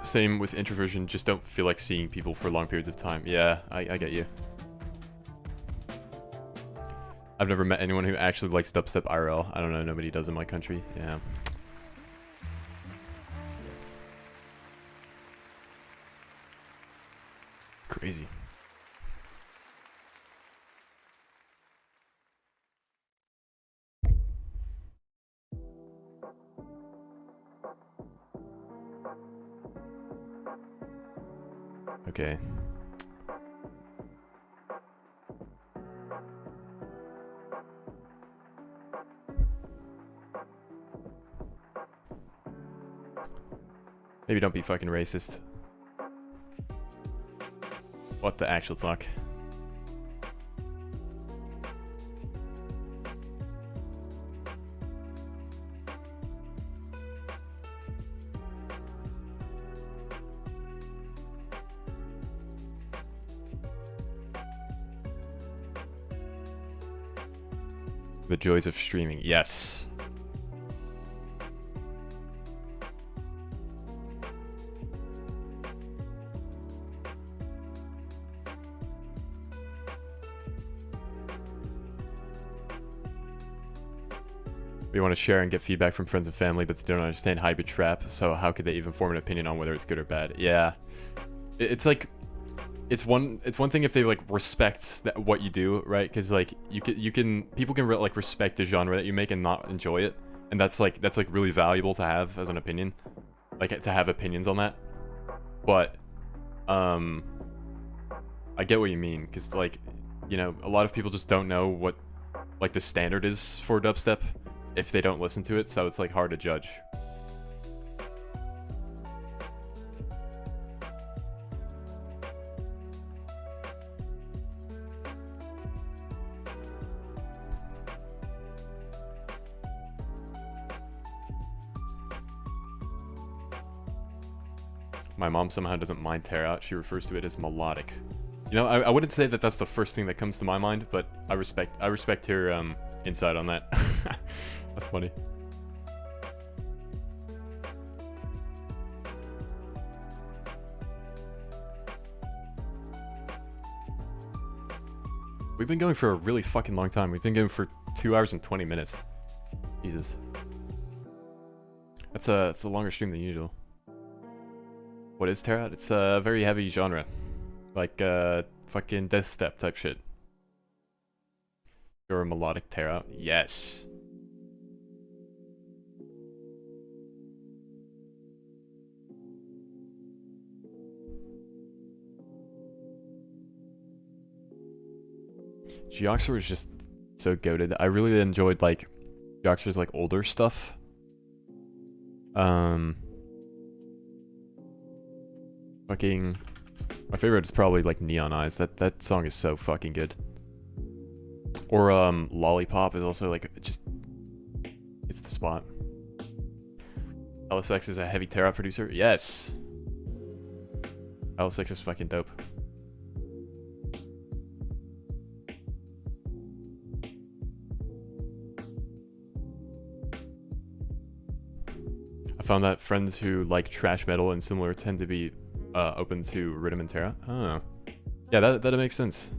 Same with introversion, just don't feel like seeing people for long periods of time. Yeah, I get you. I've never met anyone who actually likes dubstep IRL. I don't know, nobody does in my country. Yeah. Crazy. Okay. Maybe don't be fucking racist. What the actual fuck? The joys of streaming, yes. We want to share and get feedback from friends and family, but they don't understand hybrid trap, so how could they even form an opinion on whether it's good or bad? Yeah. It's like, it's one thing if they like respect what you do, right? Because like people can like respect the genre that you make and not enjoy it, and that's like really valuable to have as an opinion, like to have opinions on that. But I get what you mean, because like, you know, a lot of people just don't know what like the standard is for dubstep if they don't listen to it, so it's like hard to judge. My mom somehow doesn't mind tear out. She refers to it as melodic. You know, I wouldn't say that that's the first thing that comes to my mind, but I respect her insight on that. That's funny. We've been going for a really fucking long time. We've been going for 2 hours and 20 minutes. Jesus. It's a longer stream than usual. What is tear out? It's a very heavy genre. Like, fucking death step type shit. You're a melodic tear out? Yes. Geoxer was just so goated. I really enjoyed, like, Geoxer's, like, older stuff. Fucking... My favorite is probably, like, Neon Eyes. That song is so fucking good. Or, Lollipop is also, like, just... It's the spot. LSX is a heavy tear-out producer? Yes! LSX is fucking dope. I found that friends who like trash metal and similar tend to be open to rhythm and tear-out. Oh. Yeah, that makes sense.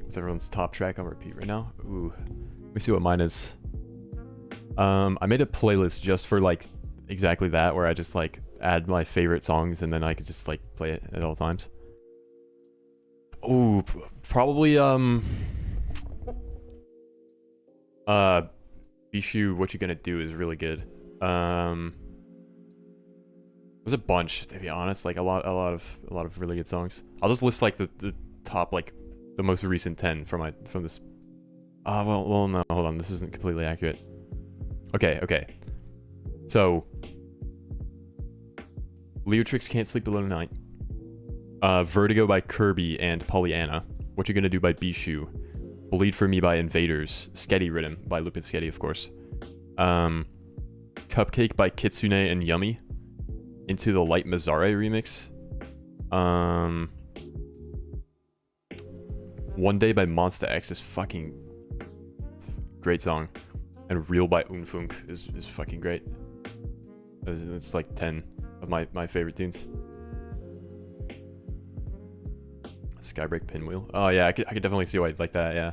What's everyone's top track on repeat right now? Ooh. Let me see what mine is. I made a playlist just for like exactly that, where I just like add my favorite songs and then I could just like play it at all times. Ooh, probably Bishu, What You Gonna Do is really good. There's a bunch, to be honest, like a lot of really good songs. I'll just list like the top, like the most recent 10 from this. Well no, hold on, this isn't completely accurate. Okay. So Leotrix, Can't Sleep Alone at Night. Vertigo by Kirby and Pollyanna. What You Gonna Do by Bishu. Bleed For Me by Invaders. Sketty Rhythm by Lupin Sketty, of course. Cupcake by Kitsune and Yummy. Into the Light Mazare remix. One Day by Monsta X is fucking great song. And Real by Unfunk is fucking great. It's like 10 of my favorite tunes. Skybreak Pinwheel. Oh yeah, I could definitely see why I'd like that, yeah.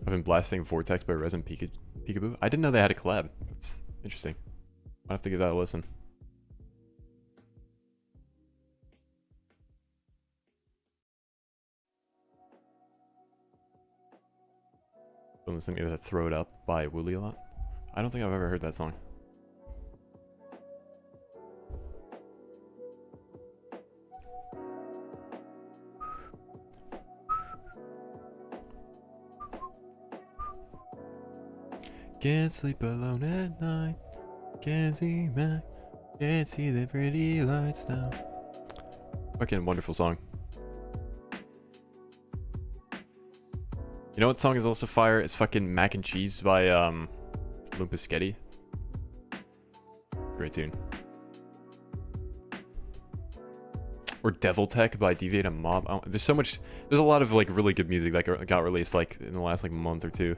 I've been blasting Vortex by Resin Peekaboo. I didn't know they had a collab. That's interesting. I'll have to give that a listen. Been listening to Throw It Up by Wooly a lot. I don't think I've ever heard that song. Can't sleep alone at night. Can't see back. Can't see the pretty lights now. Fucking wonderful song. You know what song is also fire? It's fucking Mac and Cheese by Lumpasketty. Great tune. Or Devil Tech by Deviate and Mob. Oh, there's a lot of like really good music that got released like in the last like month or two.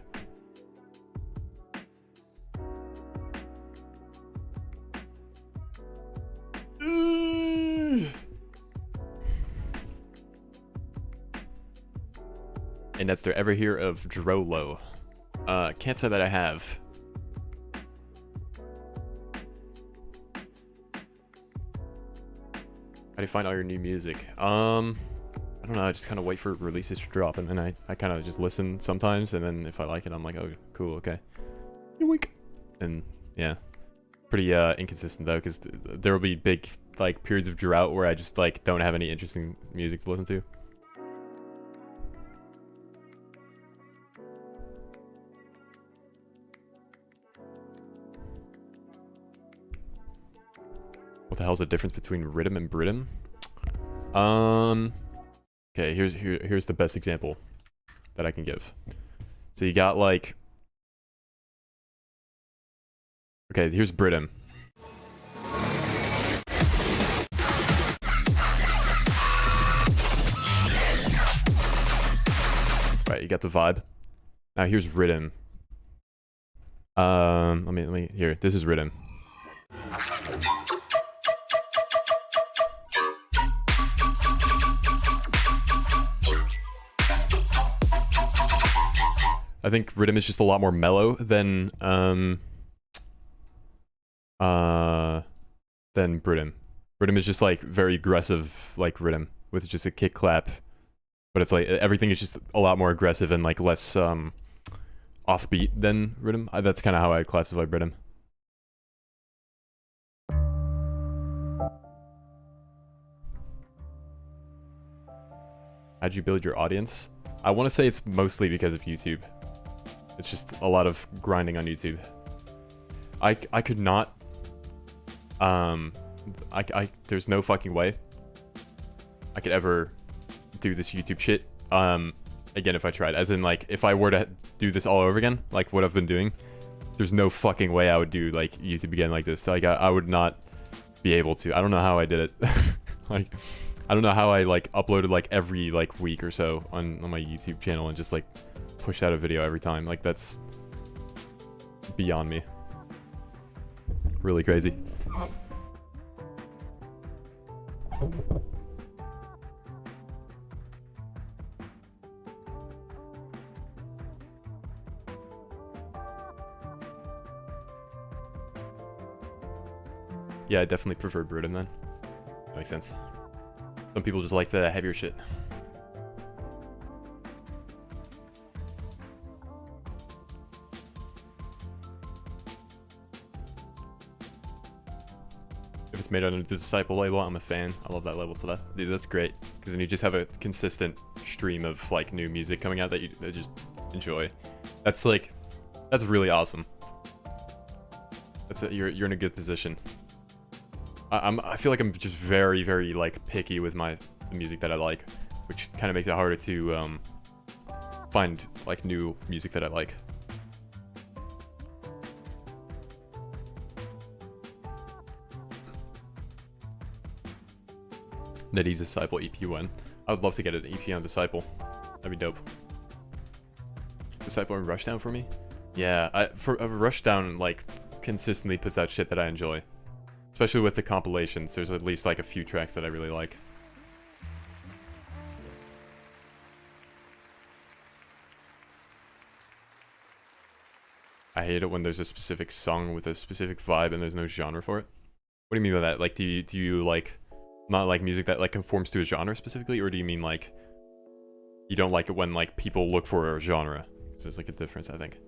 And that's there ever hear of Drolo? Can't say that I have. How do you find all your new music? I don't know, I just kind of wait for releases to drop, and then I kind of just listen sometimes, and then if I like it, I'm like, oh, cool, okay. Yoink. And yeah, pretty inconsistent though, because there will be big like periods of drought where I just like don't have any interesting music to listen to. What the hell's the difference between rhythm and bridum? Okay, here's the best example that I can give. So you got like, okay, here's bridum. Right, you got the vibe. Now here's rhythm. Let me here. This is rhythm. I think rhythm is just a lot more mellow than bridum. Bridum is just like very aggressive, like rhythm with just a kick clap, but it's like everything is just a lot more aggressive and like less offbeat than rhythm. That's kind of how I classify bridum. How'd you build your audience? I want to say it's mostly because of YouTube. It's just a lot of grinding on YouTube. I could not. There's no fucking way I could ever do this YouTube shit. Again, if I tried, as in like, if I were to do this all over again, like what I've been doing, there's no fucking way I would do like YouTube again like this. Like I would not be able to. I don't know how I did it. Like, I don't know how I like uploaded like every like week or so on my YouTube channel and just like pushed out a video every time. Like that's beyond me. Really crazy. Yeah, I definitely prefer bridum then. Makes sense. Some people just like the heavier shit. If it's made under the Disciple label, I'm a fan. I love that label to that. Dude, that's great. Because then you just have a consistent stream of like new music coming out that you just enjoy. That's like, that's really awesome. That's you're in a good position. I feel like I'm just very, very like picky with the music that I like, which kind of makes it harder to find like new music that I like. Netty's Disciple EP when? I would love to get an EP on Disciple. That'd be dope. Disciple and Rushdown for me? Yeah, Rushdown like consistently puts out shit that I enjoy. Especially with the compilations, there's at least like a few tracks that I really like. I hate it when there's a specific song with a specific vibe and there's no genre for it. What do you mean by that? Like, do you like not like music that like conforms to a genre specifically, or do you mean like you don't like it when like people look for a genre? Because there's like a difference, I think.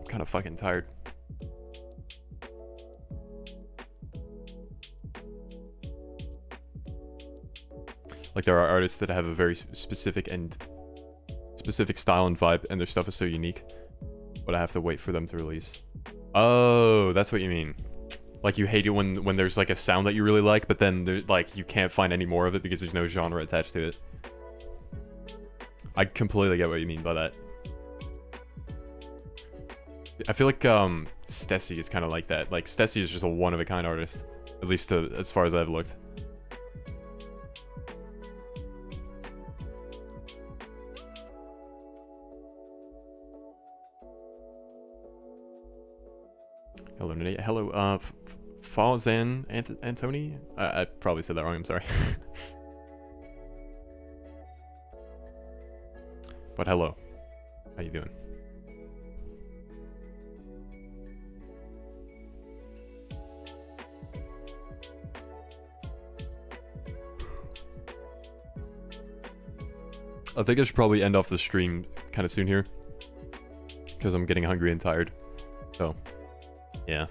Kind of fucking tired. Like there are artists that have a very specific style and vibe, and their stuff is so unique, but I have to wait for them to release. Oh, that's what you mean. Like you hate it when there's like a sound that you really like, but then there, like you can't find any more of it because there's no genre attached to it. I completely get what you mean by that. I feel like Stessie is kind of like that. Like Stessie is just a one-of-a-kind artist, at least as far as I've looked. Hello, Nate. Hello, Fawzan Antoni? I probably said that wrong, I'm sorry. But hello. How you doing? I think I should probably end off the stream kind of soon here, because I'm getting hungry and tired. So, yeah.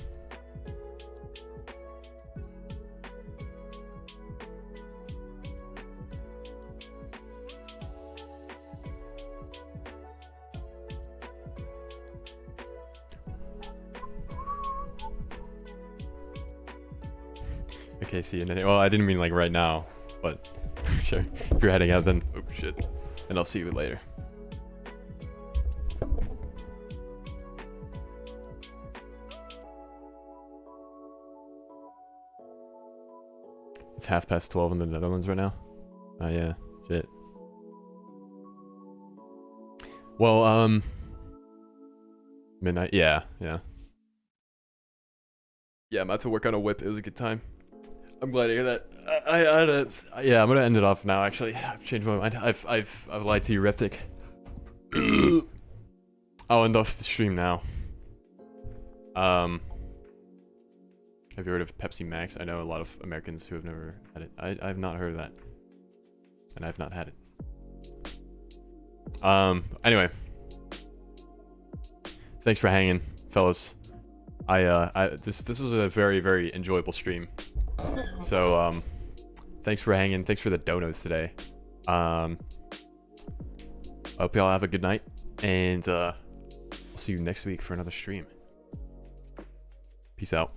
Okay, see you in a... Well, I didn't mean like right now, but sure. If you're heading out, then... Oh, shit. And I'll see you later. It's 12:30 in the Netherlands right now. Oh, yeah. Shit. Well, midnight. Yeah, yeah. Yeah, I'm about to work on a whip. It was a good time. I'm glad to hear that. Yeah, I'm gonna end it off now. Actually, I've changed my mind. I've lied to you, Reptic. I'll end off the stream now. Have you heard of Pepsi Max? I know a lot of Americans who have never had it. I've not heard of that, and I've not had it. Anyway, thanks for hanging, fellas. This was a very enjoyable stream. So thanks for hanging. Thanks for the donos today. I hope y'all have a good night, and I'll see you next week for another stream. Peace out.